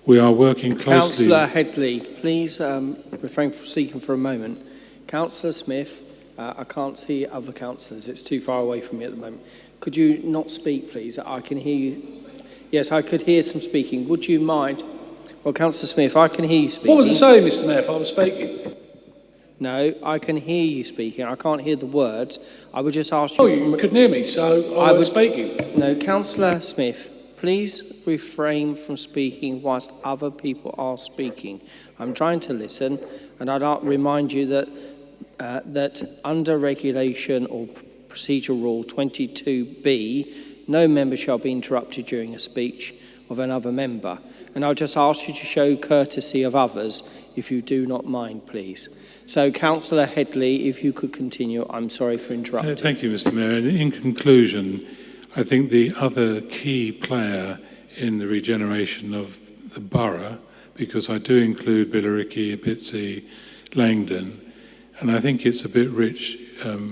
We are working closely... Councillor Headley, please refrain from speaking for a moment. Councillor Smith, I can't see other councillors. It's too far away from me at the moment. Could you not speak, please? I can hear you. Yes, I could hear some speaking. Would you mind? Well, Councillor Smith, I can hear you speaking. What was I saying, Mr. Mayor, if I was speaking? No, I can hear you speaking. I can't hear the words. I would just ask you... Oh, you couldn't hear me, so I was speaking. No, Councillor Smith, please refrain from speaking whilst other people are speaking. I'm trying to listen, and I'd like to remind you that that under regulation or procedural rule 22B, no member shall be interrupted during a speech of another member. And I'll just ask you to show courtesy of others, if you do not mind, please. So, Councillor Headley, if you could continue. I'm sorry for interrupting. Thank you, Mr. Mayor. And in conclusion, I think the other key player in the regeneration of the borough, because I do include Billericay, Pitsea, Langdon, and I think it's a bit rich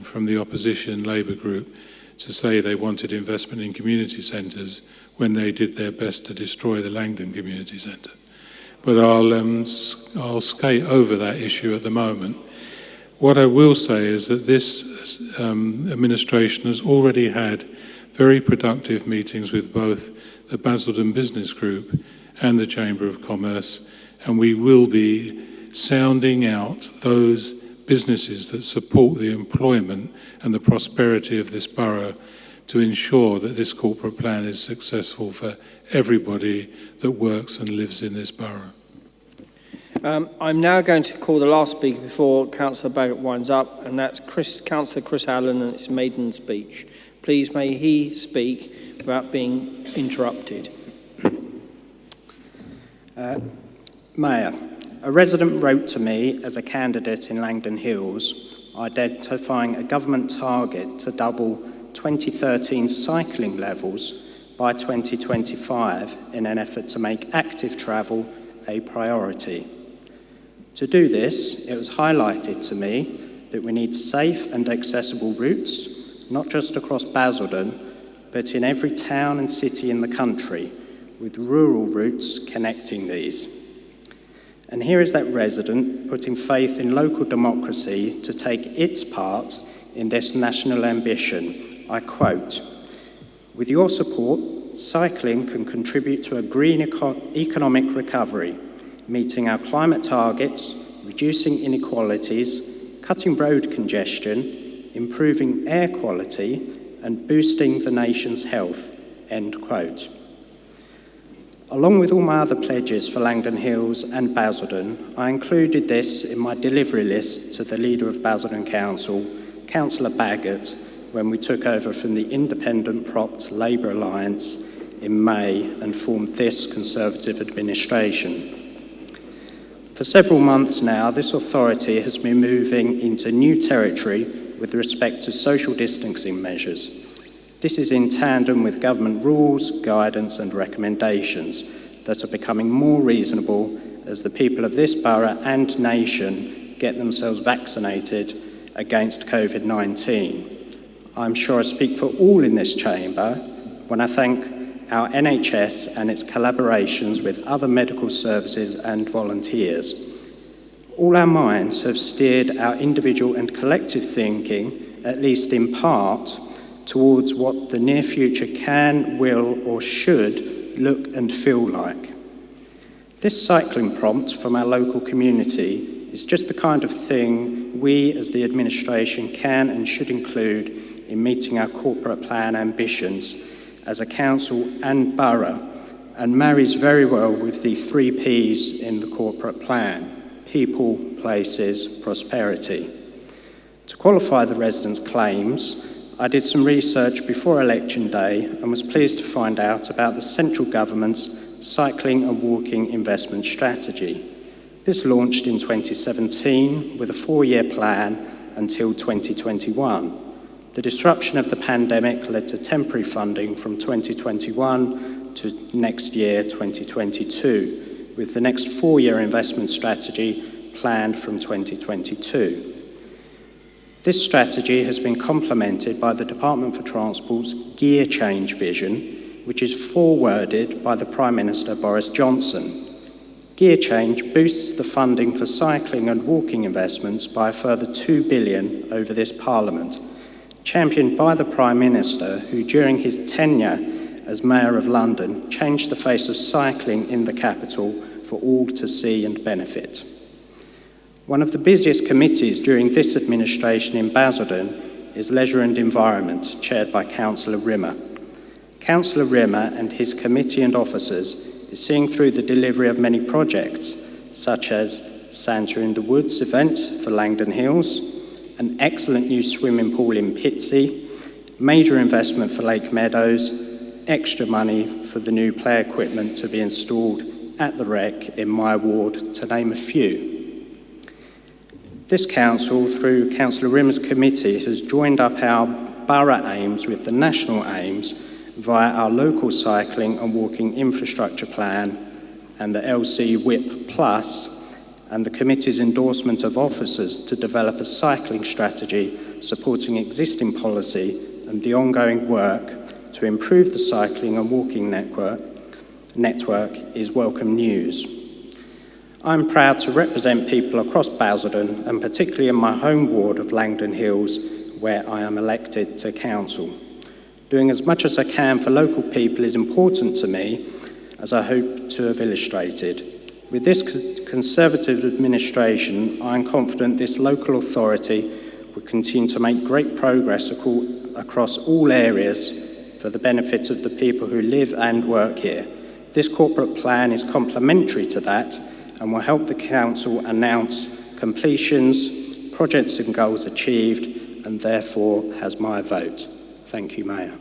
from the opposition Labour group to say they wanted investment in community centres when they did their best to destroy the Langdon Community Centre. But I'll skate over that issue at the moment. What I will say is that this administration has already had very productive meetings with both the Basildon Business Group and the Chamber of Commerce, and we will be sounding out those businesses that support the employment and the prosperity of this borough to ensure that this corporate plan is successful for everybody that works and lives in this borough. I'm now going to call the last speaker before Councillor Baggott winds up, and that's Councillor Chris Allen and his maiden speech. Please may he speak without being interrupted. Mayor, a resident wrote to me as a candidate in Langdon Hills identifying a government target to double 2013 cycling levels by 2025 in an effort to make active travel a priority. To do this, it was highlighted to me that we need safe and accessible routes, not just across Basildon, but in every town and city in the country, with rural routes connecting these. And here is that resident putting faith in local democracy to take its part in this national ambition. I quote, "With your support, cycling can contribute to a green economic recovery, meeting our climate targets, reducing inequalities, cutting road congestion, improving air quality, and boosting the nation's health," end quote. Along with all my other pledges for Langdon Hills and Basildon, I included this in my delivery list to the leader of Basildon Council, Councillor Baggott, when we took over from the independent-propped Labour Alliance in May and formed this Conservative administration. For several months now, this authority has been moving into new territory with respect to social distancing measures. This is in tandem with government rules, guidance and recommendations that are becoming more reasonable as the people of this borough and nation get themselves vaccinated against COVID-19. I'm sure I speak for all in this chamber when I thank our NHS and its collaborations with other medical services and volunteers. All our minds have steered our individual and collective thinking, at least in part, towards what the near future can, will, or should look and feel like. This cycling prompt from our local community is just the kind of thing we as the administration can and should include in meeting our corporate plan ambitions as a council and borough, and marries very well with the 3 Ps in the corporate plan: people, places, prosperity. To qualify the residents' claims, I did some research before election day and was pleased to find out about the central government's cycling and walking investment strategy. This launched in 2017 with a 4-year plan until 2021. The disruption of the pandemic led to temporary funding from 2021 to next year, 2022, with the next 4-year investment strategy planned from 2022. This strategy has been complemented by the Department for Transport's gear change vision, which is forwarded by the Prime Minister Boris Johnson. Gear change boosts the funding for cycling and walking investments by a further £2 billion over this Parliament, championed by the Prime Minister, who during his tenure as Mayor of London changed the face of cycling in the capital for all to see and benefit. One of the busiest committees during this administration in Basildon is Leisure and Environment, chaired by Councillor Rimmer. Councillor Rimmer and his committee and officers is seeing through the delivery of many projects, such as Santa in the Woods event for Langdon Hills, an excellent new swimming pool in Pitsea, major investment for Lake Meadows, extra money for the new play equipment to be installed at the Rec in my ward, to name a few. This council, through Councillor Rimmer's committee, has joined up our borough aims with the national aims via our local cycling and walking infrastructure plan and the LC WIP Plus, and the committee's endorsement of officers to develop a cycling strategy supporting existing policy and the ongoing work to improve the cycling and walking network is welcome news. I'm proud to represent people across Basildon, and particularly in my home ward of Langdon Hills, where I am elected to council. Doing as much as I can for local people is important to me, as I hope to have illustrated. With this Conservative administration, I am confident this local authority will continue to make great progress across all areas for the benefit of the people who live and work here. This corporate plan is complementary to that and will help the council announce completions, projects and goals achieved, and therefore has my vote. Thank you, Mayor.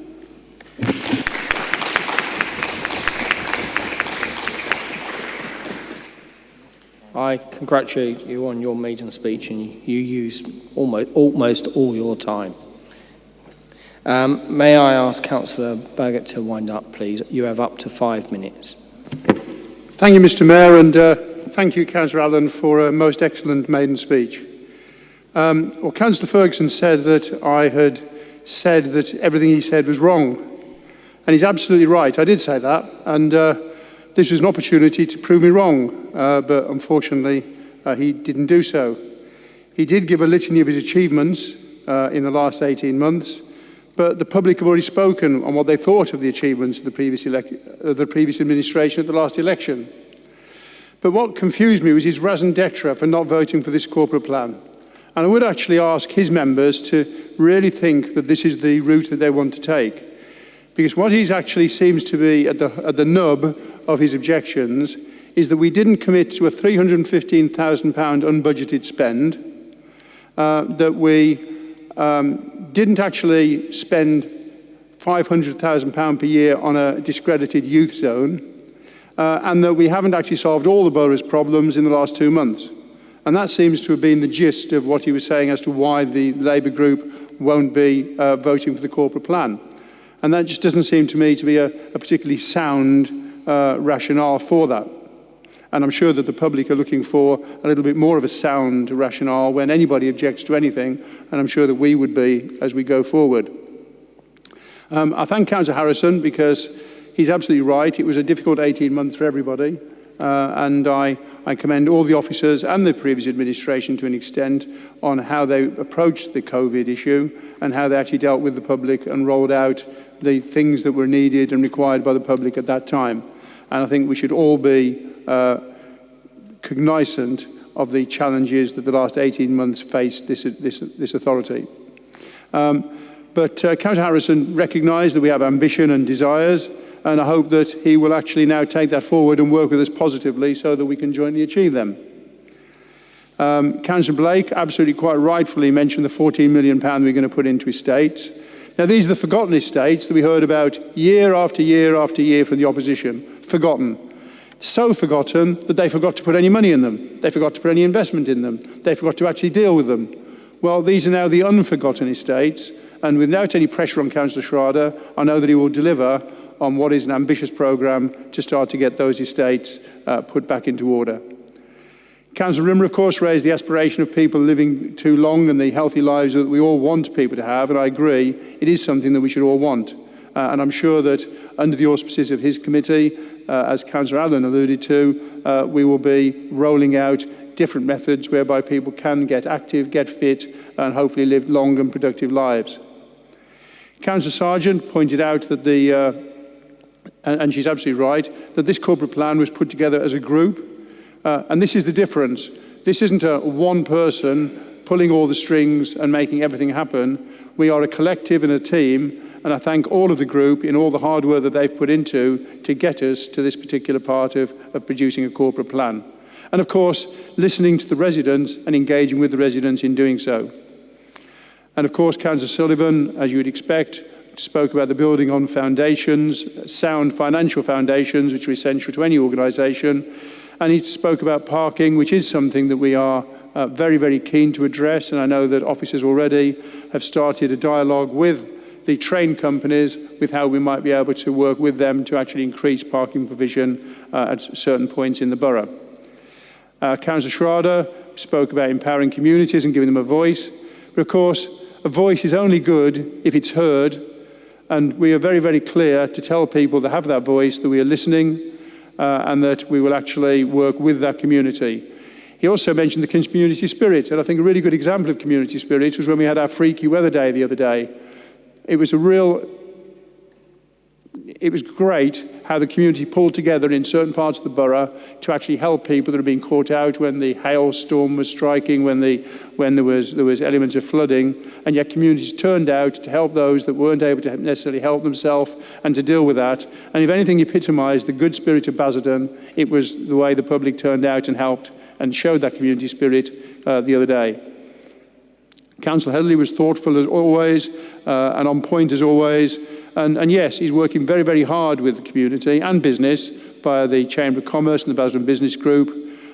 I congratulate you on your maiden speech, and you used almost all your time. May I ask Councillor Baggott to wind up, please? You have up to 5 minutes. Thank you, Mr. Mayor, and thank you, Councillor Allen, for a most excellent maiden speech. Councillor Ferguson said that I had said that everything he said was wrong, and he's absolutely right. I did say that, and this was an opportunity to prove me wrong, but unfortunately he didn't do so. He did give a litany of his achievements in the last 18 months, but the public have already spoken on what they thought of the achievements of the previous administration at the last election. But what confused me was his raison d'etre for not voting for this corporate plan. And I would actually ask his members to really think that this is the route that they want to take. Because what he actually seems to be at the nub of his objections is that we didn't commit to a £315,000 unbudgeted spend, that we didn't actually spend £500,000 per year on a discredited youth zone, and that we haven't actually solved all the borough's problems in the last 2 months. And that seems to have been the gist of what he was saying as to why the Labour group won't be voting for the corporate plan. And that just doesn't seem to me to be a particularly sound rationale for that. And I'm sure that the public are looking for a little bit more of a sound rationale when anybody objects to anything, and I'm sure that we would be as we go forward. I thank Councillor Harrison because he's absolutely right. It was a difficult 18 months for everybody, and I commend all the officers and the previous administration to an extent on how they approached the COVID issue and how they actually dealt with the public and rolled out the things that were needed and required by the public at that time. And I think we should all be cognizant of the challenges that the last 18 months faced this authority. But Councillor Harrison recognised that we have ambition and desires, and I hope that he will actually now take that forward and work with us positively so that we can jointly achieve them. Councillor Blake absolutely quite rightfully mentioned the £14 million we're going to put into estates. Now, these are the forgotten estates that we heard about year after year after year from the opposition. Forgotten. So forgotten that they forgot to put any money in them. They forgot to put any investment in them. They forgot to actually deal with them. Well, these are now the unforgotten estates, and without any pressure on Councillor Schrader, I know that he will deliver on what is an ambitious programme to start to get those estates put back into order. Councillor Rimmer, of course, raised the aspiration of people living too long and the healthy lives that we all want people to have, and I agree, it is something that we should all want. And I'm sure that under the auspices of his committee, as Councillor Allen alluded to, we will be rolling out different methods whereby people can get active, get fit, and hopefully live long and productive lives. Councillor Sargent pointed out that and she's absolutely right, that this corporate plan was put together as a group. And this is the difference. This isn't a one person pulling all the strings and making everything happen. We are a collective and a team, and I thank all of the group in all the hard work that they've put into to get us to this particular part of producing a corporate plan. And of course, listening to the residents and engaging with the residents in doing so. And of course, Councillor Sullivan, as you would expect, spoke about the building on foundations, sound financial foundations, which are essential to any organisation. And he spoke about parking, which is something that we are very, very keen to address. And I know that officers already have started a dialogue with the train companies with how we might be able to work with them to actually increase parking provision at certain points in the borough. Councillor Schrader spoke about empowering communities and giving them a voice. But of course, a voice is only good if it's heard. And we are very, very clear to tell people that have that voice that we are listening, and that we will actually work with that community. He also mentioned the community spirit, and I think a really good example of community spirit was when we had our freaky weather day the other day. It was great how the community pulled together in certain parts of the borough to actually help people that are being caught out when the hailstorm was striking, when there was elements of flooding, and yet communities turned out to help those that weren't able to necessarily help themselves and to deal with that. And if anything epitomised the good spirit of Basildon, it was the way the public turned out and helped and showed that community spirit the other day. Councillor Headley was thoughtful as always and on point as always. And yes, he's working very, very hard with the community and business via the Chamber of Commerce and the Basildon Business Group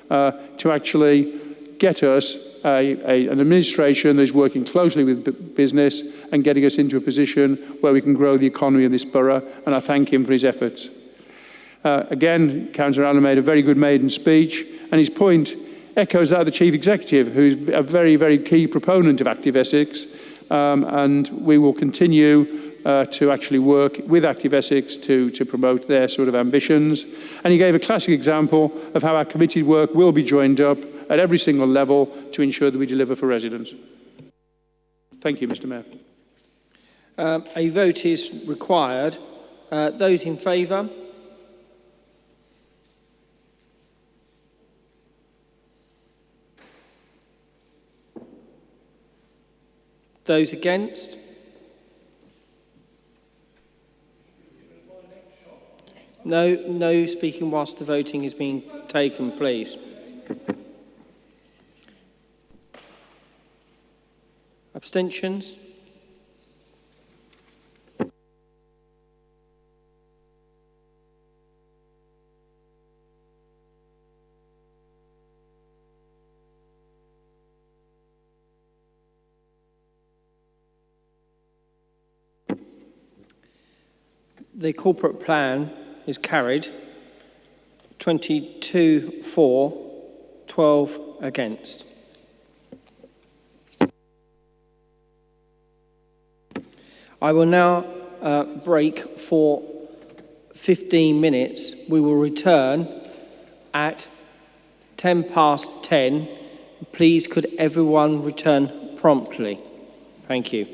to actually get us an administration that is working closely with business and getting us into a position where we can grow the economy of this borough, and I thank him for his efforts. Again, Councillor Allen made a very good maiden speech, and his point echoes that of the Chief Executive, who's a very, very key proponent of Active Essex, and we will continue to actually work with Active Essex to promote their sort of ambitions. And he gave a classic example of how our committee work will be joined up at every single level to ensure that we deliver for residents. Thank you, Mr. Mayor. A vote is required. Those in favour? Those against? No speaking whilst the voting is being taken, please. Abstentions? The corporate plan is carried. 22 for, 12 against. I will now break for 15 minutes. We will return at 10:10. Please could everyone return promptly? Thank you.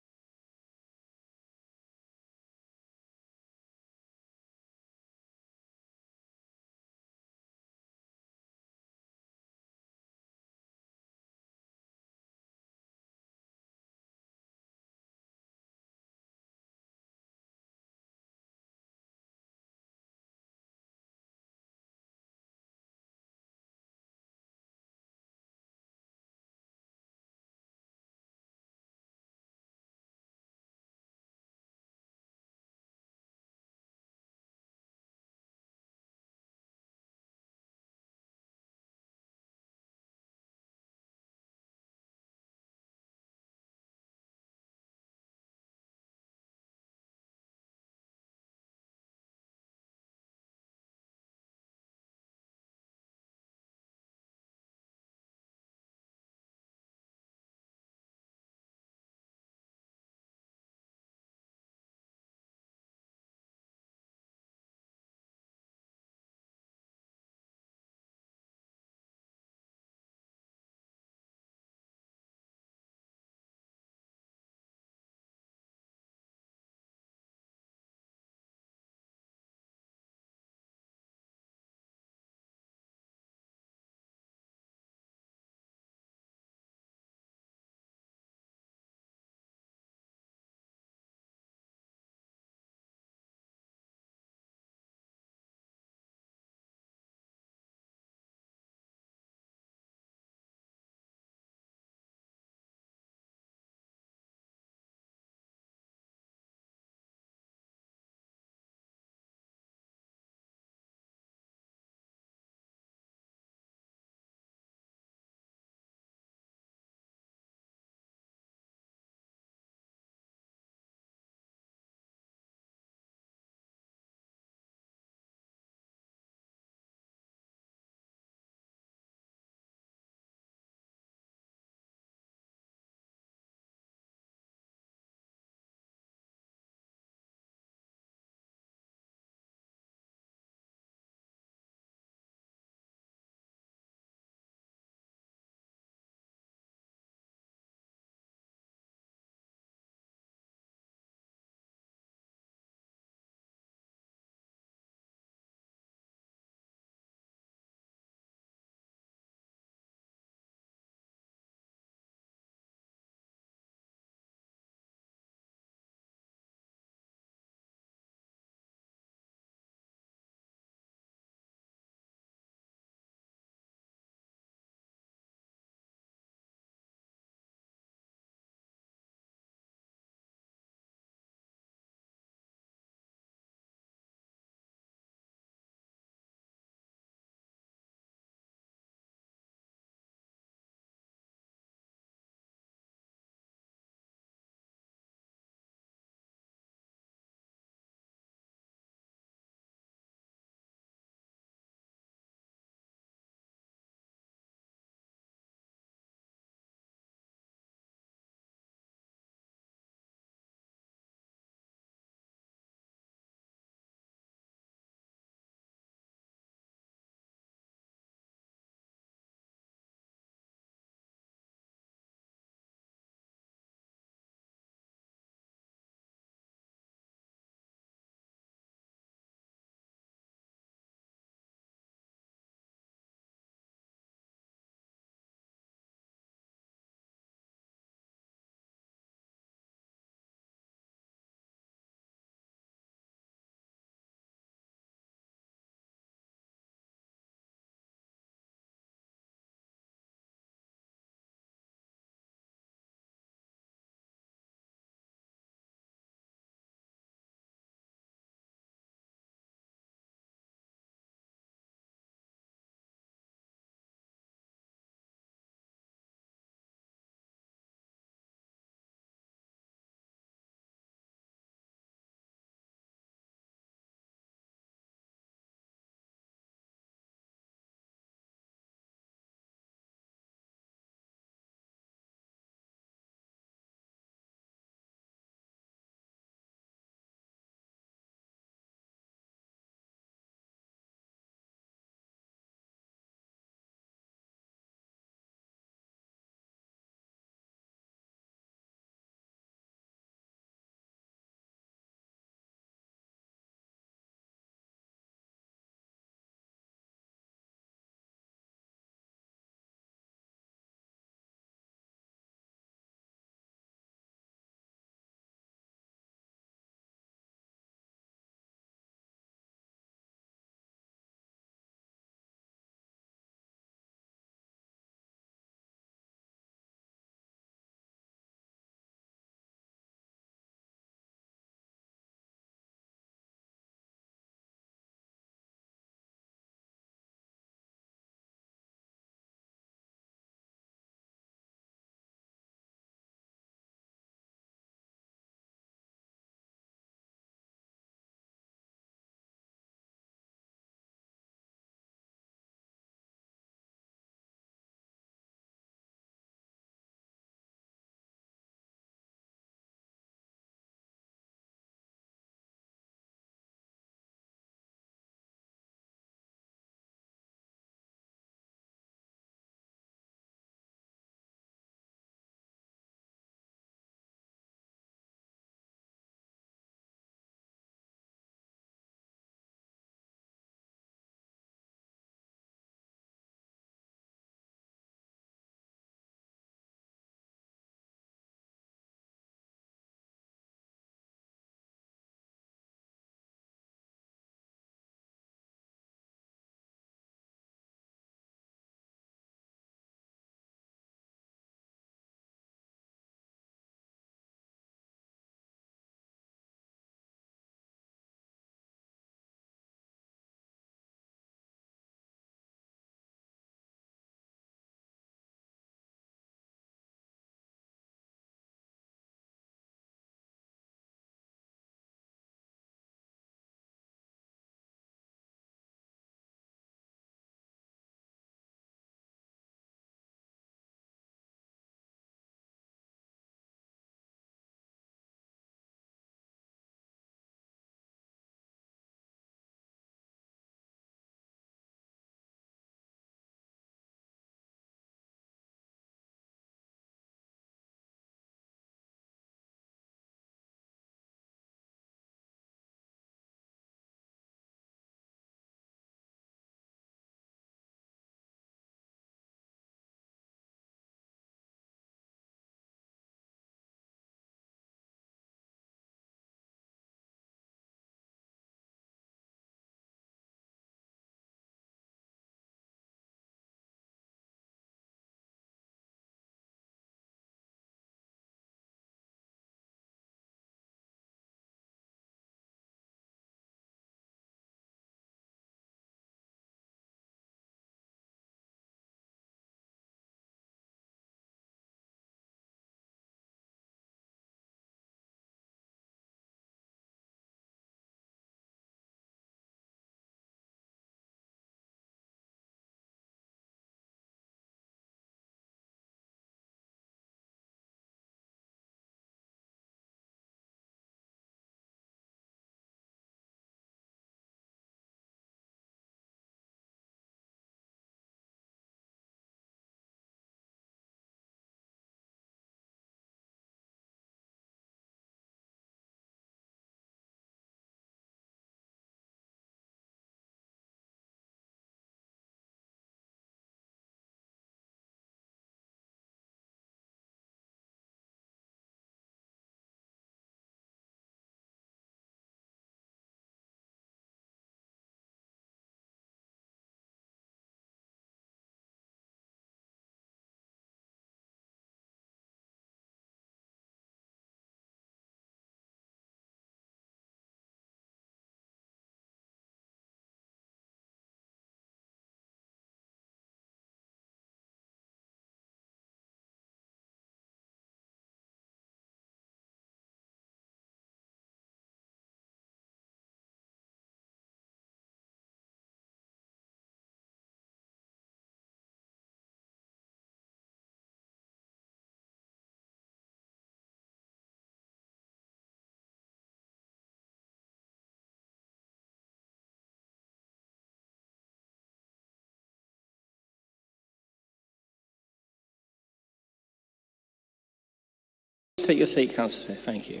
take your seat, Councillor Smith. Thank you.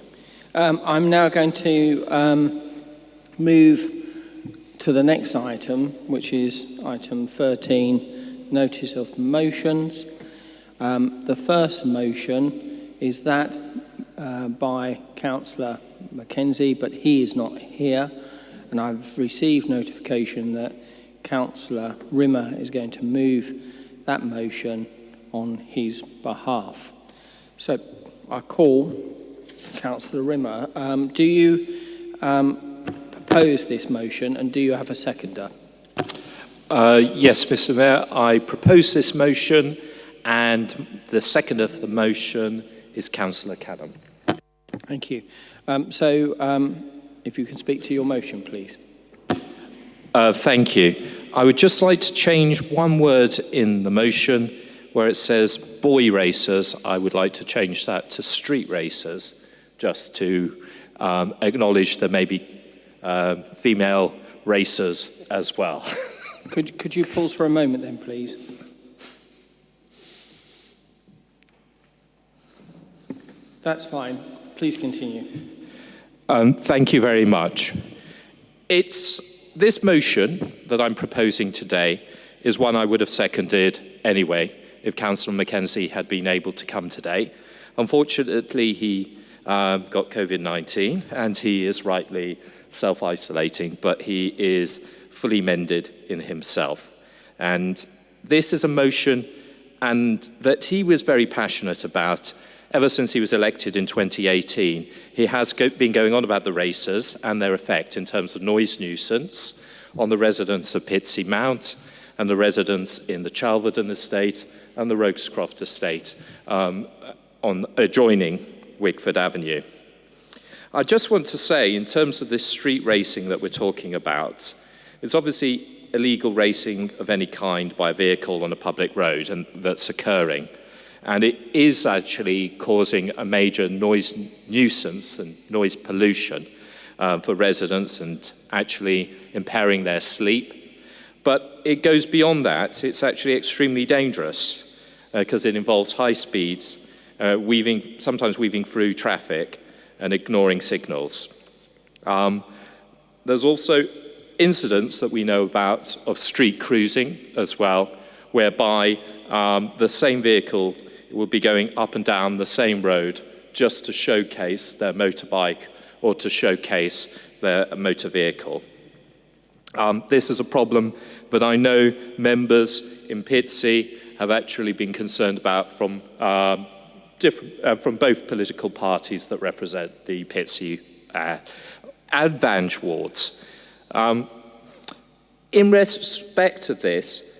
I'm now going to move to the next item, which is item 13, notice of motions. The first motion is that by Councillor Mackenzie, but he is not here, and I've received notification that Councillor Rimmer is going to move that motion on his behalf. So I call Councillor Rimmer. Do you propose this motion, and do you have a seconder? Yes, Mr. Mayor, I propose this motion, and the seconder for the motion is Councillor Canham. Thank you. If you can speak to your motion, please. Thank you. I would just like to change one word in the motion where it says boy racers. I would like to change that to street racers, just to acknowledge there may be female racers as well. Could you pause for a moment then, please? That's fine. Please continue. Thank you very much. This motion that I'm proposing today is one I would have seconded anyway if Councillor Mackenzie had been able to come today. Unfortunately, he got COVID-19 and he is rightly self-isolating, but he is fully mended in himself. And this is a motion that he was very passionate about. Ever since he was elected in 2018, he has been going on about the racers and their effect in terms of noise nuisance on the residents of Pitsea Mount and the residents in the Chalverdon estate and the Rokescroft estate on adjoining Wickford Avenue. I just want to say, in terms of this street racing that we're talking about, it's obviously illegal racing of any kind by a vehicle on a public road, and that's occurring. And it is actually causing a major noise nuisance and noise pollution for residents and actually impairing their sleep. But it goes beyond that. It's actually extremely dangerous because it involves high speeds, sometimes weaving through traffic and ignoring signals. There's also incidents that we know about of street cruising as well, whereby the same vehicle will be going up and down the same road just to showcase their motorbike or to showcase their motor vehicle. This is a problem that I know members in Pitsea have actually been concerned about from both political parties that represent the Pitsea and Vange wards. In respect of this,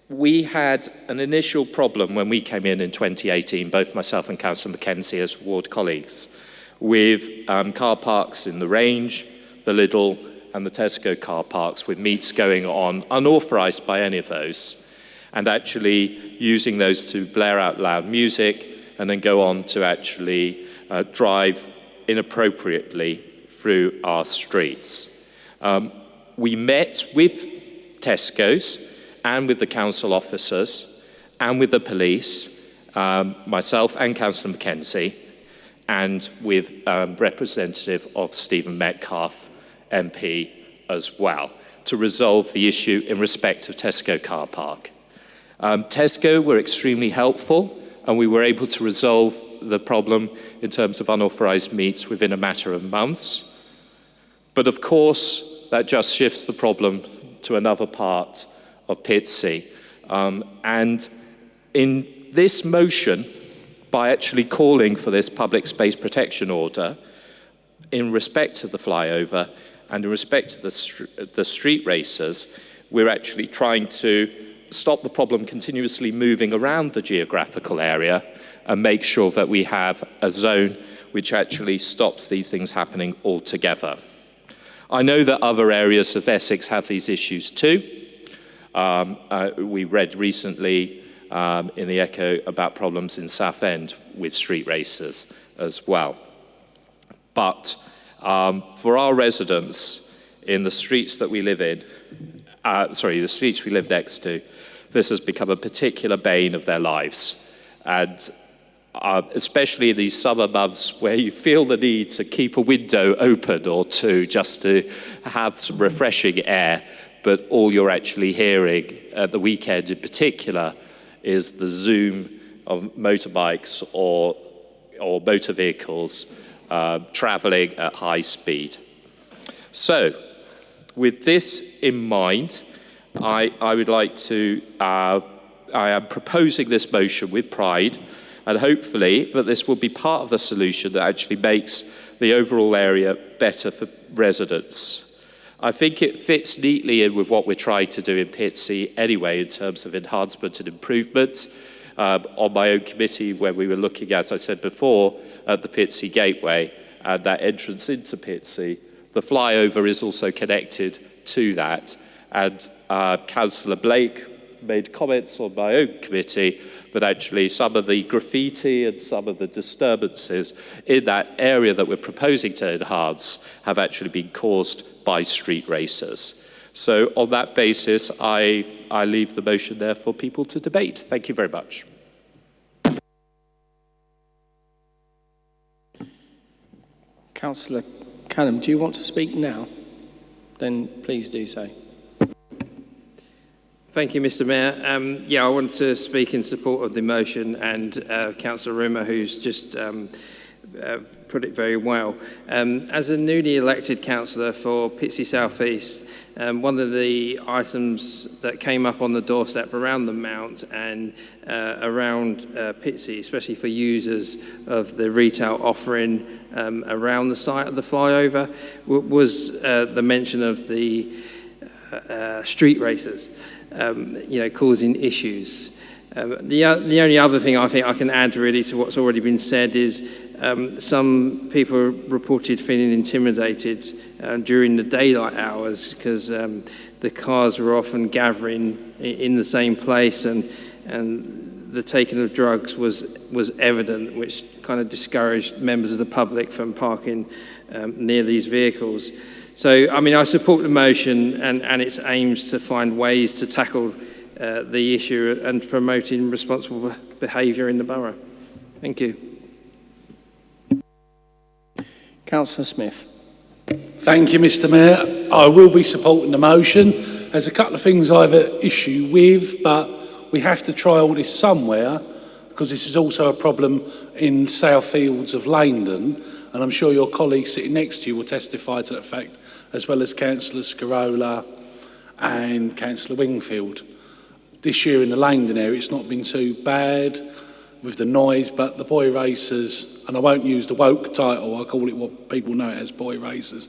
we had an initial problem when we came in 2018, both myself and Councillor Mackenzie as ward colleagues, with car parks in the Range, the Lidl and the Tesco car parks, with meets going on unauthorised by any of those, and actually using those to blare out loud music and then go on to actually drive inappropriately through our streets. We met with Tesco's and with the council officers and with the police, myself and Councillor Mackenzie, and with representative of Stephen Metcalfe, MP, as well, to resolve the issue in respect of Tesco car park. Tesco were extremely helpful, and we were able to resolve the problem in terms of unauthorised meets within a matter of months. But of course, that just shifts the problem to another part of Pitsea. And in this motion, by actually calling for this public space protection order in respect of the flyover and in respect of the street racers, we're actually trying to stop the problem continuously moving around the geographical area and make sure that we have a zone which actually stops these things happening altogether. I know that other areas of Essex have these issues too. We read recently in the Echo about problems in Southend with street racers as well. But for our residents in the streets that we live in, the streets we live next to, this has become a particular bane of their lives. And especially in these summer months where you feel the need to keep a window open or two just to have some refreshing air, but all you're actually hearing at the weekend in particular is the zoom of motorbikes or motor vehicles travelling at high speed. So, with this in mind, I would like to, I am proposing this motion with pride, and hopefully that this will be part of the solution that actually makes the overall area better for residents. I think it fits neatly in with what we're trying to do in Pitsea anyway in terms of enhancement and improvement. On my own committee, where we were looking, as I said before, at the Pitsea Gateway and that entrance into Pitsea, the flyover is also connected to that. And Councillor Blake made comments on my own committee that actually some of the graffiti and some of the disturbances in that area that we're proposing to enhance have actually been caused by street racers. So on that basis, I leave the motion there for people to debate. Thank you very much. Councillor Callum, do you want to speak now? Then please do so. Thank you, Mr. Mayor. Yeah, I want to speak in support of the motion and Councillor Rimmer, who's just put it very well. As a newly elected councillor for Pitsea South East, one of the items that came up on the doorstep around the Mount and around Pitsea, especially for users of the retail offering around the site of the flyover, was the mention of the street racers, causing issues. The only other thing I think I can add really to what's already been said is some people reported feeling intimidated during the daylight hours because the cars were often gathering in the same place, and the taking of drugs was evident, which kind of discouraged members of the public from parking near these vehicles. So, I mean, I support the motion and its aims to find ways to tackle the issue and promoting responsible behaviour in the borough. Thank you. Councillor Smith. Thank you, Mr. Mayor. I will be supporting the motion. There's a couple of things I have an issue with, but we have to try all this somewhere because this is also a problem in South Fields of Langdon, and I'm sure your colleague sitting next to you will testify to that fact, as well as Councillor Scarola and Councillor Wingfield. This year in the Langdon area, it's not been too bad with the noise, but the boy racers, and I won't use the woke title, I'll call it what people know it as, boy racers,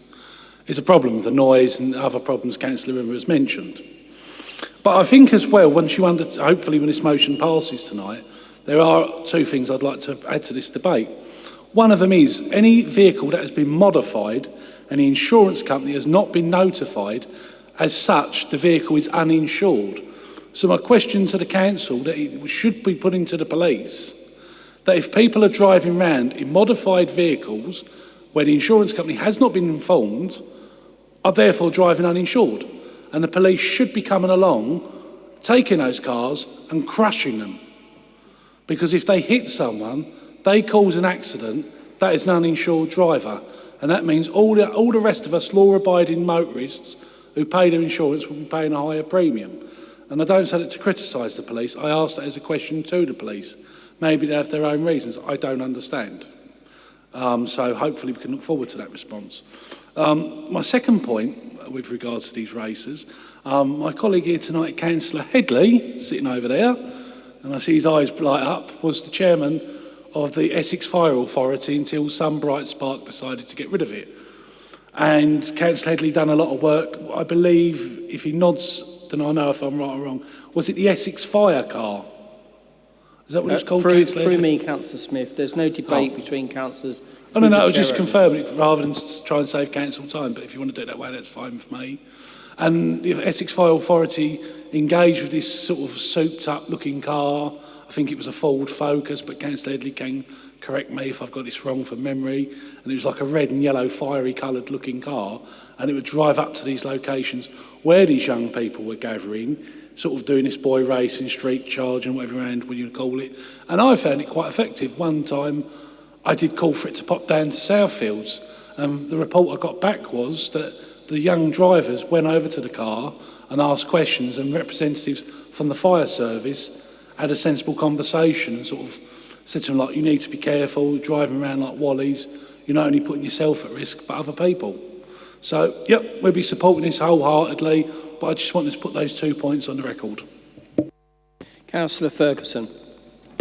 is a problem with the noise and other problems Councillor Rimmer has mentioned. But I think as well, once you hopefully when this motion passes tonight, there are two things I'd like to add to this debate. One of them is any vehicle that has been modified and the insurance company has not been notified, as such, the vehicle is uninsured. So my question to the council that it should be put into the police, that if people are driving around in modified vehicles where the insurance company has not been informed, are therefore driving uninsured. And the police should be coming along, taking those cars and crushing them. Because if they hit someone, they cause an accident, that is an uninsured driver. And that means all the rest of us law-abiding motorists who pay their insurance will be paying a higher premium. And I don't say that to criticise the police, I ask that as a question to the police. Maybe they have their own reasons, I don't understand. So hopefully we can look forward to that response. My second point with regards to these races, my colleague here tonight, Councillor Headley, sitting over there, and I see his eyes light up, was the chairman of the Essex Fire Authority until some bright spark decided to get rid of it. And Councillor Headley done a lot of work. I believe, if he nods, then I know if I'm right or wrong. Was it the Essex Fire Car? Is that what it's called? Through me, Councillor Smith. There's no debate between councillors. Oh, no, I was just confirming it rather than try and save council time. But if you want to do it that way, that's fine with me. And the Essex Fire Authority engaged with this sort of souped-up looking car. I think it was a Ford Focus, but Councillor Headley can correct me if I've got this wrong from memory. And it was like a red and yellow fiery coloured looking car. And it would drive up to these locations where these young people were gathering, sort of doing this boy racing, street charging, whatever and what you call it. And I found it quite effective. One time I did call for it to pop down to Southfields. The report I got back was that the young drivers went over to the car and asked questions, and representatives from the fire service had a sensible conversation and sort of said to them, like, you need to be careful, driving around like Wallies, you're not only putting yourself at risk, but other people. So, yep, we'll be supporting this wholeheartedly, but I just wanted to put those 2 points on the record. Councillor Ferguson.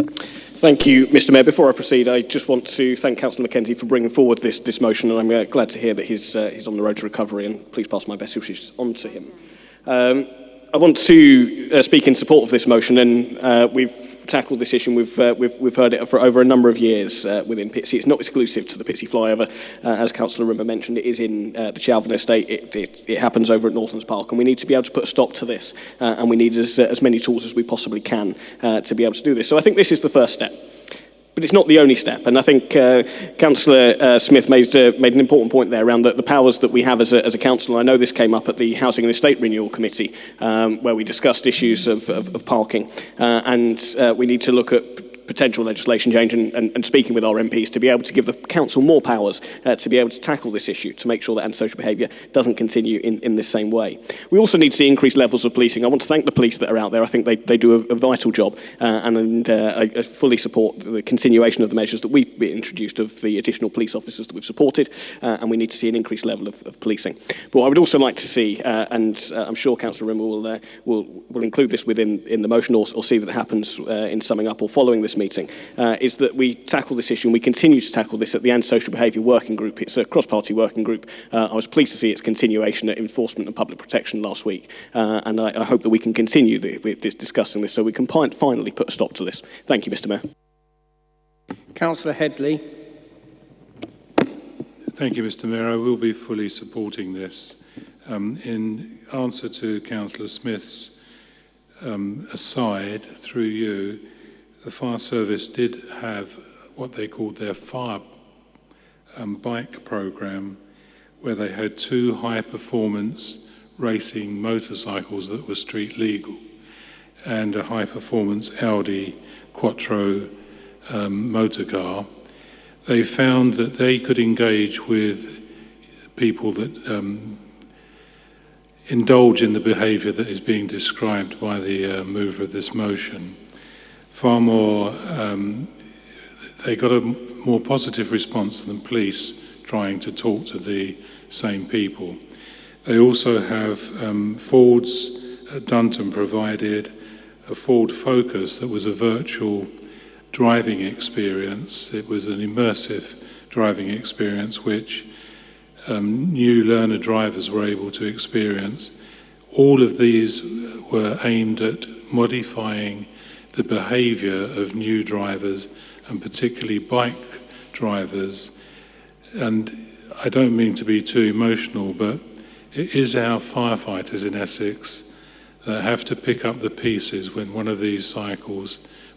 Thank you, Mr Mayor. Before I proceed, I just want to thank Councillor Mackenzie for bringing forward this motion, and I'm glad to hear that he's on the road to recovery, and please pass my best wishes on to him. I want to speak in support of this motion, and we've tackled this issue, and we've heard it for over a number of years within Pitsea. It's not exclusive to the Pitsea flyover, as Councillor Rimmer mentioned. It is in the Chalvin estate. It happens over at Norton's Park, and we need to be able to put a stop to this, and we need as many tools as we possibly can to be able to do this. So I think this is the first step. But it's not the only step, and I think Councillor Smith made an important point there around the powers that we have as a council. I know this came up at the Housing and Estate Renewal Committee, where we discussed issues of parking, and we need to look at potential legislation change and speaking with our MPs to be able to give the council more powers to be able to tackle this issue, to make sure that antisocial behaviour doesn't continue in this same way. We also need to see increased levels of policing. I want to thank the police that are out there. I think they do a vital job, and I fully support the continuation of the measures that we've introduced of the additional police officers that we've supported, and we need to see an increased level of policing. But what I would also like to see, and I'm sure Councillor Rimmer will include this in the motion or see that it happens in summing up or following this meeting, is that we tackle this issue and we continue to tackle this at the Antisocial Behaviour Working Group. It's a cross-party working group. I was pleased to see its continuation at Enforcement and Public Protection last week, and I hope that we can continue discussing this so we can finally put a stop to this. Thank you, Mr Mayor. Councillor Headley. Thank you, Mr Mayor. I will be fully supporting this. In answer to Councillor Smith's aside, through you, the fire service did have what they called their fire bike programme, where they had 2 high-performance racing motorcycles that were street legal and a high-performance Audi Quattro motor car. They found that they could engage with people that indulge in the behaviour that is being described by the mover of this motion. Far more, they got a more positive response than police trying to talk to the same people. They also have Ford's at Dunton provided a Ford Focus that was a virtual driving experience. It was an immersive driving experience which new learner drivers were able to experience. All of these were aimed at modifying the behaviour of new drivers, and particularly bike drivers. And I don't mean to be too emotional, but it is our firefighters in Essex that have to pick up the pieces when one of these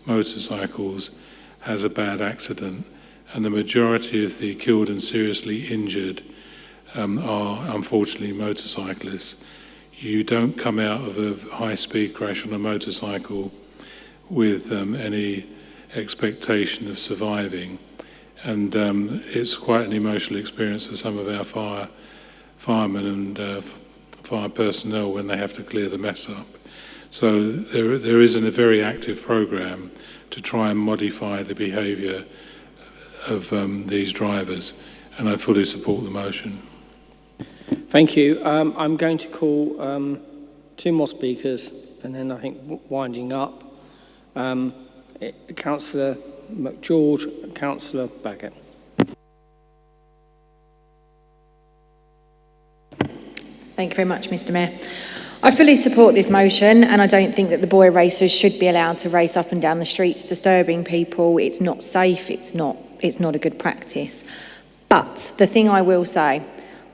motorcycles, has a bad accident. And the majority of the killed and seriously injured are unfortunately motorcyclists. You don't come out of a high-speed crash on a motorcycle with any expectation of surviving, and it's quite an emotional experience for some of our firemen and fire personnel when they have to clear the mess up. So there is a very active programme to try and modify the behaviour of these drivers, and I fully support the motion. Thank you. I'm going to call 2 more speakers, and then I think winding up. Councillor McGeorge and Councillor Baggett. Thank you very much, Mr Mayor. I fully support this motion, and I don't think that the boy racers should be allowed to race up and down the streets disturbing people. It's not safe, it's not a good practice. But the thing I will say,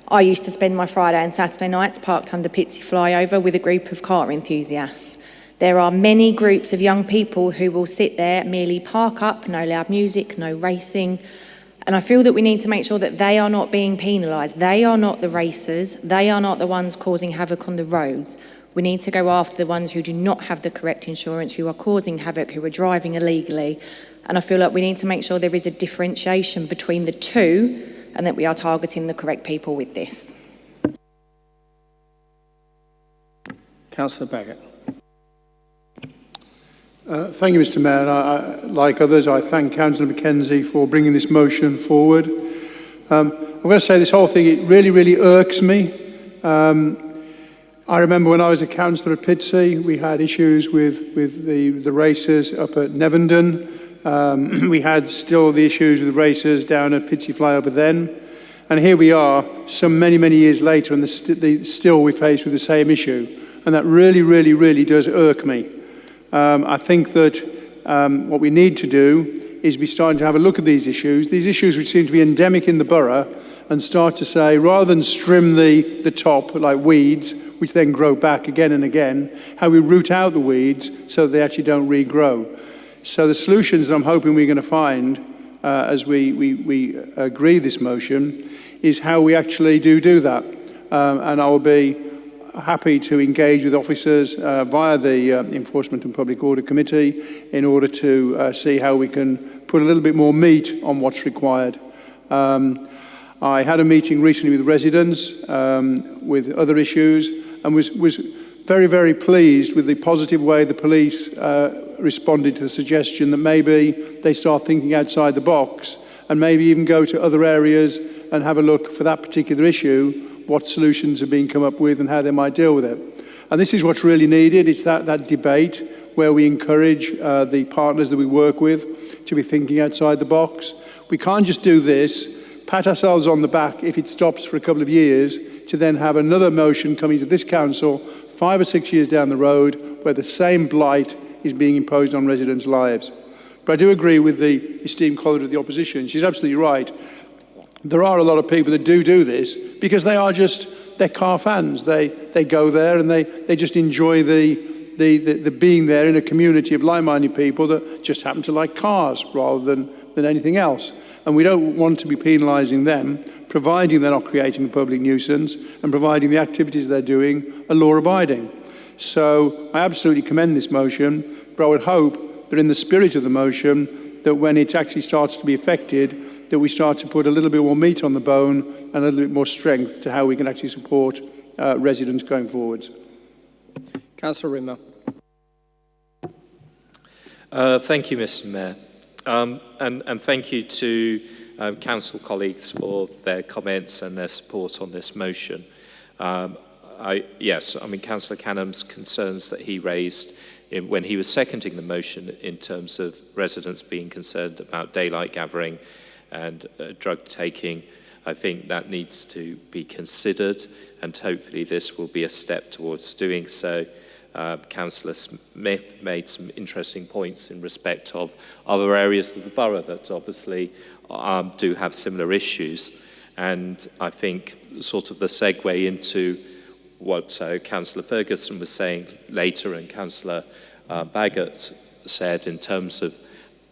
I used to spend my Friday and Saturday nights parked under Pitsea flyover with a group of car enthusiasts. There are many groups of young people who will sit there, merely park up, no loud music, no racing. And I feel that we need to make sure that they are not being penalised. They are not the racers. They are not the ones causing havoc on the roads. We need to go after the ones who do not have the correct insurance, who are causing havoc, who are driving illegally. And I feel like we need to make sure there is a differentiation between the two and that we are targeting the correct people with this. Councillor Baggott. Thank you, Mr Mayor. Like others, I thank Councillor Mackenzie for bringing this motion forward. I'm going to say this whole thing, it really, really irks me. I remember when I was a councillor at Pitsea, we had issues with the races up at Nevendon. We had still the issues with the races down at Pitsea Flyover then. And here we are, some many years later, and still we're faced with the same issue. And that really, really, really does irk me. I think that what we need to do is be starting to have a look at these issues which seem to be endemic in the borough, and start to say, rather than trim the top like weeds, which then grow back again and again, how we root out the weeds so that they actually don't regrow. So the solutions that I'm hoping we're going to find as we agree this motion is how we actually do that. And I will be happy to engage with officers via the Enforcement and Public Order Committee in order to see how we can put a little bit more meat on what's required. I had a meeting recently with residents with other issues and was very, very pleased with the positive way the police responded to the suggestion that maybe they start thinking outside the box and maybe even go to other areas and have a look for that particular issue, what solutions are being come up with and how they might deal with it. And this is what's really needed. It's that debate where we encourage the partners that we work with to be thinking outside the box. We can't just do this, pat ourselves on the back if it stops for a couple of years, to then have another motion coming to this council 5 or 6 years down the road where the same blight is being imposed on residents' lives. But I do agree with the esteemed colleague of the opposition. She's absolutely right. There are a lot of people that do this because they're car fans. They go there and they just enjoy the being there in a community of like-minded people that just happen to like cars rather than anything else. And we don't want to be penalising them, providing they're not creating a public nuisance and providing the activities they're doing are law-abiding. So I absolutely commend this motion, but I would hope that in the spirit of the motion, that when it actually starts to be affected, that we start to put a little bit more meat on the bone and a little bit more strength to how we can actually support residents going forwards. Councillor Rimmer. Thank you, Mr Mayor. And thank you to council colleagues for their comments and their support on this motion. Yes, I mean, Councillor Canham's concerns that he raised when he was seconding the motion in terms of residents being concerned about daylight gathering and drug taking, I think that needs to be considered, and hopefully this will be a step towards doing so. Councillor Smith made some interesting points in respect of other areas of the borough that obviously do have similar issues, and I think sort of the segue into what Councillor Ferguson was saying later and Councillor Baggott said in terms of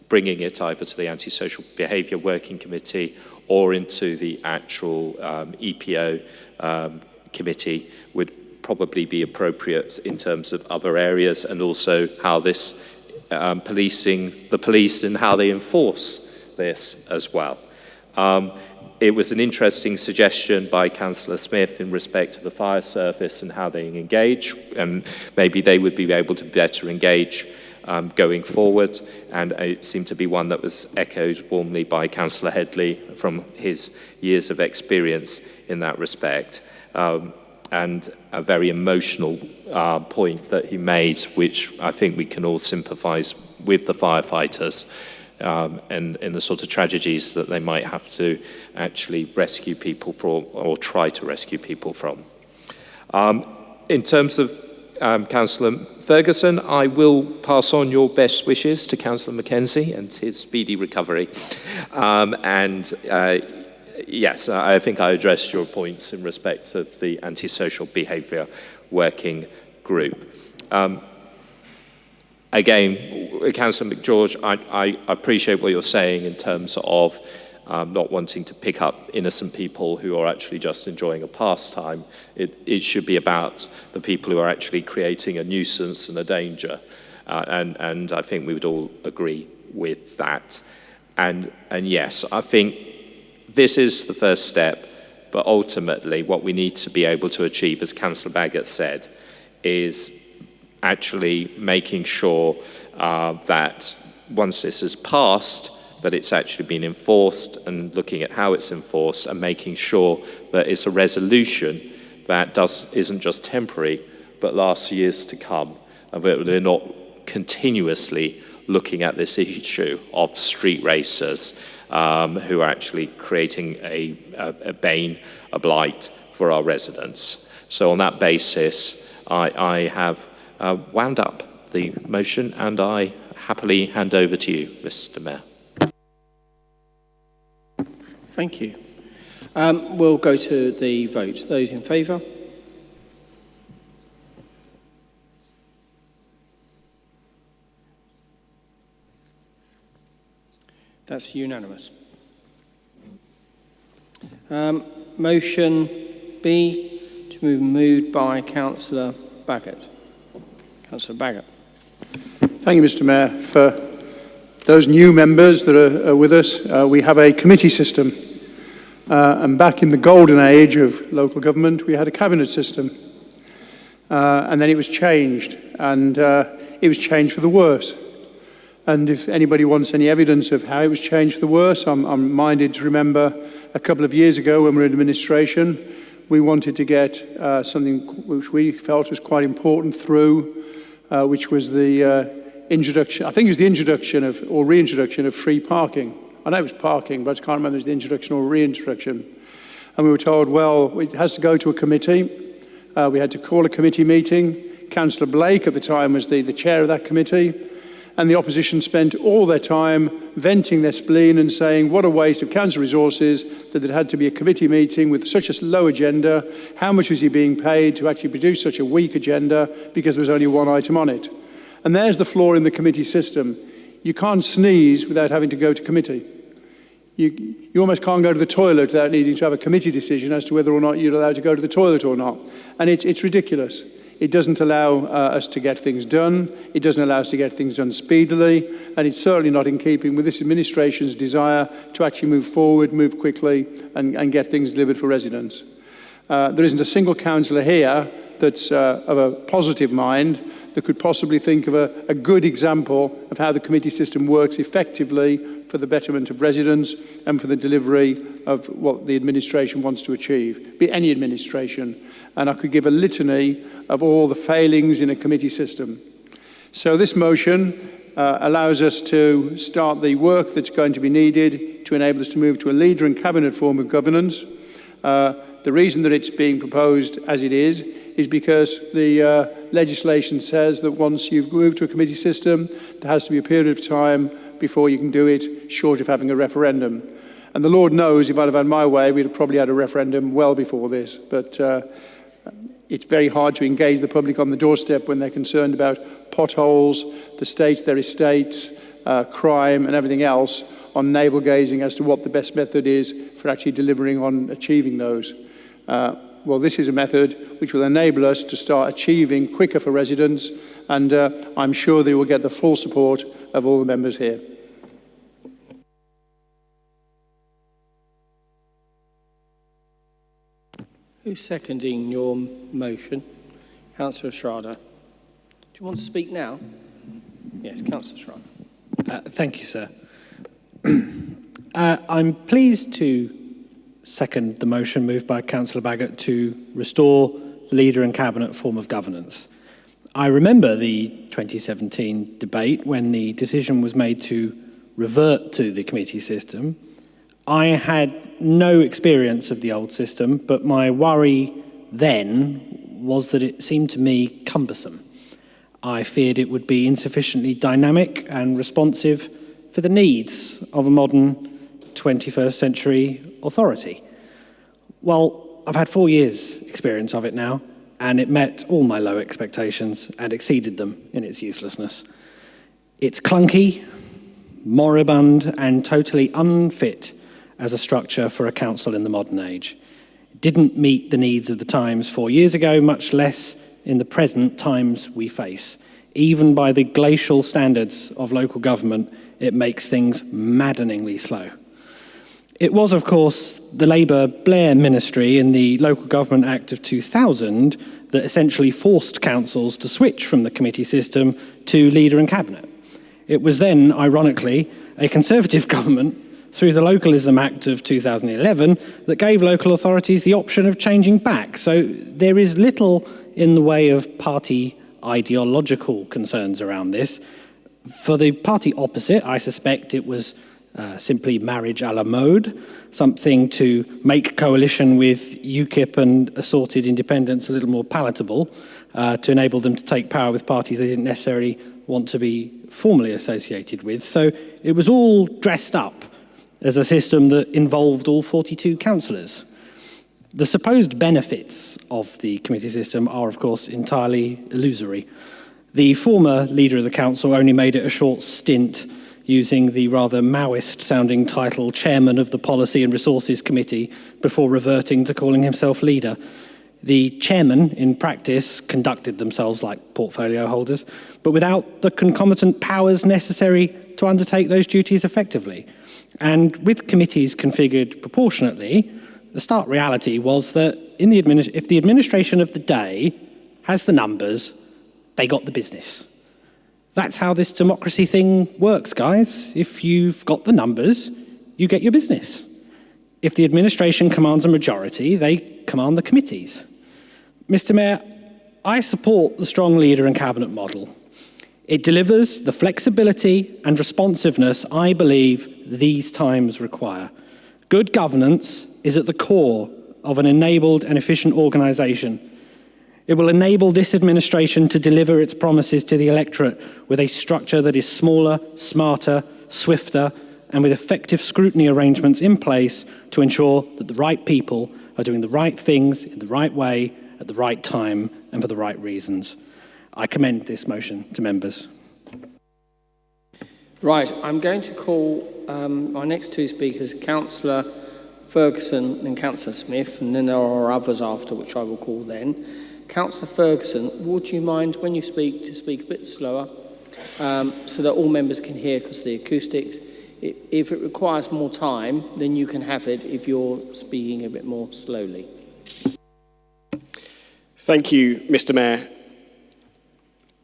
bringing it either to the Antisocial Behaviour Working Committee or into the actual EPO committee would probably be appropriate in terms of other areas, and also how this policing the police and how they enforce this as well. It was an interesting suggestion by Councillor Smith in respect to the fire service and how they engage, and maybe they would be able to better engage going forward, and it seemed to be one that was echoed warmly by Councillor Headley from his years of experience in that respect. And a very emotional point that he made, which I think we can all sympathise with the firefighters and in the sort of tragedies that they might have to actually rescue people from or try to rescue people from. In terms of Councillor Ferguson, I will pass on your best wishes to Councillor Mackenzie and his speedy recovery. Yes, I think I addressed your points in respect of the Antisocial Behaviour Working Group. Again, Councillor McGeorge, I appreciate what you're saying in terms of not wanting to pick up innocent people who are actually just enjoying a pastime. It should be about the people who are actually creating a nuisance and a danger. And I think we would all agree with that. And yes, I think this is the first step, but ultimately what we need to be able to achieve, as Councillor Baggott said, is actually making sure that once this is passed, that it's actually been enforced, and looking at how it's enforced and making sure that it's a resolution that isn't just temporary, but lasts years to come, and that they're not continuously looking at this issue of street racers who are actually creating a bane, a blight for our residents. So on that basis, I have wound up the motion, and I happily hand over to you, Mr. Mayor. Thank you. We'll go to the vote. Those in favour? That's unanimous. Motion B to be moved by Councillor Baggott. Councillor Baggott. Thank you, Mr. Mayor. For those new members that are with us, we have a committee system. And back in the golden age of local government, we had a cabinet system. And then it was changed, and it was changed for the worse. And if anybody wants any evidence of how it was changed for the worse, I'm minded to remember a couple of years ago when we were in administration, we wanted to get something which we felt was quite important through, which was the introduction, I think it was the introduction of, or reintroduction of free parking. I know it was parking, but I can't remember if it was the introduction or reintroduction. And we were told, well, it has to go to a committee. We had to call a committee meeting. Councillor Blake at the time was the chair of that committee. And the opposition spent all their time venting their spleen and saying what a waste of council resources that it had to be a committee meeting with such a low agenda. How much was he being paid to actually produce such a weak agenda because there was only one item on it? And there's the flaw in the committee system. You can't sneeze without having to go to committee. You almost can't go to the toilet without needing to have a committee decision as to whether or not you're allowed to go to the toilet or not. And it's ridiculous. It doesn't allow us to get things done. It doesn't allow us to get things done speedily. And it's certainly not in keeping with this administration's desire to actually move forward, move quickly, and get things delivered for residents. There isn't a single councillor here that's of a positive mind that could possibly think of a good example of how the committee system works effectively for the betterment of residents and for the delivery of what the administration wants to achieve, be any administration. And I could give a litany of all the failings in a committee system. So this motion allows us to start the work that's going to be needed to enable us to move to a leader and cabinet form of governance. The reason that it's being proposed as it is because the legislation says that once you've moved to a committee system, there has to be a period of time before you can do it, short of having a referendum. And the Lord knows, if I'd have had my way, we'd have probably had a referendum well before this. But it's very hard to engage the public on the doorstep when they're concerned about potholes, the state of their estates, crime and everything else, on navel-gazing as to what the best method is for actually delivering on achieving those. Well, this is a method which will enable us to start achieving quicker for residents, and I'm sure they will get the full support of all the members here. Who's seconding your motion? Councillor Schrader. Do you want to speak now? Yes, Councillor Schrader. Thank you, sir. I'm pleased to second the motion moved by Councillor Baggott to restore the leader and cabinet form of governance. I remember the 2017 debate when the decision was made to revert to the committee system. I had no experience of the old system, but my worry then was that it seemed to me cumbersome. I feared it would be insufficiently dynamic and responsive for the needs of a modern 21st century authority. Well, I've had 4 years experience of it now, and it met all my low expectations and exceeded them in its uselessness. It's clunky, moribund, and totally unfit as a structure for a council in the modern age. It didn't meet the needs of the times 4 years ago, much less in the present times we face. Even by the glacial standards of local government, it makes things maddeningly slow. It was, of course, the Labour-Blair ministry in the Local Government Act of 2000 that essentially forced councils to switch from the committee system to leader and cabinet. It was then, ironically, a Conservative government through the Localism Act of 2011 that gave local authorities the option of changing back. So there is little in the way of party ideological concerns around this. For the party opposite, I suspect it was simply marriage a la mode, something to make coalition with UKIP and assorted independents a little more palatable, to enable them to take power with parties they didn't necessarily want to be formally associated with. So it was all dressed up as a system that involved all 42 councillors. The supposed benefits of the committee system are, of course, entirely illusory. The former leader of the council only made it a short stint using the rather Maoist-sounding title Chairman of the Policy and Resources Committee before reverting to calling himself leader. The chairman, in practice, conducted themselves like portfolio holders, but without the concomitant powers necessary to undertake those duties effectively. And with committees configured proportionately, the stark reality was that if the administration of the day has the numbers, they got the business. That's how this democracy thing works, guys. If you've got the numbers, you get your business. If the administration commands a majority, they command the committees. Mr. Mayor, I support the strong leader and cabinet model. It delivers the flexibility and responsiveness I believe these times require. Good governance is at the core of an enabled and efficient organisation. It will enable this administration to deliver its promises to the electorate with a structure that is smaller, smarter, swifter, and with effective scrutiny arrangements in place to ensure that the right people are doing the right things in the right way, at the right time, and for the right reasons. I commend this motion to members. Right, I'm going to call our next two speakers, Councillor Ferguson and Councillor Smith, and then there are others after, which I will call then. Councillor Ferguson, would you mind, when you speak, to speak a bit slower so that all members can hear because of the acoustics? If it requires more time, then you can have it if you're speaking a bit more slowly. Thank you, Mr. Mayor.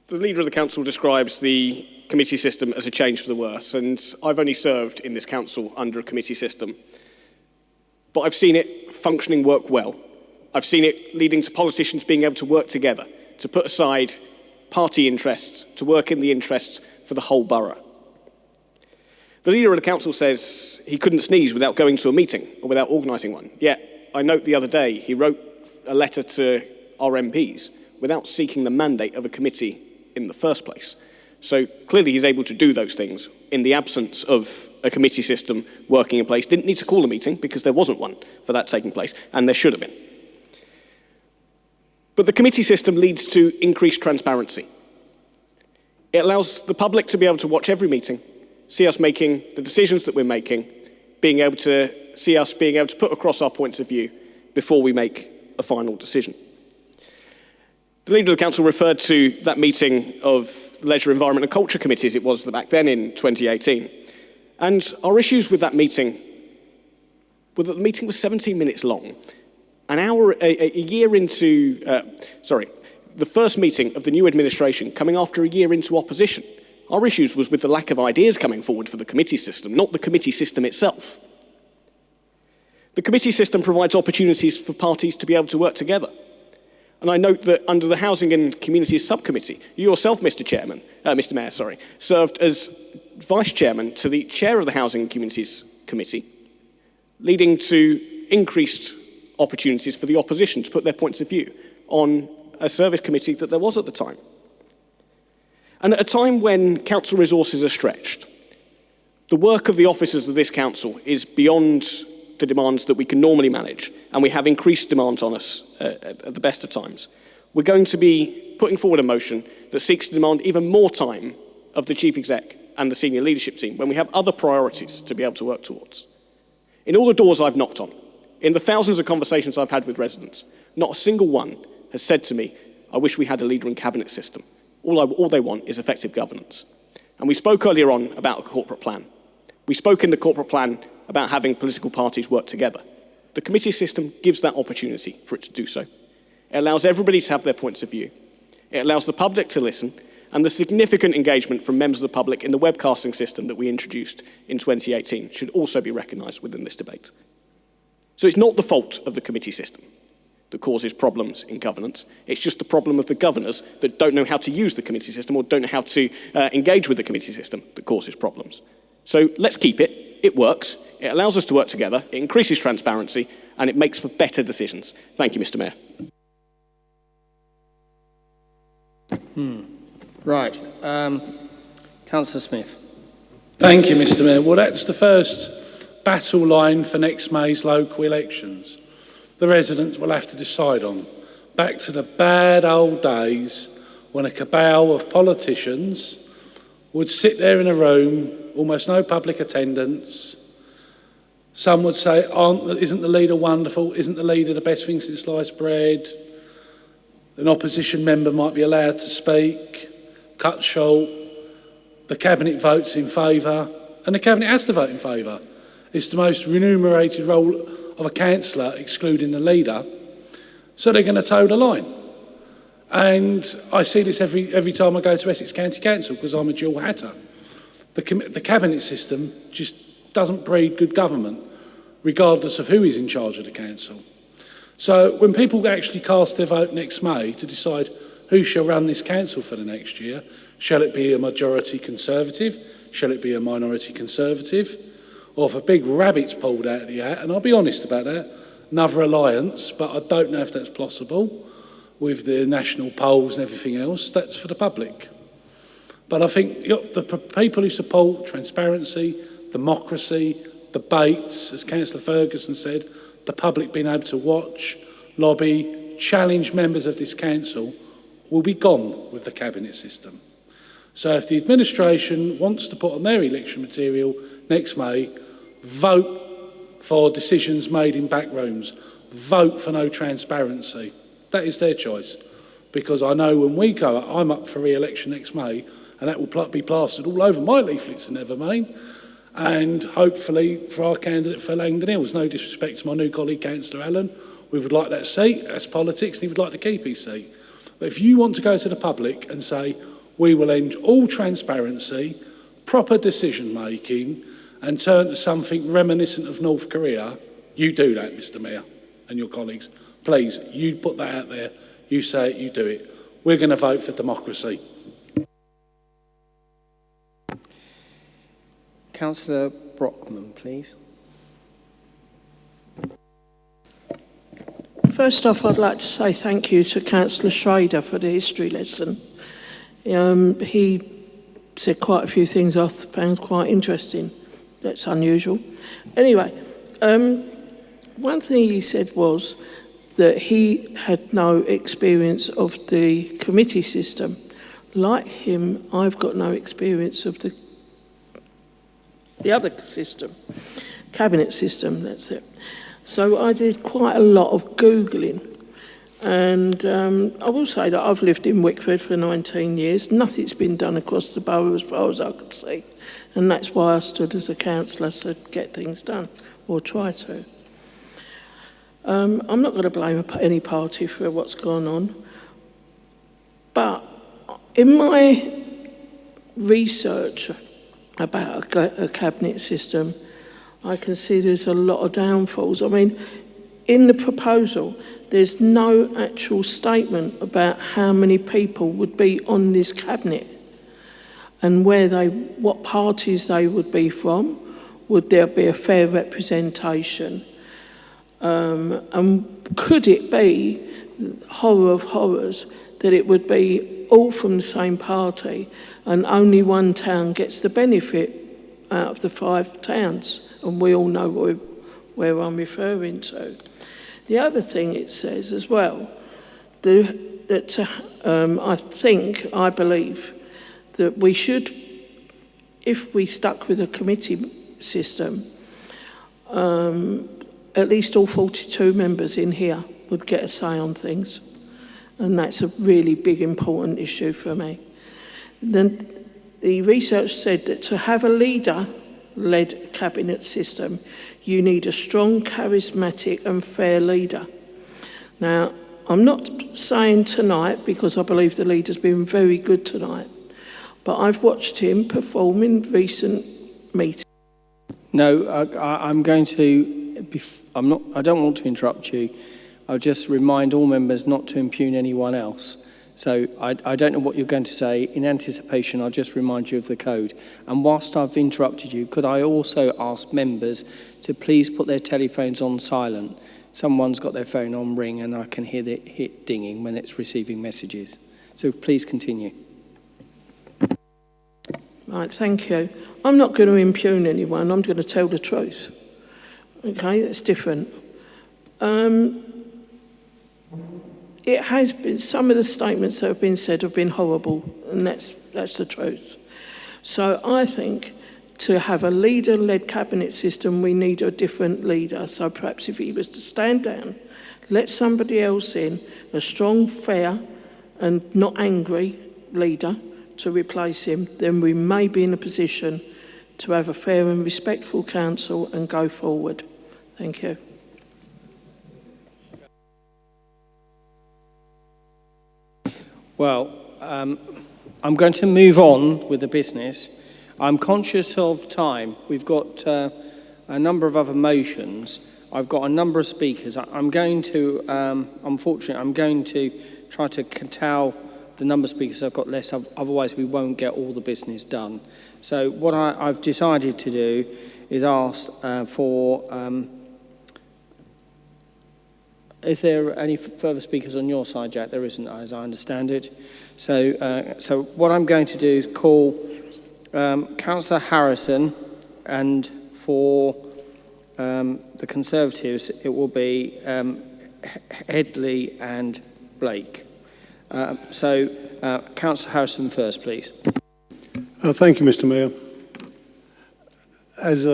The Leader of the Council describes the committee system as a change for the worse, and I've only served in this council under a committee system. But I've seen it functioning work well. I've seen it leading to politicians being able to work together, to put aside party interests, to work in the interests for the whole borough. The Leader of the Council says he couldn't sneeze without going to a meeting or without organising one. Yet, I note the other day he wrote a letter to our MPs without seeking the mandate of a committee in the first place. So clearly he's able to do those things in the absence of a committee system working in place. Didn't need to call a meeting because there wasn't one for that taking place, and there should have been. But the committee system leads to increased transparency. It allows the public to be able to watch every meeting, see us making the decisions that we're making, being able to see us being able to put across our points of view before we make a final decision. The Leader of the Council referred to that meeting of Leisure, Environment and Culture Committees it was back then in 2018. And our issues with that meeting were that the meeting was 17 minutes long. A year into, the first meeting of the new administration coming after a year into opposition. Our issues was with the lack of ideas coming forward for the committee system, not the committee system itself. The committee system provides opportunities for parties to be able to work together. And I note that under the Housing and Communities Subcommittee, you yourself, Mr. Mayor, served as Vice Chairman to the Chair of the Housing and Communities Committee, leading to increased opportunities for the opposition to put their points of view on a service committee that there was at the time. And at a time when council resources are stretched, the work of the officers of this council is beyond the demands that we can normally manage, and we have increased demands on us at the best of times. We're going to be putting forward a motion that seeks to demand even more time of the Chief Exec and the senior leadership team when we have other priorities to be able to work towards. In all the doors I've knocked on, in the thousands of conversations I've had with residents, not a single one has said to me, I wish we had a leader and cabinet system. All they want is effective governance. And we spoke earlier on about a corporate plan. We spoke in the corporate plan about having political parties work together. The committee system gives that opportunity for it to do so. It allows everybody to have their points of view. It allows the public to listen, and the significant engagement from members of the public in the webcasting system that we introduced in 2018 should also be recognised within this debate. So it's not the fault of the committee system that causes problems in governance. It's just the problem of the governors that don't know how to use the committee system or don't know how to engage with the committee system that causes problems. So let's keep it. It works. It allows us to work together. It increases transparency, and it makes for better decisions. Thank you, Mr. Mayor. Right. Councillor Smith. Thank you, Mr. Mayor. Well, that's the first battle line for next May's local elections. The residents will have to decide on. Back to the bad old days when a cabal of politicians would sit there in a room, almost no public attendance. Some would say, isn't the leader wonderful? Isn't the leader the best thing since sliced bread? An opposition member might be allowed to speak, cut short. The cabinet votes in favour, and the cabinet has to vote in favour. It's the most remunerated role of a councillor, excluding the leader. So they're going to toe the line. And I see this every time I go to Essex County Council because I'm a dual hatter. The cabinet system just doesn't breed good government, regardless of who is in charge of the council. So when people actually cast their vote next May to decide who shall run this council for the next year, shall it be a majority Conservative? Shall it be a minority Conservative? Or if a big rabbit's pulled out of the hat, and I'll be honest about that, another alliance, but I don't know if that's possible with the national polls and everything else. That's for the public. But I think the people who support transparency, democracy, debates, as Councillor Ferguson said, the public being able to watch, lobby, challenge members of this council will be gone with the cabinet system. So if the administration wants to put on their election material next May, vote for decisions made in back rooms, vote for no transparency. That is their choice. Because I know when we go, I'm up for re-election next May, and that will be plastered all over my leaflets in Evermain, and hopefully for our candidate for Langdon Hills. No disrespect to my new colleague, Councillor Allen, we would like that seat, that's politics, and he would like to keep his seat. But if you want to go to the public and say, we will end all transparency, proper decision making, and turn to something reminiscent of North Korea, you do that, Mr. Mayor, and your colleagues. Please, you put that out there, you say it, you do it. We're going to vote for democracy. Councillor Brockman, please. First off, I'd like to say thank you to Councillor Schrader for the history lesson. He said quite a few things I found quite interesting. That's unusual. Anyway, one thing he said was that he had no experience of the committee system. Like him, I've got no experience of the other system, cabinet system, that's it. So I did quite a lot of Googling. And I will say that I've lived in Wickford for 19 years. Nothing's been done across the borough as far as I could see. And that's why I stood as a councillor to get things done, or try to. I'm not going to blame any party for what's gone on. But in my research about a cabinet system, I can see there's a lot of downfalls. I mean, in the proposal, there's no actual statement about how many people would be on this cabinet and what parties they would be from. Would there be a fair representation? And could it be, horror of horrors, that it would be all from the same party and only one town gets the benefit out of the 5 towns? And we all know where I'm referring to. The other thing it says as well, I believe that we should, if we stuck with a committee system, at least all 42 members in here would get a say on things. And that's a really big, important issue for me. Then the research said that to have a leader-led cabinet system, you need a strong, charismatic and fair leader. Now, I'm not saying tonight, because I believe the leader's been very good tonight, but I've watched him perform in recent meetings. No, I'm going to, I don't want to interrupt you. I'll just remind all members not to impugn anyone else. So I don't know what you're going to say. In anticipation, I'll just remind you of the code. And whilst I've interrupted you, could I also ask members to please put their telephones on silent? Someone's got their phone on ring and I can hear it hit dinging when it's receiving messages. So please continue. Right, thank you. I'm not going to impugn anyone. I'm going to tell the truth. Okay, that's different. It has been, some of the statements that have been said have been horrible, and that's the truth. So I think to have a leader-led cabinet system, we need a different leader. So perhaps if he was to stand down, let somebody else in, a strong, fair, and not angry leader to replace him, then we may be in a position to have a fair and respectful council and go forward. Thank you. Well, I'm going to move on with the business. I'm conscious of time. We've got a number of other motions. I've got a number of speakers. I'm going to, unfortunately, I'm going to try to curtail the number of speakers I've got less, otherwise we won't get all the business done. So what I've decided to do is ask for... Is there any further speakers on your side, Jack? There isn't, as I understand it. So what I'm going to do is call Councillor Harrison, and for the Conservatives, it will be Headley and Blake. Councillor Harrison first, please. Thank you, Mr. Mayor. As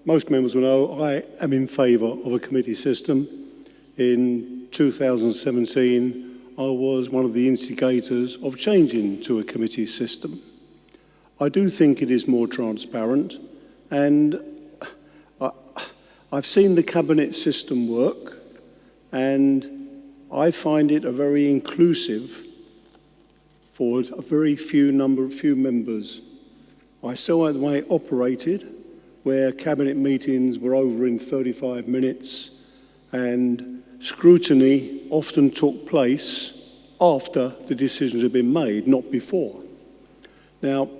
most members will know, I am in favour of a committee system. In 2017, I was one of the instigators of changing to a committee system. I do think it is more transparent, and I've seen the cabinet system work, and I find it a very inclusive for a very few members. I saw the way it operated, where cabinet meetings were over in 35 minutes, and scrutiny often took place after the decisions had been made, not before. Now,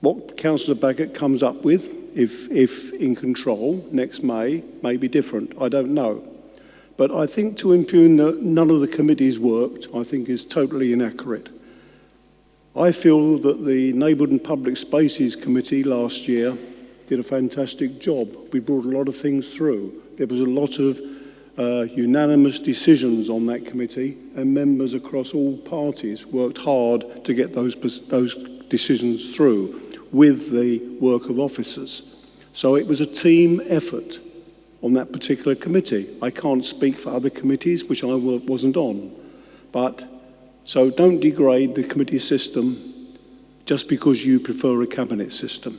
what Councillor Baggott comes up with, if in control next May be different. I don't know. But I think to impugn that none of the committees worked, I think is totally inaccurate. I feel that the Neighbourhood and Public Spaces Committee last year did a fantastic job. We brought a lot of things through. There was a lot of unanimous decisions on that committee, and members across all parties worked hard to get those decisions through with the work of officers. So it was a team effort on that particular committee. I can't speak for other committees, which I wasn't on. So don't degrade the committee system just because you prefer a cabinet system.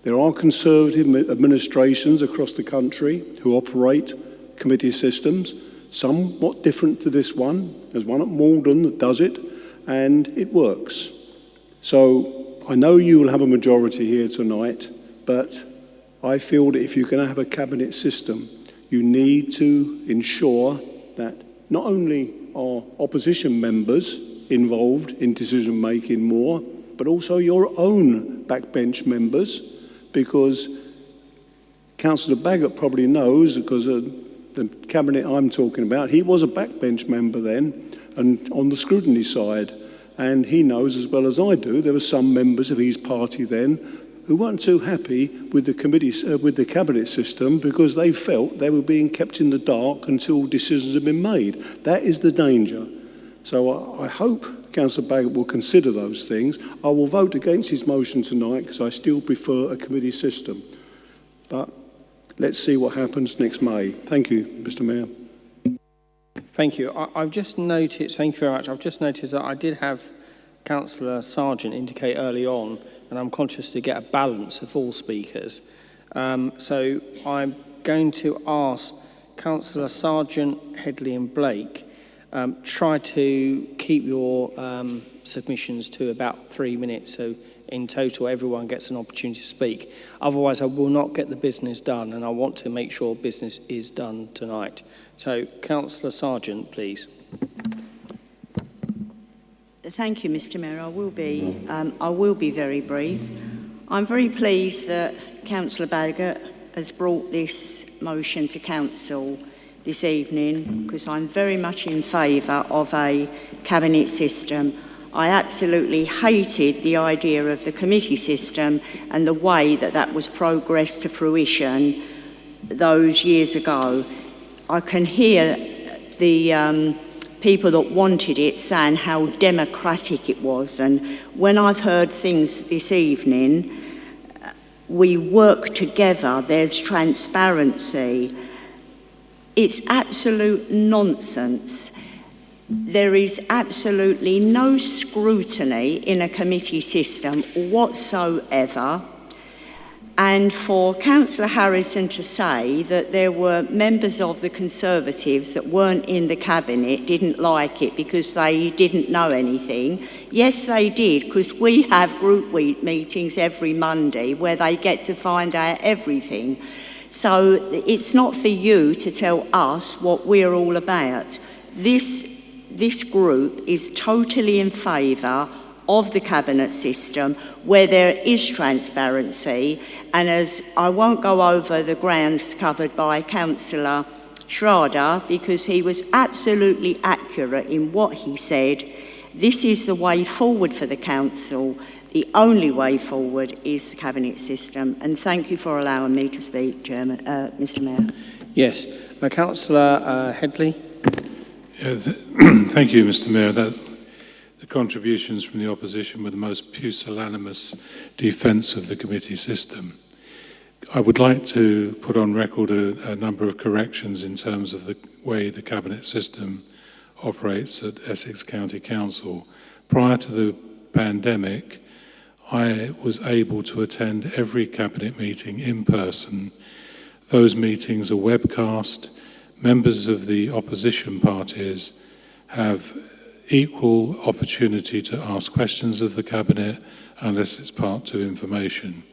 There are Conservative administrations across the country who operate committee systems, somewhat different to this one. There's one at Malden that does it, and it works. So I know you will have a majority here tonight, but I feel that if you're going to have a cabinet system, you need to ensure that not only are opposition members involved in decision making more, but also your own backbench members, because Councillor Baggott probably knows, because the cabinet I'm talking about, he was a backbench member then, and on the scrutiny side, and he knows as well as I do, there were some members of his party then who weren't too happy with the committees, with the cabinet system, because they felt they were being kept in the dark until decisions had been made. That is the danger. So I hope Councillor Baggott will consider those things. I will vote against his motion tonight because I still prefer a committee system. But Let's see what happens next May. Thank you, Mr. Mayor. Thank you. I've just noticed, thank you very much, I've just noticed that I did have Councillor Sargent indicate early on, and I'm conscious to get a balance of all speakers. So I'm going to ask Councillor Sargent, Headley and Blake, try to keep your submissions to about 3 minutes, so in total everyone gets an opportunity to speak. Otherwise I will not get the business done, and I want to make sure business is done tonight. So Councillor Sargent, please. Thank you, Mr. Mayor. I will be very brief. I'm very pleased that Councillor Baggott has brought this motion to Council this evening, because I'm very much in favour of a cabinet system. I absolutely hated the idea of the committee system and the way that that was progressed to fruition those years ago. I can hear the people that wanted it saying how democratic it was, and when I've heard things this evening, we work together, there's transparency. It's absolute nonsense. There is absolutely no scrutiny in a committee system whatsoever. And for Councillor Harrison to say that there were members of the Conservatives that weren't in the Cabinet, didn't like it because they didn't know anything. Yes, they did, because we have group meetings every Monday where they get to find out everything. So it's not for you to tell us what we're all about. This group is totally in favour of the cabinet system where there is transparency, and as I won't go over the grounds covered by Councillor Schrader because he was absolutely accurate in what he said. This is the way forward for the council. The only way forward is the cabinet system, and thank you for allowing me to speak, Chairman, Mr. Mayor. Yes, Councillor Headley. Thank you, Mr. Mayor. The contributions from the opposition were the most pusillanimous defence of the committee system. I would like to put on record a number of corrections in terms of the way the cabinet system operates at Essex County Council. Prior to the pandemic, I was able to attend every cabinet meeting in person. Those meetings are webcast. Members of the opposition parties have equal opportunity to ask questions of the cabinet unless it's part 2 information.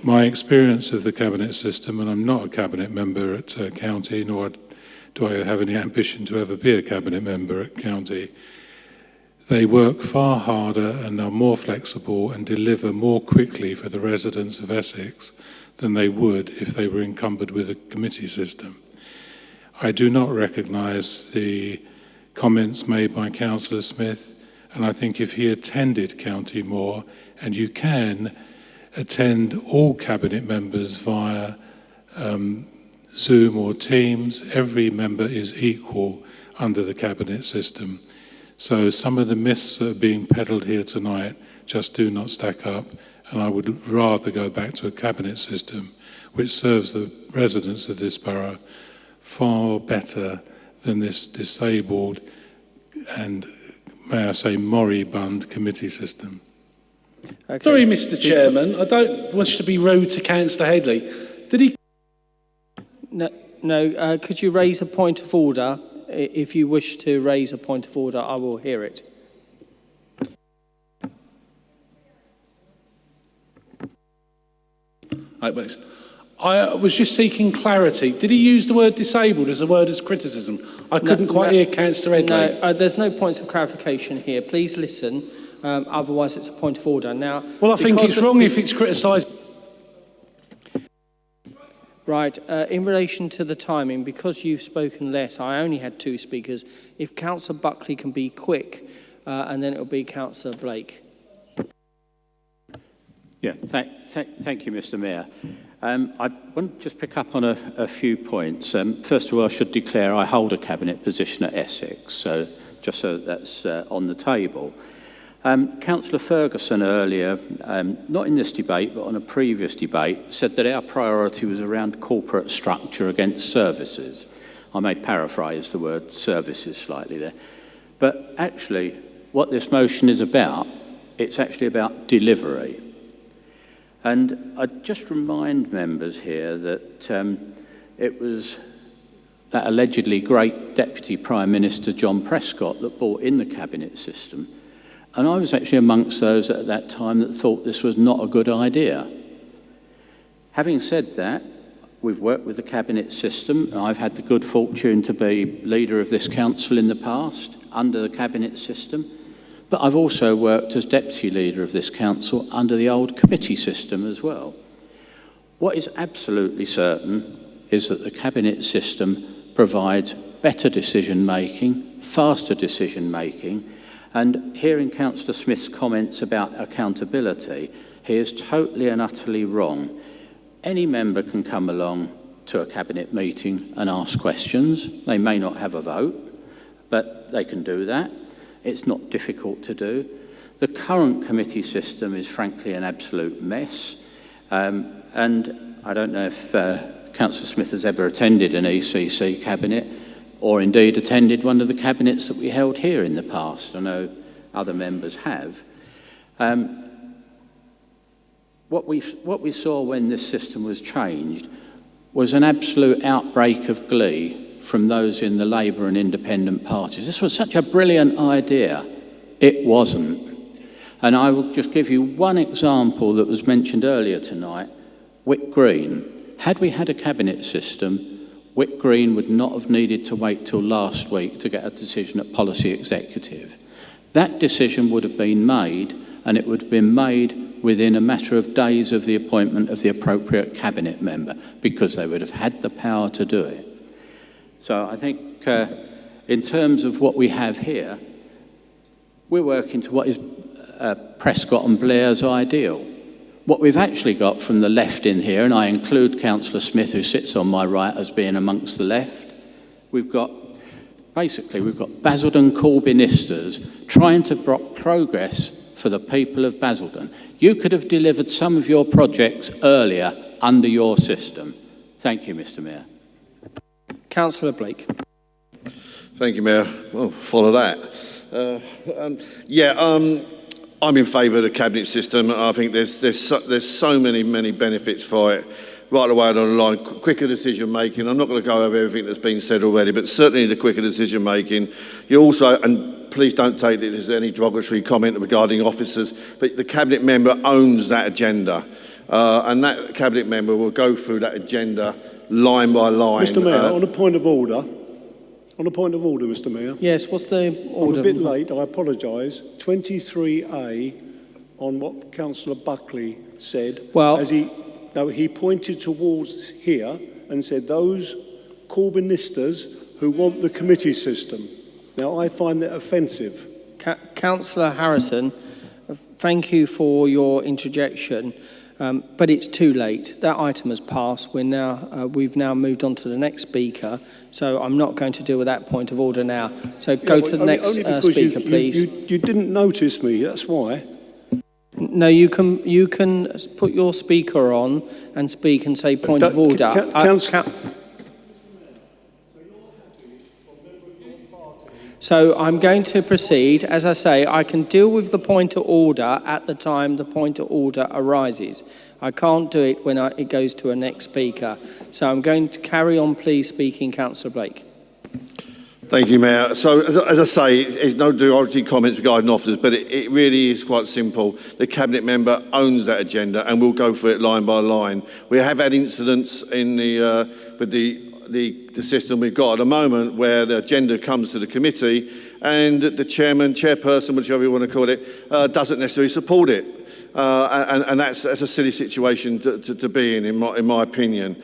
My experience of the cabinet system, and I'm not a cabinet member at county, nor do I have any ambition to ever be a cabinet member at county, they work far harder and are more flexible and deliver more quickly for the residents of Essex than they would if they were encumbered with a committee system. I do not recognise the comments made by Councillor Smith, and I think if he attended county more, and you can attend all cabinet members via Zoom or Teams, every member is equal under the cabinet system. So some of the myths that are being peddled here tonight just do not stack up, and I would rather go back to a cabinet system which serves the residents of this borough far better than this disabled and, may I say, moribund committee system. Okay. Sorry, Mr. Chairman, I don't wish to be rude to Councillor Headley. Did he... No, could you raise a point of order? If you wish to raise a point of order, I will hear it. Right, thanks. I was just seeking clarity. Did he use the word disabled as a word as criticism? I couldn't quite hear Councillor Headley. No, there's no points of clarification here. Please listen. Otherwise, it's a point of order. Now, well, I think it's wrong if it's criticised. Right. In relation to the timing, because you've spoken less, I only had 2 speakers. If Councillor Buckley can be quick, and then it'll be Councillor Blake. Yeah, thank you, Mr. Mayor. I want to just pick up on a few points. First of all, I should declare I hold a cabinet position at Essex, so just so that's on the table. Councillor Ferguson earlier, not in this debate, but on a previous debate, said that our priority was around corporate structure against services. I may paraphrase the word services slightly there. But actually, what this motion is about, it's actually about delivery. And I'd just remind members here that it was that allegedly great Deputy Prime Minister John Prescott that brought in the cabinet system. And I was actually amongst those at that time that thought this was not a good idea. Having said that, we've worked with the cabinet system. I've had the good fortune to be leader of this council in the past under the cabinet system. But I've also worked as deputy leader of this council under the old committee system as well. What is absolutely certain is that the cabinet system provides better decision making, faster decision making, and hearing Councillor Smith's comments about accountability, he is totally and utterly wrong. Any member can come along to a cabinet meeting and ask questions. They may not have a vote, but they can do that. It's not difficult to do. The current committee system is frankly an absolute mess. And I don't know if Councillor Smith has ever attended an ECC cabinet or indeed attended one of the cabinets that we held here in the past. I know other members have. What we saw when this system was changed was an absolute outbreak of glee from those in the Labour and Independent parties. This was such a brilliant idea. It wasn't. And I will just give you one example that was mentioned earlier tonight, Wick Green. Had we had a cabinet system, Wick Green would not have needed to wait till last week to get a decision at Policy Executive. That decision would have been made, and it would have been made within a matter of days of the appointment of the appropriate cabinet member, because they would have had the power to do it. So I think in terms of what we have here, we're working to what is Prescott and Blair's ideal. What we've actually got from the left in here, and I include Councillor Smith, who sits on my right, as being amongst the left, we've got Basildon Corbynistas trying to block progress for the people of Basildon. You could have delivered some of your projects earlier under your system. Thank you, Mr. Mayor. Councillor Blake. Thank you, Mayor. Well, follow that. I'm in favour of the cabinet system. I think there's so many benefits for it. Right away on the line, quicker decision making. I'm not going to go over everything that's been said already, but certainly the quicker decision making. You also, and please don't take it as any derogatory comment regarding officers, but the cabinet member owns that agenda, and that cabinet member will go through that agenda line by line. Mr. Mayor, on a point of order. On a point of order, Mr. Mayor. Yes, what's the order? I'm a bit late, I apologise. 23A on what Councillor Buckley said. Well, he pointed towards here and said those Corbynistas who want the committee system. Now, I find that offensive. Councillor Harrison, thank you for your interjection, but it's too late. That item has passed. We've now moved on to the next speaker, so I'm not going to deal with that point of order now. So go to the next speaker, please. You didn't notice me, that's why. No, you can put your speaker on and speak and say point of order. So I'm going to proceed. As I say, I can deal with the point of order at the time the point of order arises. I can't do it when it goes to a next speaker. So I'm going to carry on, please, speaking, Councillor Blake. Thank you, Mayor. So, as I say, it's no derogatory comments regarding officers, but it really is quite simple. The cabinet member owns that agenda, and we'll go through it line by line. We have had incidents in with the system we've got at the moment where the agenda comes to the committee and the chairperson, whichever you want to call it, doesn't necessarily support it. And that's a silly situation to be in my opinion.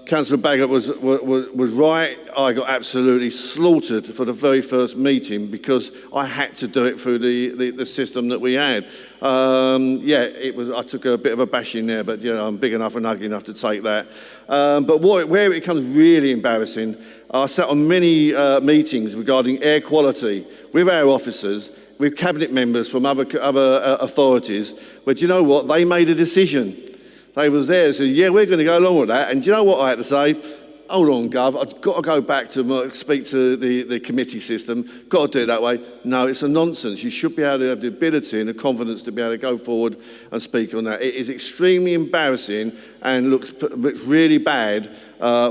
Councillor Baggott was right. I got absolutely slaughtered for the very first meeting because I had to do it through the system that we had. Yeah, it was. I took a bit of a bashing there, but you know, I'm big enough and ugly enough to take that. But where it becomes really embarrassing, I sat on many meetings regarding air quality with our officers, with cabinet members from other authorities, where, do you know what, they made a decision. They was there and said, yeah, we're going to go along with that. And do you know what I had to say? Hold on, Gov, I've got to go back to speak to the committee system. Got to do it that way. No, it's a nonsense. You should be able to have the ability and the confidence to be able to go forward and speak on that. It is extremely embarrassing and looks really bad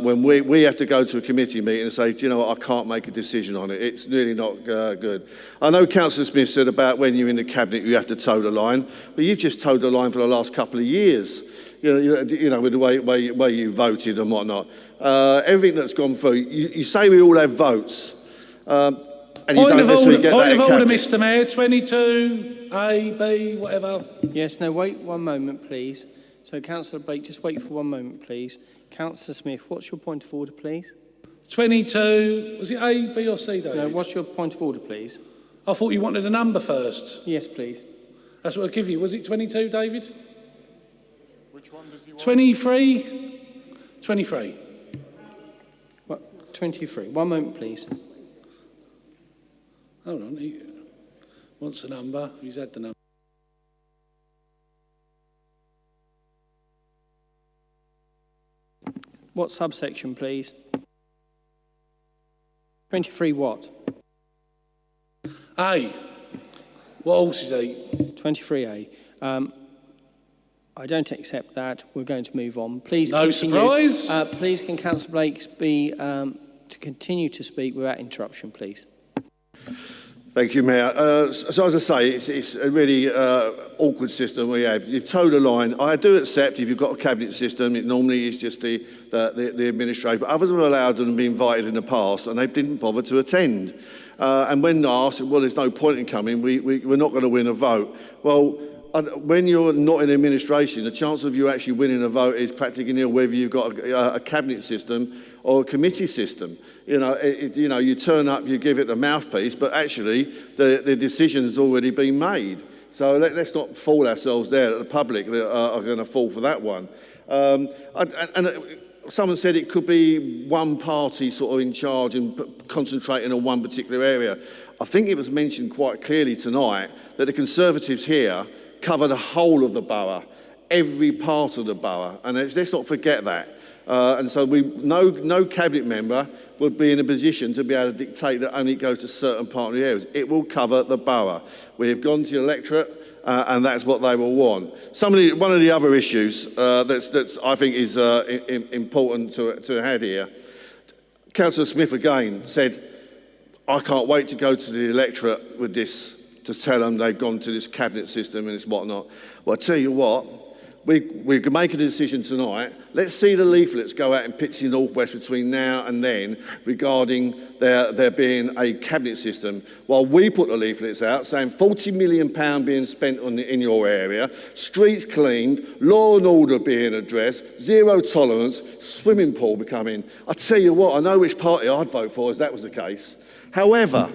when we have to go to a committee meeting and say, do you know what, I can't make a decision on it. It's really not good. I know Councillor Smith said about when you're in the cabinet you have to toe the line, but you've just towed the line for the last couple of years. You know, with the way you voted and whatnot. Everything that's gone through, you say we all have votes, and you don't necessarily get that. Point of order, Mr. Mayor. 22, A, B, whatever. Yes, no, wait one moment, please. So, Councillor Blake, just wait for one moment, please. Councillor Smith, what's your point of order, please? 22, was it A, B or C, David? No, what's your point of order, please? I thought you wanted a number first. Yes, please. That's what I'll give you. Was it 22, David? Which one does he want? 23? 23. What? 23. One moment, please. Hold on. He wants a number. He's had the number. What subsection, please? 23 what? A. What else is A? 23A. I don't accept that. We're going to move on. Please no continue. Surprise. Please, can Councillor Blake be to continue to speak without interruption, please? Thank you, Mayor. So as I say, it's a really awkward system we have. You've towed a line. I do accept if you've got a cabinet system, it normally is just the administrator. But others were allowed and been invited in the past, and they didn't bother to attend. And when asked, well, there's no point in coming, we're not going to win a vote. Well, when you're not in administration, the chance of you actually winning a vote is practically nil, whether you've got a cabinet system or a committee system. You know, you turn up, you give it the mouthpiece, but actually the decision has already been made. So let's not fool ourselves there that the public are going to fall for that one. Someone said it could be one party sort of in charge and concentrating on one particular area. I think it was mentioned quite clearly tonight that the Conservatives here cover the whole of the borough, every part of the borough, and let's not forget that. And so no cabinet member would be in a position to be able to dictate that only it goes to certain part of the areas. It will cover the borough. We have gone to the electorate, and that's what they will want. One of the other issues that's I think is important to add here, Councillor Smith again said, I can't wait to go to the electorate with this, to tell them they've gone to this cabinet system and this whatnot. Well, I tell you what, we can make a decision tonight. Let's see the leaflets go out in Pitsea North West between now and then regarding there being a cabinet system, while we put the leaflets out saying £40 million being spent in your area, streets cleaned, law and order being addressed, zero tolerance, swimming pool becoming. I tell you what, I know which party I'd vote for if that was the case. However,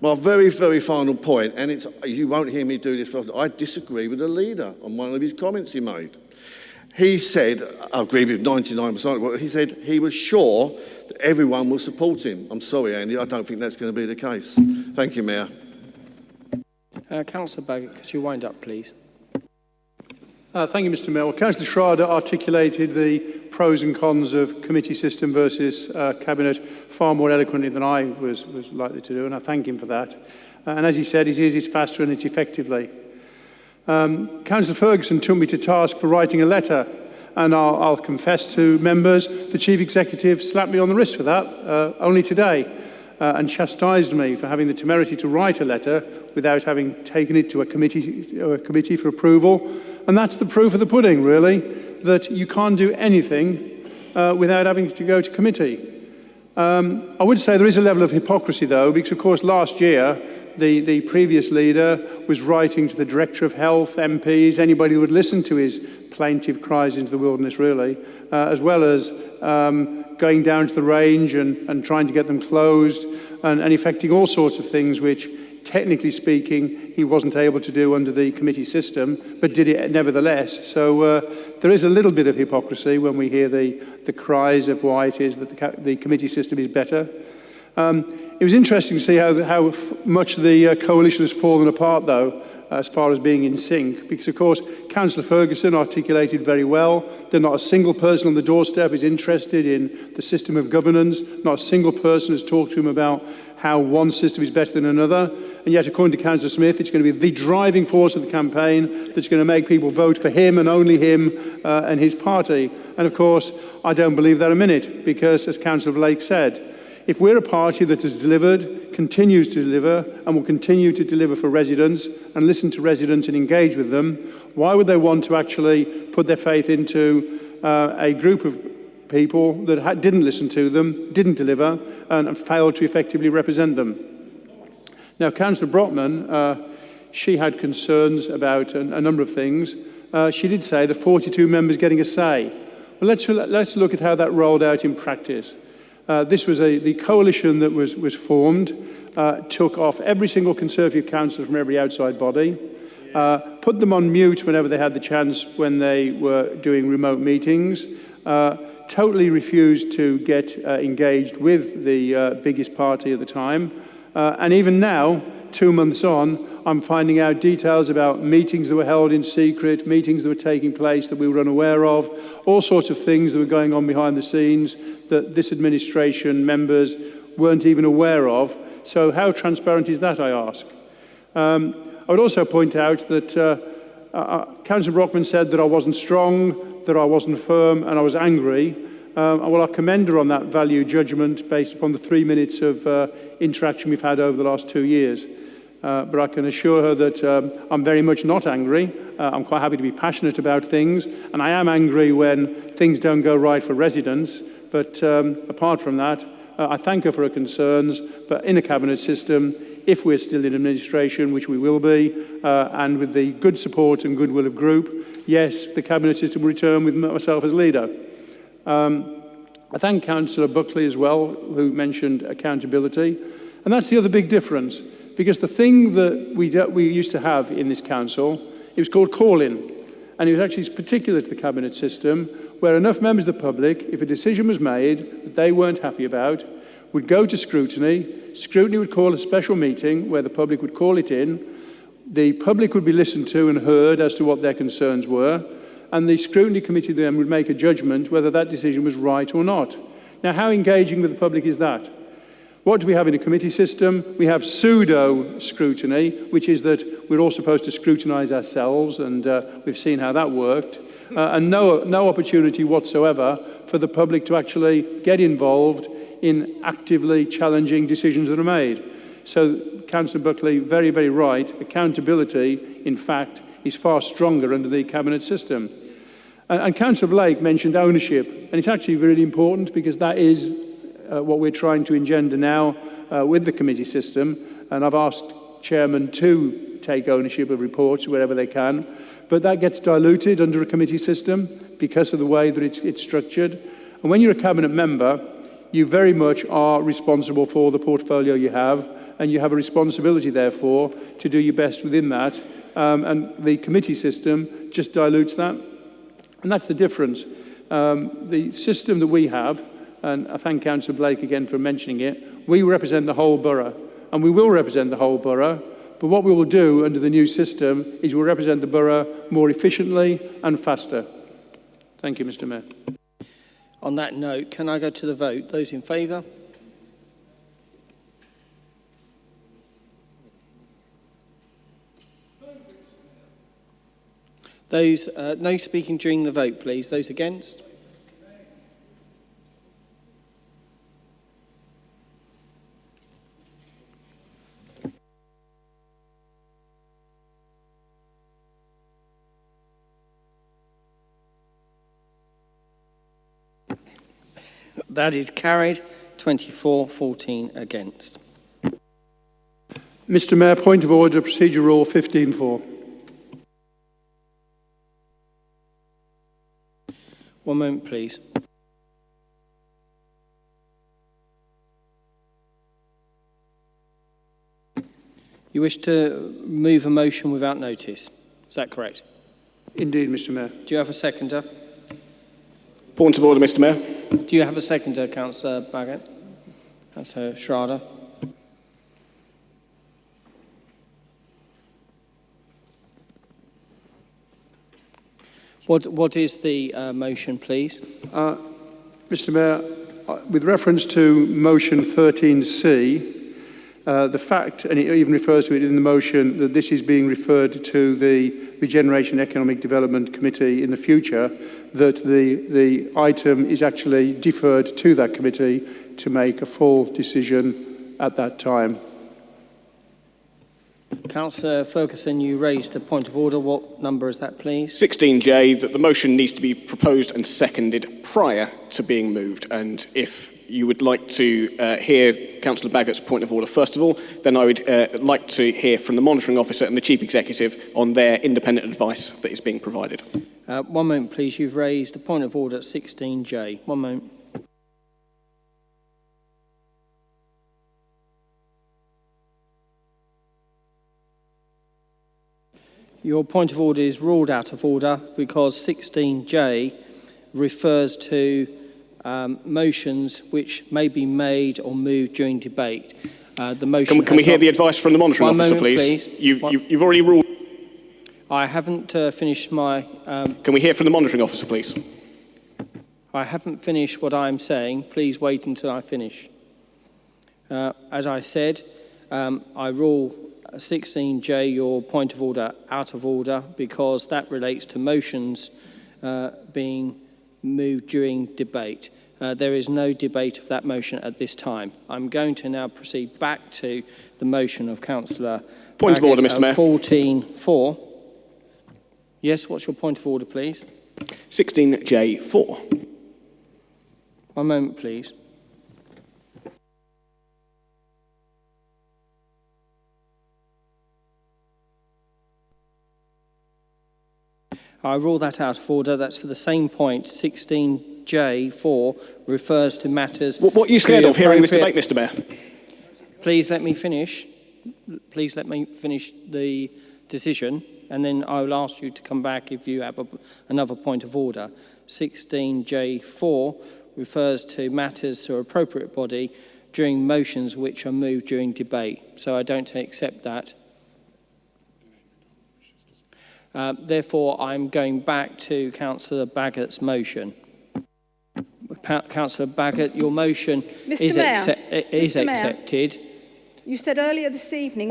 my very, very final point, and you won't hear me do this first, I disagree with the leader on one of his comments he made. He said, I agree with 99% of what he said, he was sure that everyone will support him. I'm sorry, Andy, I don't think that's going to be the case. Thank you, Mayor. Councillor Baggott, could you wind up, please? Thank you, Mr. Mayor. Well, Councillor Schrader articulated the pros and cons of committee system versus cabinet far more eloquently than I was likely to do, and I thank him for that. And as he said, it's faster and it's effectively. Councillor Ferguson took me to task for writing a letter, and I'll confess to members, the Chief Executive slapped me on the wrist for that only today, and chastised me for having the temerity to write a letter without having taken it to a committee for approval. And that's the proof of the pudding, really, that you can't do anything without having to go to committee. I would say there is a level of hypocrisy, though, because, of course, last year, the previous leader was writing to the Director of Health, MPs, anybody who would listen to his plaintive cries into the wilderness, really, as well as going down to the range and trying to get them closed and effecting all sorts of things which, technically speaking, he wasn't able to do under the committee system, but did it nevertheless. So there is a little bit of hypocrisy when we hear the cries of why it is that the committee system is better. It was interesting to see how much the coalition has fallen apart, though, as far as being in sync, because, of course, Councillor Ferguson articulated very well that not a single person on the doorstep is interested in the system of governance, not a single person has talked to him about how one system is better than another, and yet, according to Councillor Smith, it's going to be the driving force of the campaign that's going to make people vote for him and only him and his party. And, of course, I don't believe that a minute, because, as Councillor Blake said, if we're a party that has delivered, continues to deliver, and will continue to deliver for residents and listen to residents and engage with them, why would they want to actually put their faith into a group of people that didn't listen to them, didn't deliver, and failed to effectively represent them? Now, Councillor Brockman, she had concerns about a number of things. She did say the 42 members getting a say. Well, let's look at how that rolled out in practice. This was the coalition that was formed, took off every single Conservative councillor from every outside body, put them on mute whenever they had the chance when they were doing remote meetings, totally refused to get engaged with the biggest party at the time. And even now, 2 months on, I'm finding out details about meetings that were held in secret, meetings that were taking place that we were unaware of, all sorts of things that were going on behind the scenes that this administration members weren't even aware of. So how transparent is that, I ask? I would also point out that Councillor Brockman said that I wasn't strong, that I wasn't firm, and I was angry. Well, I commend her on that value judgment based upon the 3 minutes of interaction we've had over the last 2 years. But I can assure her that I'm very much not angry. I'm quite happy to be passionate about things, and I am angry when things don't go right for residents. But apart from that, I thank her for her concerns. But in a cabinet system, if we're still in administration, which we will be, and with the good support and goodwill of group, yes, the cabinet system will return with myself as leader. I thank Councillor Buckley as well, who mentioned accountability. And that's the other big difference, because the thing that we used to have in this council, it was called call-in. And it was actually particular to the cabinet system, where enough members of the public, if a decision was made that they weren't happy about, would go to scrutiny. Scrutiny would call a special meeting where the public would call it in. The public would be listened to and heard as to what their concerns were. And the scrutiny committee then would make a judgment whether that decision was right or not. Now, how engaging with the public is that? What do we have in a committee system? We have pseudo-scrutiny, which is that we're all supposed to scrutinise ourselves, and we've seen how that worked, and no opportunity whatsoever for the public to actually get involved in actively challenging decisions that are made. So, Councillor Buckley, very, very right. Accountability, in fact, is far stronger under the cabinet system. And Councillor Blake mentioned ownership, and it's actually really important because that is what we're trying to engender now with the committee system. And I've asked chairmen to take ownership of reports wherever they can, but that gets diluted under a committee system because of the way that it's structured. And when you're a cabinet member, you very much are responsible for the portfolio you have, and you have a responsibility, therefore, to do your best within that. And the committee system just dilutes that. And that's the difference. The system that we have, and I thank Councillor Blake again for mentioning it, we represent the whole borough, and we will represent the whole borough, but what we will do under the new system is we'll represent the borough more efficiently and faster. Thank you, Mr. Mayor. On that note, can I go to the vote? Those in favour? Those, no speaking during the vote, please. Those against? That is carried, 24-14 against. Mr. Mayor, point of order, Procedure Rule 15.4. One moment, please. You wish to move a motion without notice. Is that correct? Indeed, Mr. Mayor. Do you have a seconder? Point of order, Mr. Mayor. Do you have a seconder, Councillor Baggett? Councillor Schrader? What is the motion, please? Mr. Mayor, with reference to motion 13C, the fact, and it even refers to it in the motion, that this is being referred to the Regeneration Economic Development Committee in the future, that the item is actually deferred to that committee to make a full decision at that time. Councillor Ferguson, you raised a point of order. What number is that, please? 16J, that the motion needs to be proposed and seconded prior to being moved. And if you would like to hear Councillor Baggett's point of order first of all, then I would like to hear from the Monitoring Officer and the Chief Executive on their independent advice that is being provided. One moment, please. You've raised the point of order at 16J. One moment. Your point of order is ruled out of order because 16J refers to motions which may be made or moved during debate. The motion Can we hear the advice from the Monitoring Officer, moment, please? please? You've already ruled. I haven't finished my... Can we hear from the Monitoring Officer, please? I haven't finished what I'm saying. Please wait until I finish. As I said, I rule 16J, your point of order, out of order because that relates to motions being moved during debate. There is no debate of that motion at this time. I'm going to now proceed back to the motion of Councillor Point of order, Mr. Mayor. 14.4. Yes, what's your point of order, please? 16J4. One moment, please. I rule that out of order. That's for the same point. 16J4 refers to matters... What are you scared of hearing this debate, Mr. Mayor? Please let me finish. Please let me finish the decision, and then I will ask you to come back if you have another point of order. 16J4 refers to matters to appropriate body during motions which are moved during debate. So I don't accept that. Therefore, I'm going back to Councillor Baggett's motion. Councillor Baggett, your motion is accepted. You said earlier this evening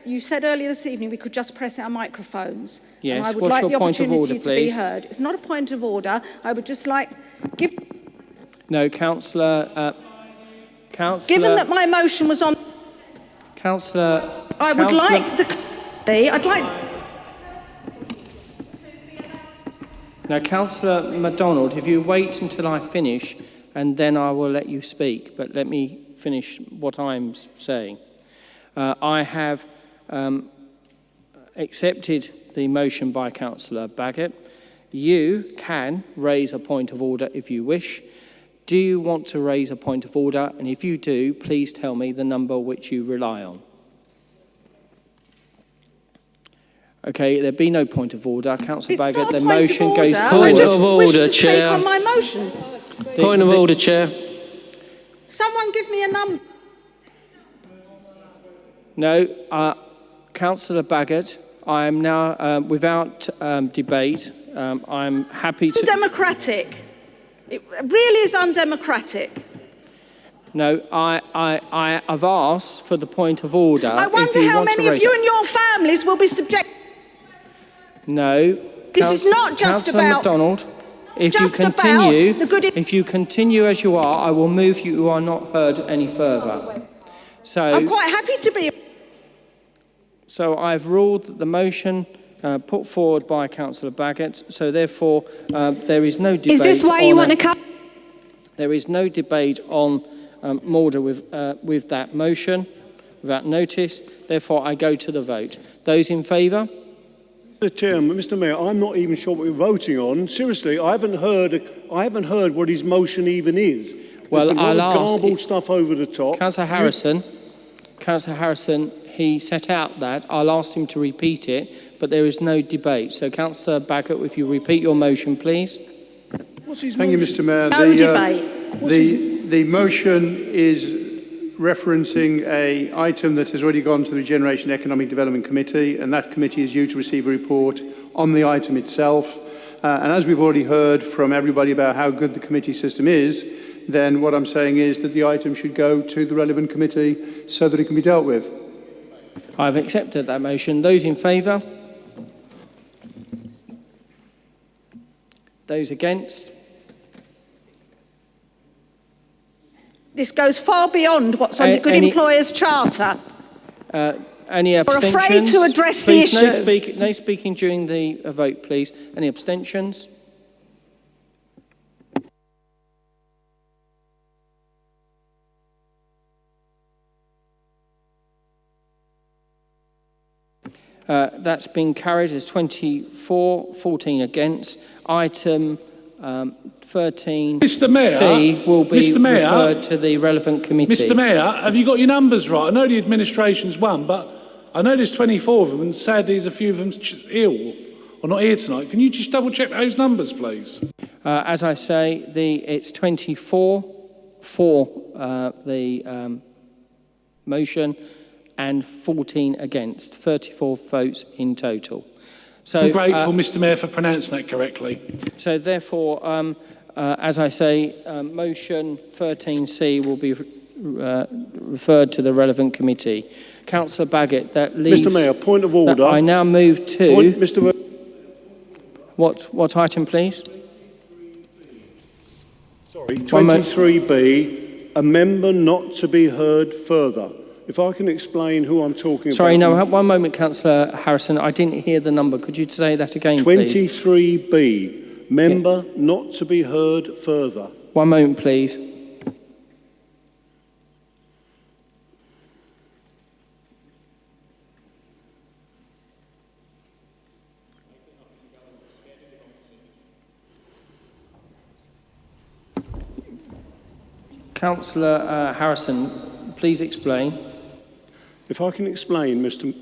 you said earlier this evening we could just press our microphones. Yes. And I would What's like your the point of opportunity order, to be please? heard. It's not a point of order. I would just like No, Councillor. Given that my motion was on, Councillor. I would like the. I'd like. Now, Councillor MacDonald, if you wait until I finish, and then I will let you speak. But let me finish what I'm saying. I have accepted the motion by Councillor Baggett. You can raise a point of order if you wish. Do you want to raise a point of order? And if you do, please tell me the number which you rely on. Okay, there'd be no point of order. Councillor Baggett, the motion goes forward. Point of order, Chair. On my motion. Point of order, Chair. Someone give me a number. No, Councillor Baggett, I am now, without debate, I'm happy to... Undemocratic. It really is undemocratic. No, I have asked for the point of order. I wonder how many of you and your families will be subject... No. This is not just Councillor about... MacDonald, if you continue as you are, I will move you. You are not heard any further. So I'm quite happy to be... So I've ruled that the motion put forward by Councillor Baggett, so therefore there is no debate. Is this why you want to come? There is no debate on order with that motion, without notice. Therefore, I go to the vote. Those in favour? Mr. Chairman, Mr. Mayor, I'm not even sure what we're voting on. Seriously, I haven't heard what his motion even is. Well, there's been a lot of ask garbled stuff over the top. Councillor Harrison, he set out that. I'll ask him to repeat it, but there is no debate. So, Councillor Baggott, if you repeat your motion, please. Thank you, Mr. Mayor. No debate. The motion is referencing an item that has already gone to the Regeneration and Economic Development Committee, and that committee is due to receive a report on the item itself. And as we've already heard from everybody about how good the committee system is, then what I'm saying is that the item should go to the relevant committee so that it can be dealt with. I've accepted that motion. Those in favour? Those against? This goes far beyond what's on the Good Employers Charter. Any abstentions? We're afraid to address please, the issue. No speaking during the vote, please. Any abstentions? That's been carried as 24, 14 against. Item 13C Mr. Mayor, will be Mr. Mayor, referred to the relevant committee. Mr. Mayor, have you got your numbers right? I know the administration's won, but I know there's 24 of them, and sadly there's a few of them ill or not here tonight. Can you just double check those numbers, please? As I say, it's 24 for the motion and 14 against, 34 votes in total. So, I'm grateful, Mr. Mayor, for pronouncing that correctly. So therefore, as I say, motion 13C will be referred to the relevant committee. Councillor Baggott, that leaves... Mr. Mayor, point of order. I now move to... Mr. What item, please? Sorry, 23B, a member not to be heard further. If I can explain who I'm talking about... Sorry, no, one moment, Councillor Harrison. I didn't hear the number. Could you say that again, please? 23B, member not to be heard further. One moment, please. Councillor Harrison, please explain. If I can explain, Mr.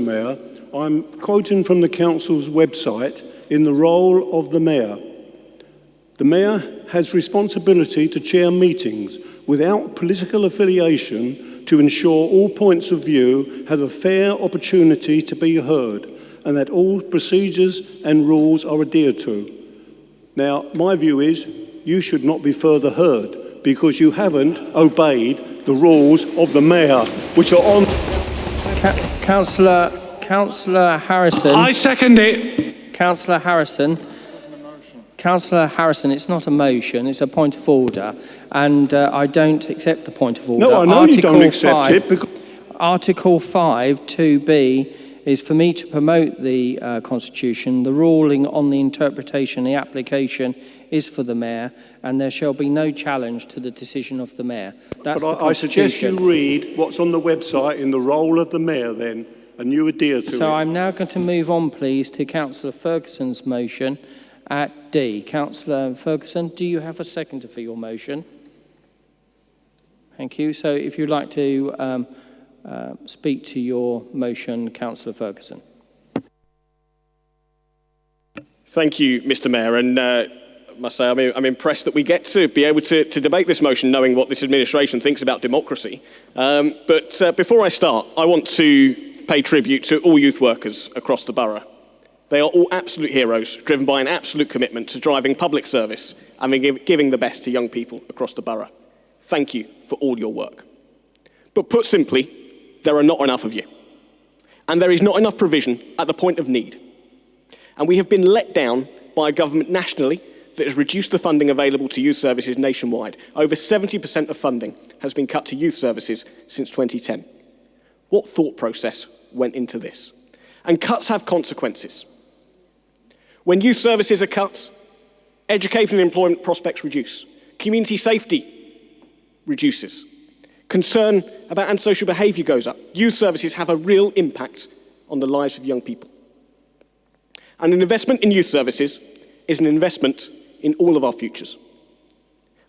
Mayor, I'm quoting from the Council's website in the role of the Mayor. The Mayor has responsibility to chair meetings without political affiliation to ensure all points of view have a fair opportunity to be heard and that all procedures and rules are adhered to. Now, my view is you should not be further heard because you haven't obeyed the rules of the Mayor, which are on... Councillor Harrison... I second it. Councillor Harrison, it's not a motion, it's a point of order, and I don't accept the point of order. No, I know you don't accept it because... Article 5, 2B, is for me to promote the Constitution. The ruling on the interpretation, the application, is for the Mayor, and there shall be no challenge to the decision of the Mayor. That's but I suggest you read what's on the website in the role of the Mayor then, and you adhere to it. So I'm now going to move on, please, to Councillor Ferguson's motion at D. Councillor Ferguson, do you have a seconder for your motion? Thank you. So if you'd like to speak to your motion, Councillor Ferguson. Thank you, Mr. Mayor, and I must say I'm impressed that we get to be able to debate this motion knowing what this administration thinks about democracy. But before I start, I want to pay tribute to all youth workers across the borough. They are all absolute heroes, driven by an absolute commitment to driving public service and giving the best to young people across the borough. Thank you for all your work. But put simply, there are not enough of you. And there is not enough provision at the point of need. And we have been let down by a government nationally that has reduced the funding available to youth services nationwide. Over 70% of funding has been cut to youth services since 2010. What thought process went into this? And cuts have consequences. When youth services are cut, education and employment prospects reduce. Community safety reduces. Concern about antisocial behaviour goes up. Youth services have a real impact on the lives of young people. And an investment in youth services is an investment in all of our futures.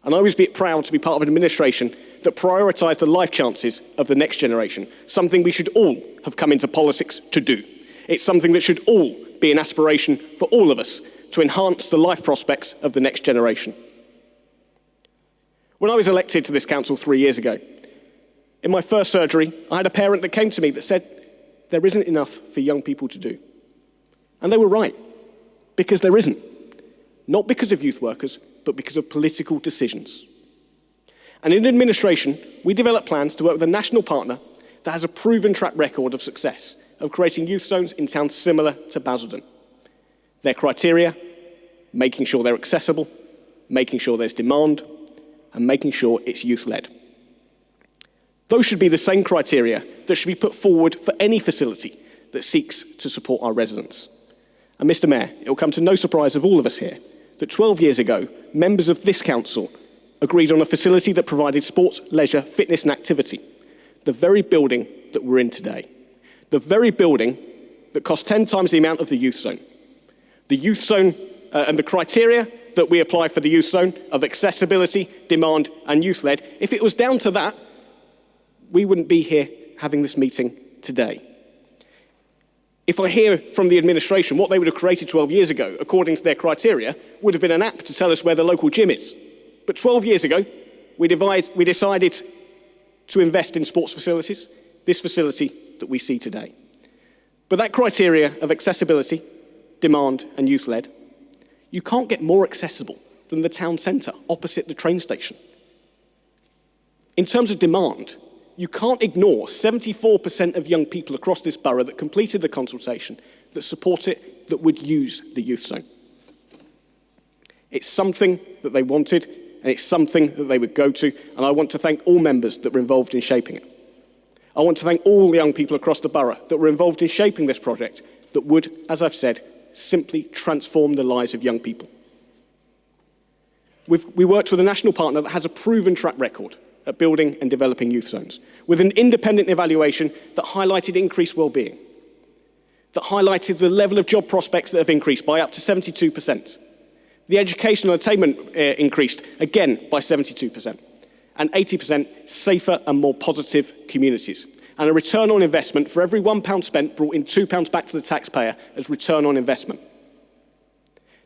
And I was proud to be part of an administration that prioritised the life chances of the next generation, something we should all have come into politics to do. It's something that should all be an aspiration for all of us to enhance the life prospects of the next generation. When I was elected to this council 3 years ago, in my first surgery, I had a parent that came to me that said, there isn't enough for young people to do. And they were right, because there isn't. Not because of youth workers, but because of political decisions. And in administration, we developed plans to work with a national partner that has a proven track record of success of creating youth zones in towns similar to Basildon. Their criteria, making sure they're accessible, making sure there's demand, and making sure it's youth-led. Those should be the same criteria that should be put forward for any facility that seeks to support our residents. And Mr. Mayor, it will come to no surprise of all of us here that 12 years ago, members of this council agreed on a facility that provided sports, leisure, fitness and activity, the very building that we're in today. The very building that cost 10 times the amount of the youth zone. The youth zone and the criteria that we apply for the youth zone of accessibility, demand and youth-led, if it was down to that, we wouldn't be here having this meeting today. If I hear from the administration what they would have created 12 years ago, according to their criteria, would have been an app to tell us where the local gym is. But 12 years ago, we decided to invest in sports facilities, this facility that we see today. But that criteria of accessibility, demand and youth-led, you can't get more accessible than the town centre opposite the train station. In terms of demand, you can't ignore 74% of young people across this borough that completed the consultation, that support it, that would use the youth zone. It's something that they wanted, and it's something that they would go to, and I want to thank all members that were involved in shaping it. I want to thank all the young people across the borough that were involved in shaping this project that would, as I've said, simply transform the lives of young people. We worked with a national partner that has a proven track record at building and developing youth zones, with an independent evaluation that highlighted increased well-being, that highlighted the level of job prospects that have increased by up to 72%. The educational attainment increased, again, by 72%, and 80% safer and more positive communities. And a return on investment for every £1 spent brought in £2 back to the taxpayer as return on investment.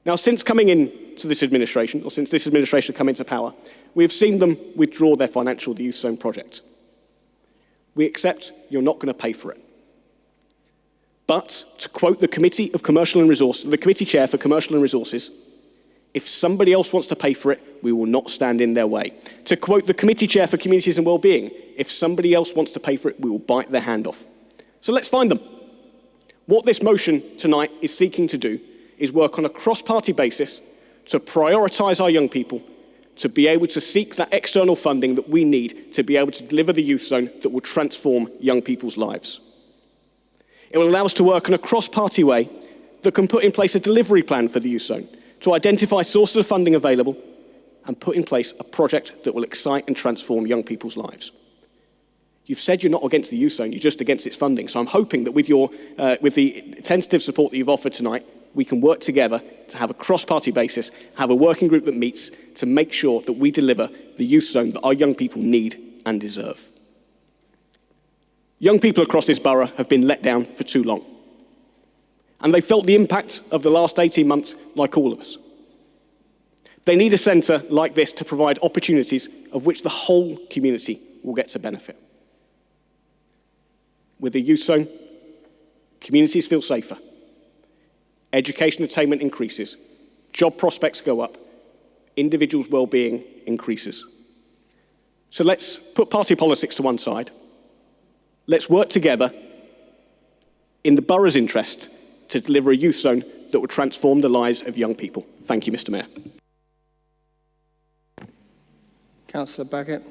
Now, since coming into this administration, or since this administration come into power, we have seen them withdraw their financial the Youth Zone project. We accept you're not going to pay for it. But, to quote the Committee of Commercial and Resources, the Committee Chair for Commercial and Resources, if somebody else wants to pay for it, we will not stand in their way. To quote the Committee Chair for Communities and Wellbeing, if somebody else wants to pay for it, we will bite their hand off. So let's find them. What this motion tonight is seeking to do is work on a cross-party basis to prioritise our young people, to be able to seek that external funding that we need to be able to deliver the youth zone that will transform young people's lives. It will allow us to work in a cross-party way that can put in place a delivery plan for the youth zone, to identify sources of funding available and put in place a project that will excite and transform young people's lives. You've said you're not against the youth zone, you're just against its funding. So I'm hoping that with the tentative support that you've offered tonight, we can work together to have a cross-party basis, have a working group that meets to make sure that we deliver the youth zone that our young people need and deserve. Young people across this borough have been let down for too long. And they felt the impact of the last 18 months like all of us. They need a centre like this to provide opportunities of which the whole community will get to benefit. With the youth zone, communities feel safer. Education attainment increases. Job prospects go up. Individuals' well-being increases. So let's put party politics to one side. Let's work together in the borough's interest to deliver a youth zone that will transform the lives of young people. Thank you, Mr. Mayor. Councillor Baggott.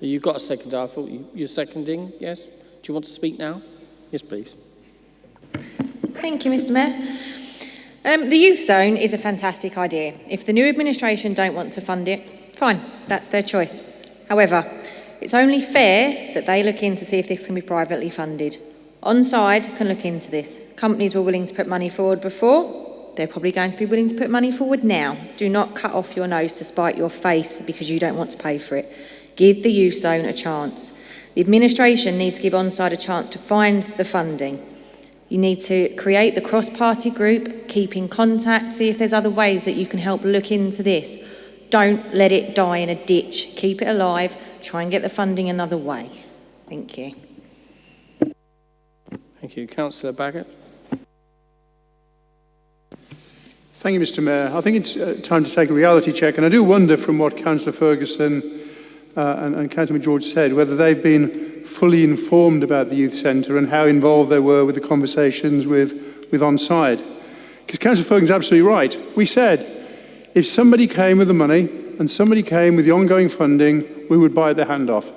You've got a second. I thought you're seconding, yes? Do you want to speak now? Yes, please. Thank you, Mr. Mayor. The youth zone is a fantastic idea. If the new administration don't want to fund it, fine, that's their choice. However, It's only fair that they look in to see if this can be privately funded. Onside can look into this. Companies were willing to put money forward before. They're probably going to be willing to put money forward now. Do not cut off your nose to spite your face because you don't want to pay for it. Give the youth zone a chance. The administration needs to give Onside a chance to find the funding. You need to create the cross-party group, keep in contact, see if there's other ways that you can help look into this. Don't let it die in a ditch. Keep it alive. Try and get the funding another way. Thank you. Thank you. Councillor Baggott. Thank you, Mr. Mayor. I think it's time to take a reality check, and I do wonder from what Councillor Ferguson and Councillor George said, whether they've been fully informed about the youth centre and how involved they were with the conversations with Onside. Because Councillor Ferguson's absolutely right. We said, if somebody came with the money and somebody came with the ongoing funding, we would bite their hand off.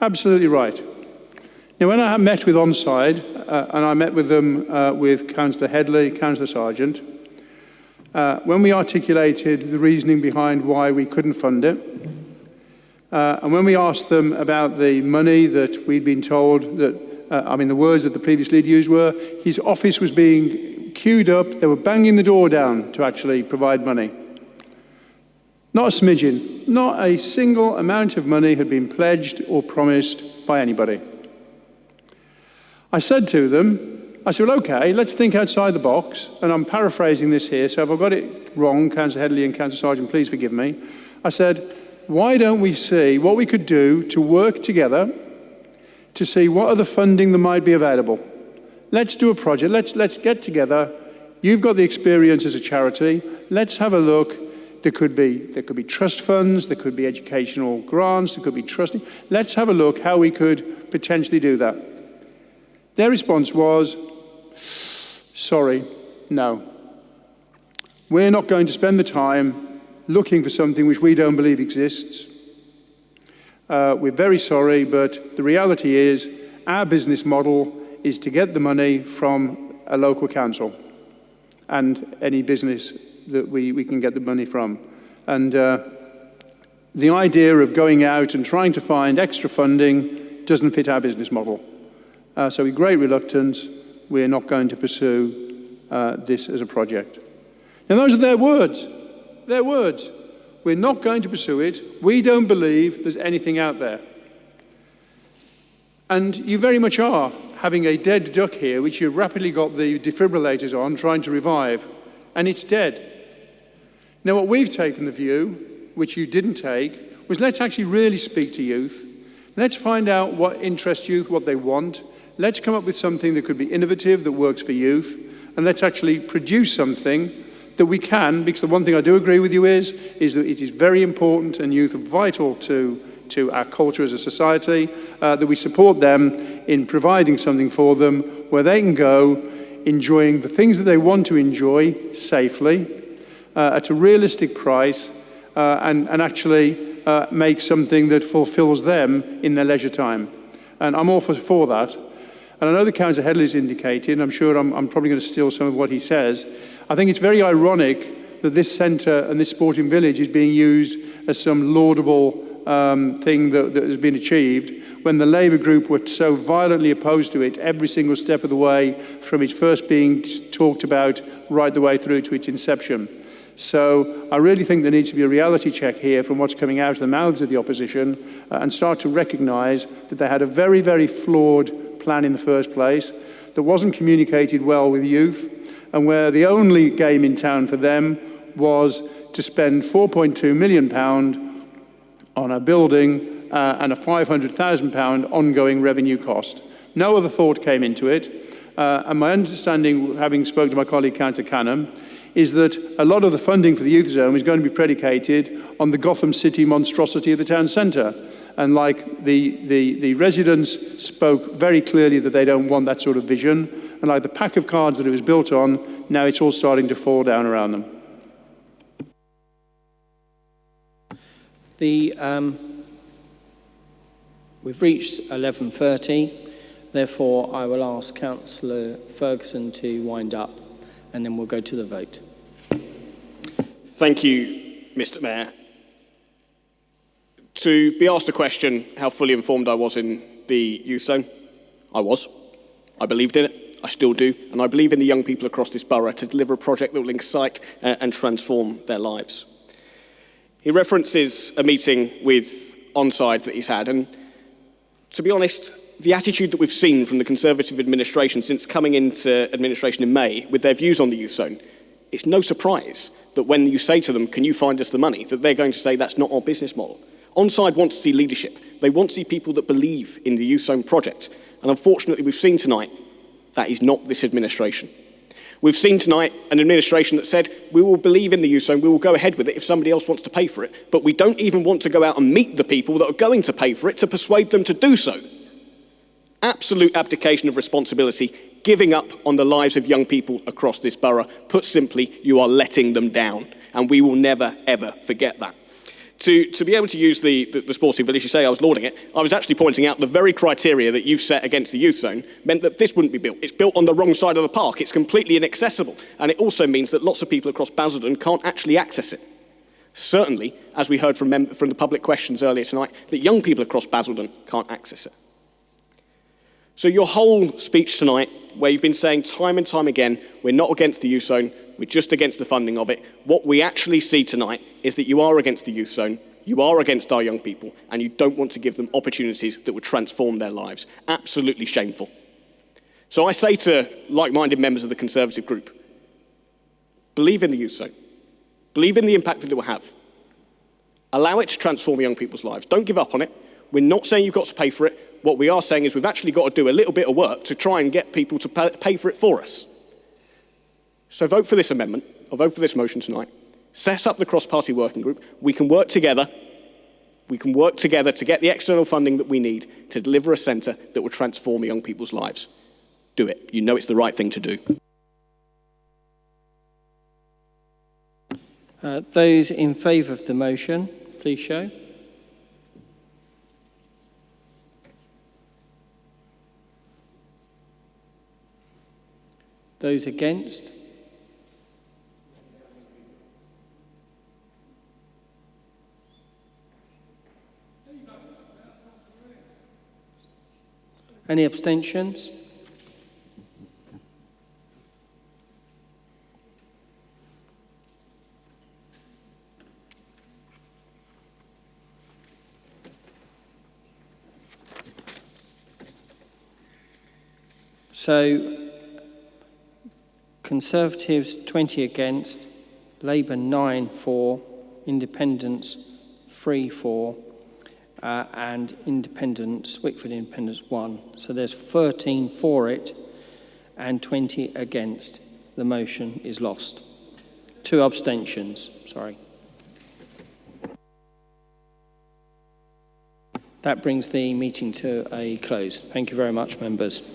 Absolutely right. Now, when I met with Onside, and I met with them with Councillor Headley, Councillor Sargent, when we articulated the reasoning behind why we couldn't fund it, and when we asked them about the money that we'd been told that, the words that the previous leader used were, his office was being queued up, they were banging the door down to actually provide money. Not a smidgen, not a single amount of money had been pledged or promised by anybody. I said to them, I said, well, okay, let's think outside the box, and I'm paraphrasing this here, so if I've got it wrong, Councillor Headley and Councillor Sargent, please forgive me. I said, why don't we see what we could do to work together to see what other funding there might be available. Let's do a project, let's get together. You've got the experience as a charity, let's have a look. There could be trust funds, there could be educational grants, there could be trusting. Let's have a look how we could potentially do that. Their response was, sorry, no. We're not going to spend the time looking for something which we don't believe exists. We're very sorry, but the reality is our business model is to get the money from a local council and any business that we can get the money from. And the idea of going out and trying to find extra funding doesn't fit our business model. So with great reluctance, we're not going to pursue this as a project. Now those are their words. Their words. We're not going to pursue it. We don't believe there's anything out there. And you very much are having a dead duck here, which you've rapidly got the defibrillators on, trying to revive, and it's dead. Now what we've taken the view, which you didn't take, was let's actually really speak to youth. Let's find out what interests youth, what they want. Let's come up with something that could be innovative, that works for youth, and let's actually produce something that we can, because the one thing I do agree with you is that it is very important and youth are vital to our culture as a society, that we support them in providing something for them where they can go enjoying the things that they want to enjoy safely, at a realistic price, and actually make something that fulfills them in their leisure time. And I'm all for that. And I know the Councillor Headley's indicated, and I'm sure I'm probably going to steal some of what he says. I think it's very ironic that this centre and this sporting village is being used as some laudable thing that has been achieved when the Labour group were so violently opposed to it every single step of the way, from its first being talked about right the way through to its inception. So I really think there needs to be a reality check here from what's coming out of the mouths of the opposition and start to recognise that they had a very, very flawed plan in the first place that wasn't communicated well with youth, and where the only game in town for them was to spend £4.2 million on a building and a £500,000 ongoing revenue cost. No other thought came into it, and my understanding, having spoken to my colleague Councillor Canham, is that a lot of the funding for the youth zone is going to be predicated on the Gotham City monstrosity of the town centre. And like the residents spoke very clearly that they don't want that sort of vision, and like the pack of cards that it was built on, now it's all starting to fall down around them. We've reached 11:30, therefore I will ask Councillor Ferguson to wind up, and then we'll go to the vote. Thank you, Mr. Mayor. To be asked a question how fully informed I was in the youth zone, I was. I believed in it, I still do, and I believe in the young people across this borough to deliver a project that will excite and transform their lives. He references a meeting with Onside that he's had, and to be honest, the attitude that we've seen from the Conservative administration since coming into administration in May with their views on the youth zone, it's no surprise that when you say to them, can you find us the money, that they're going to say that's not our business model. Onside wants to see leadership. They want to see people that believe in the youth zone project. And unfortunately, we've seen tonight that is not this administration. We've seen tonight an administration that said, we will believe in the youth zone, we will go ahead with it if somebody else wants to pay for it, but we don't even want to go out and meet the people that are going to pay for it to persuade them to do so. Absolute abdication of responsibility, giving up on the lives of young people across this borough. Put simply, you are letting them down, and we will never, ever forget that. To be able to use the sporting village, you say I was lauding it, I was actually pointing out the very criteria that you've set against the youth zone meant that this wouldn't be built. It's built on the wrong side of the park. It's completely inaccessible. And it also means that lots of people across Basildon can't actually access it. Certainly, as we heard from the public questions earlier tonight, that young people across Basildon can't access it. So your whole speech tonight, where you've been saying time and time again, we're not against the youth zone, we're just against the funding of it, what we actually see tonight is that you are against the youth zone, you are against our young people, and you don't want to give them opportunities that would transform their lives. Absolutely shameful. So I say to like-minded members of the Conservative group, believe in the youth zone. Believe in the impact that it will have. Allow it to transform young people's lives. Don't give up on it. We're not saying you've got to pay for it. What we are saying is we've actually got to do a little bit of work to try and get people to pay for it for us. So vote for this amendment, or vote for this motion tonight. Set up the cross-party working group. We can work together. We can work together to get the external funding that we need to deliver a centre that will transform young people's lives. Do it. You know it's the right thing to do. Those in favour of the motion, please show. Those against? Any abstentions? So, Conservatives 20 against, Labour 9 for, Independents 3 for, and Independents, Wickford Independents 1. So there's 13 for it and 20 against. The motion is lost. 2 abstentions, sorry. That brings the meeting to a close. Thank you very much, members.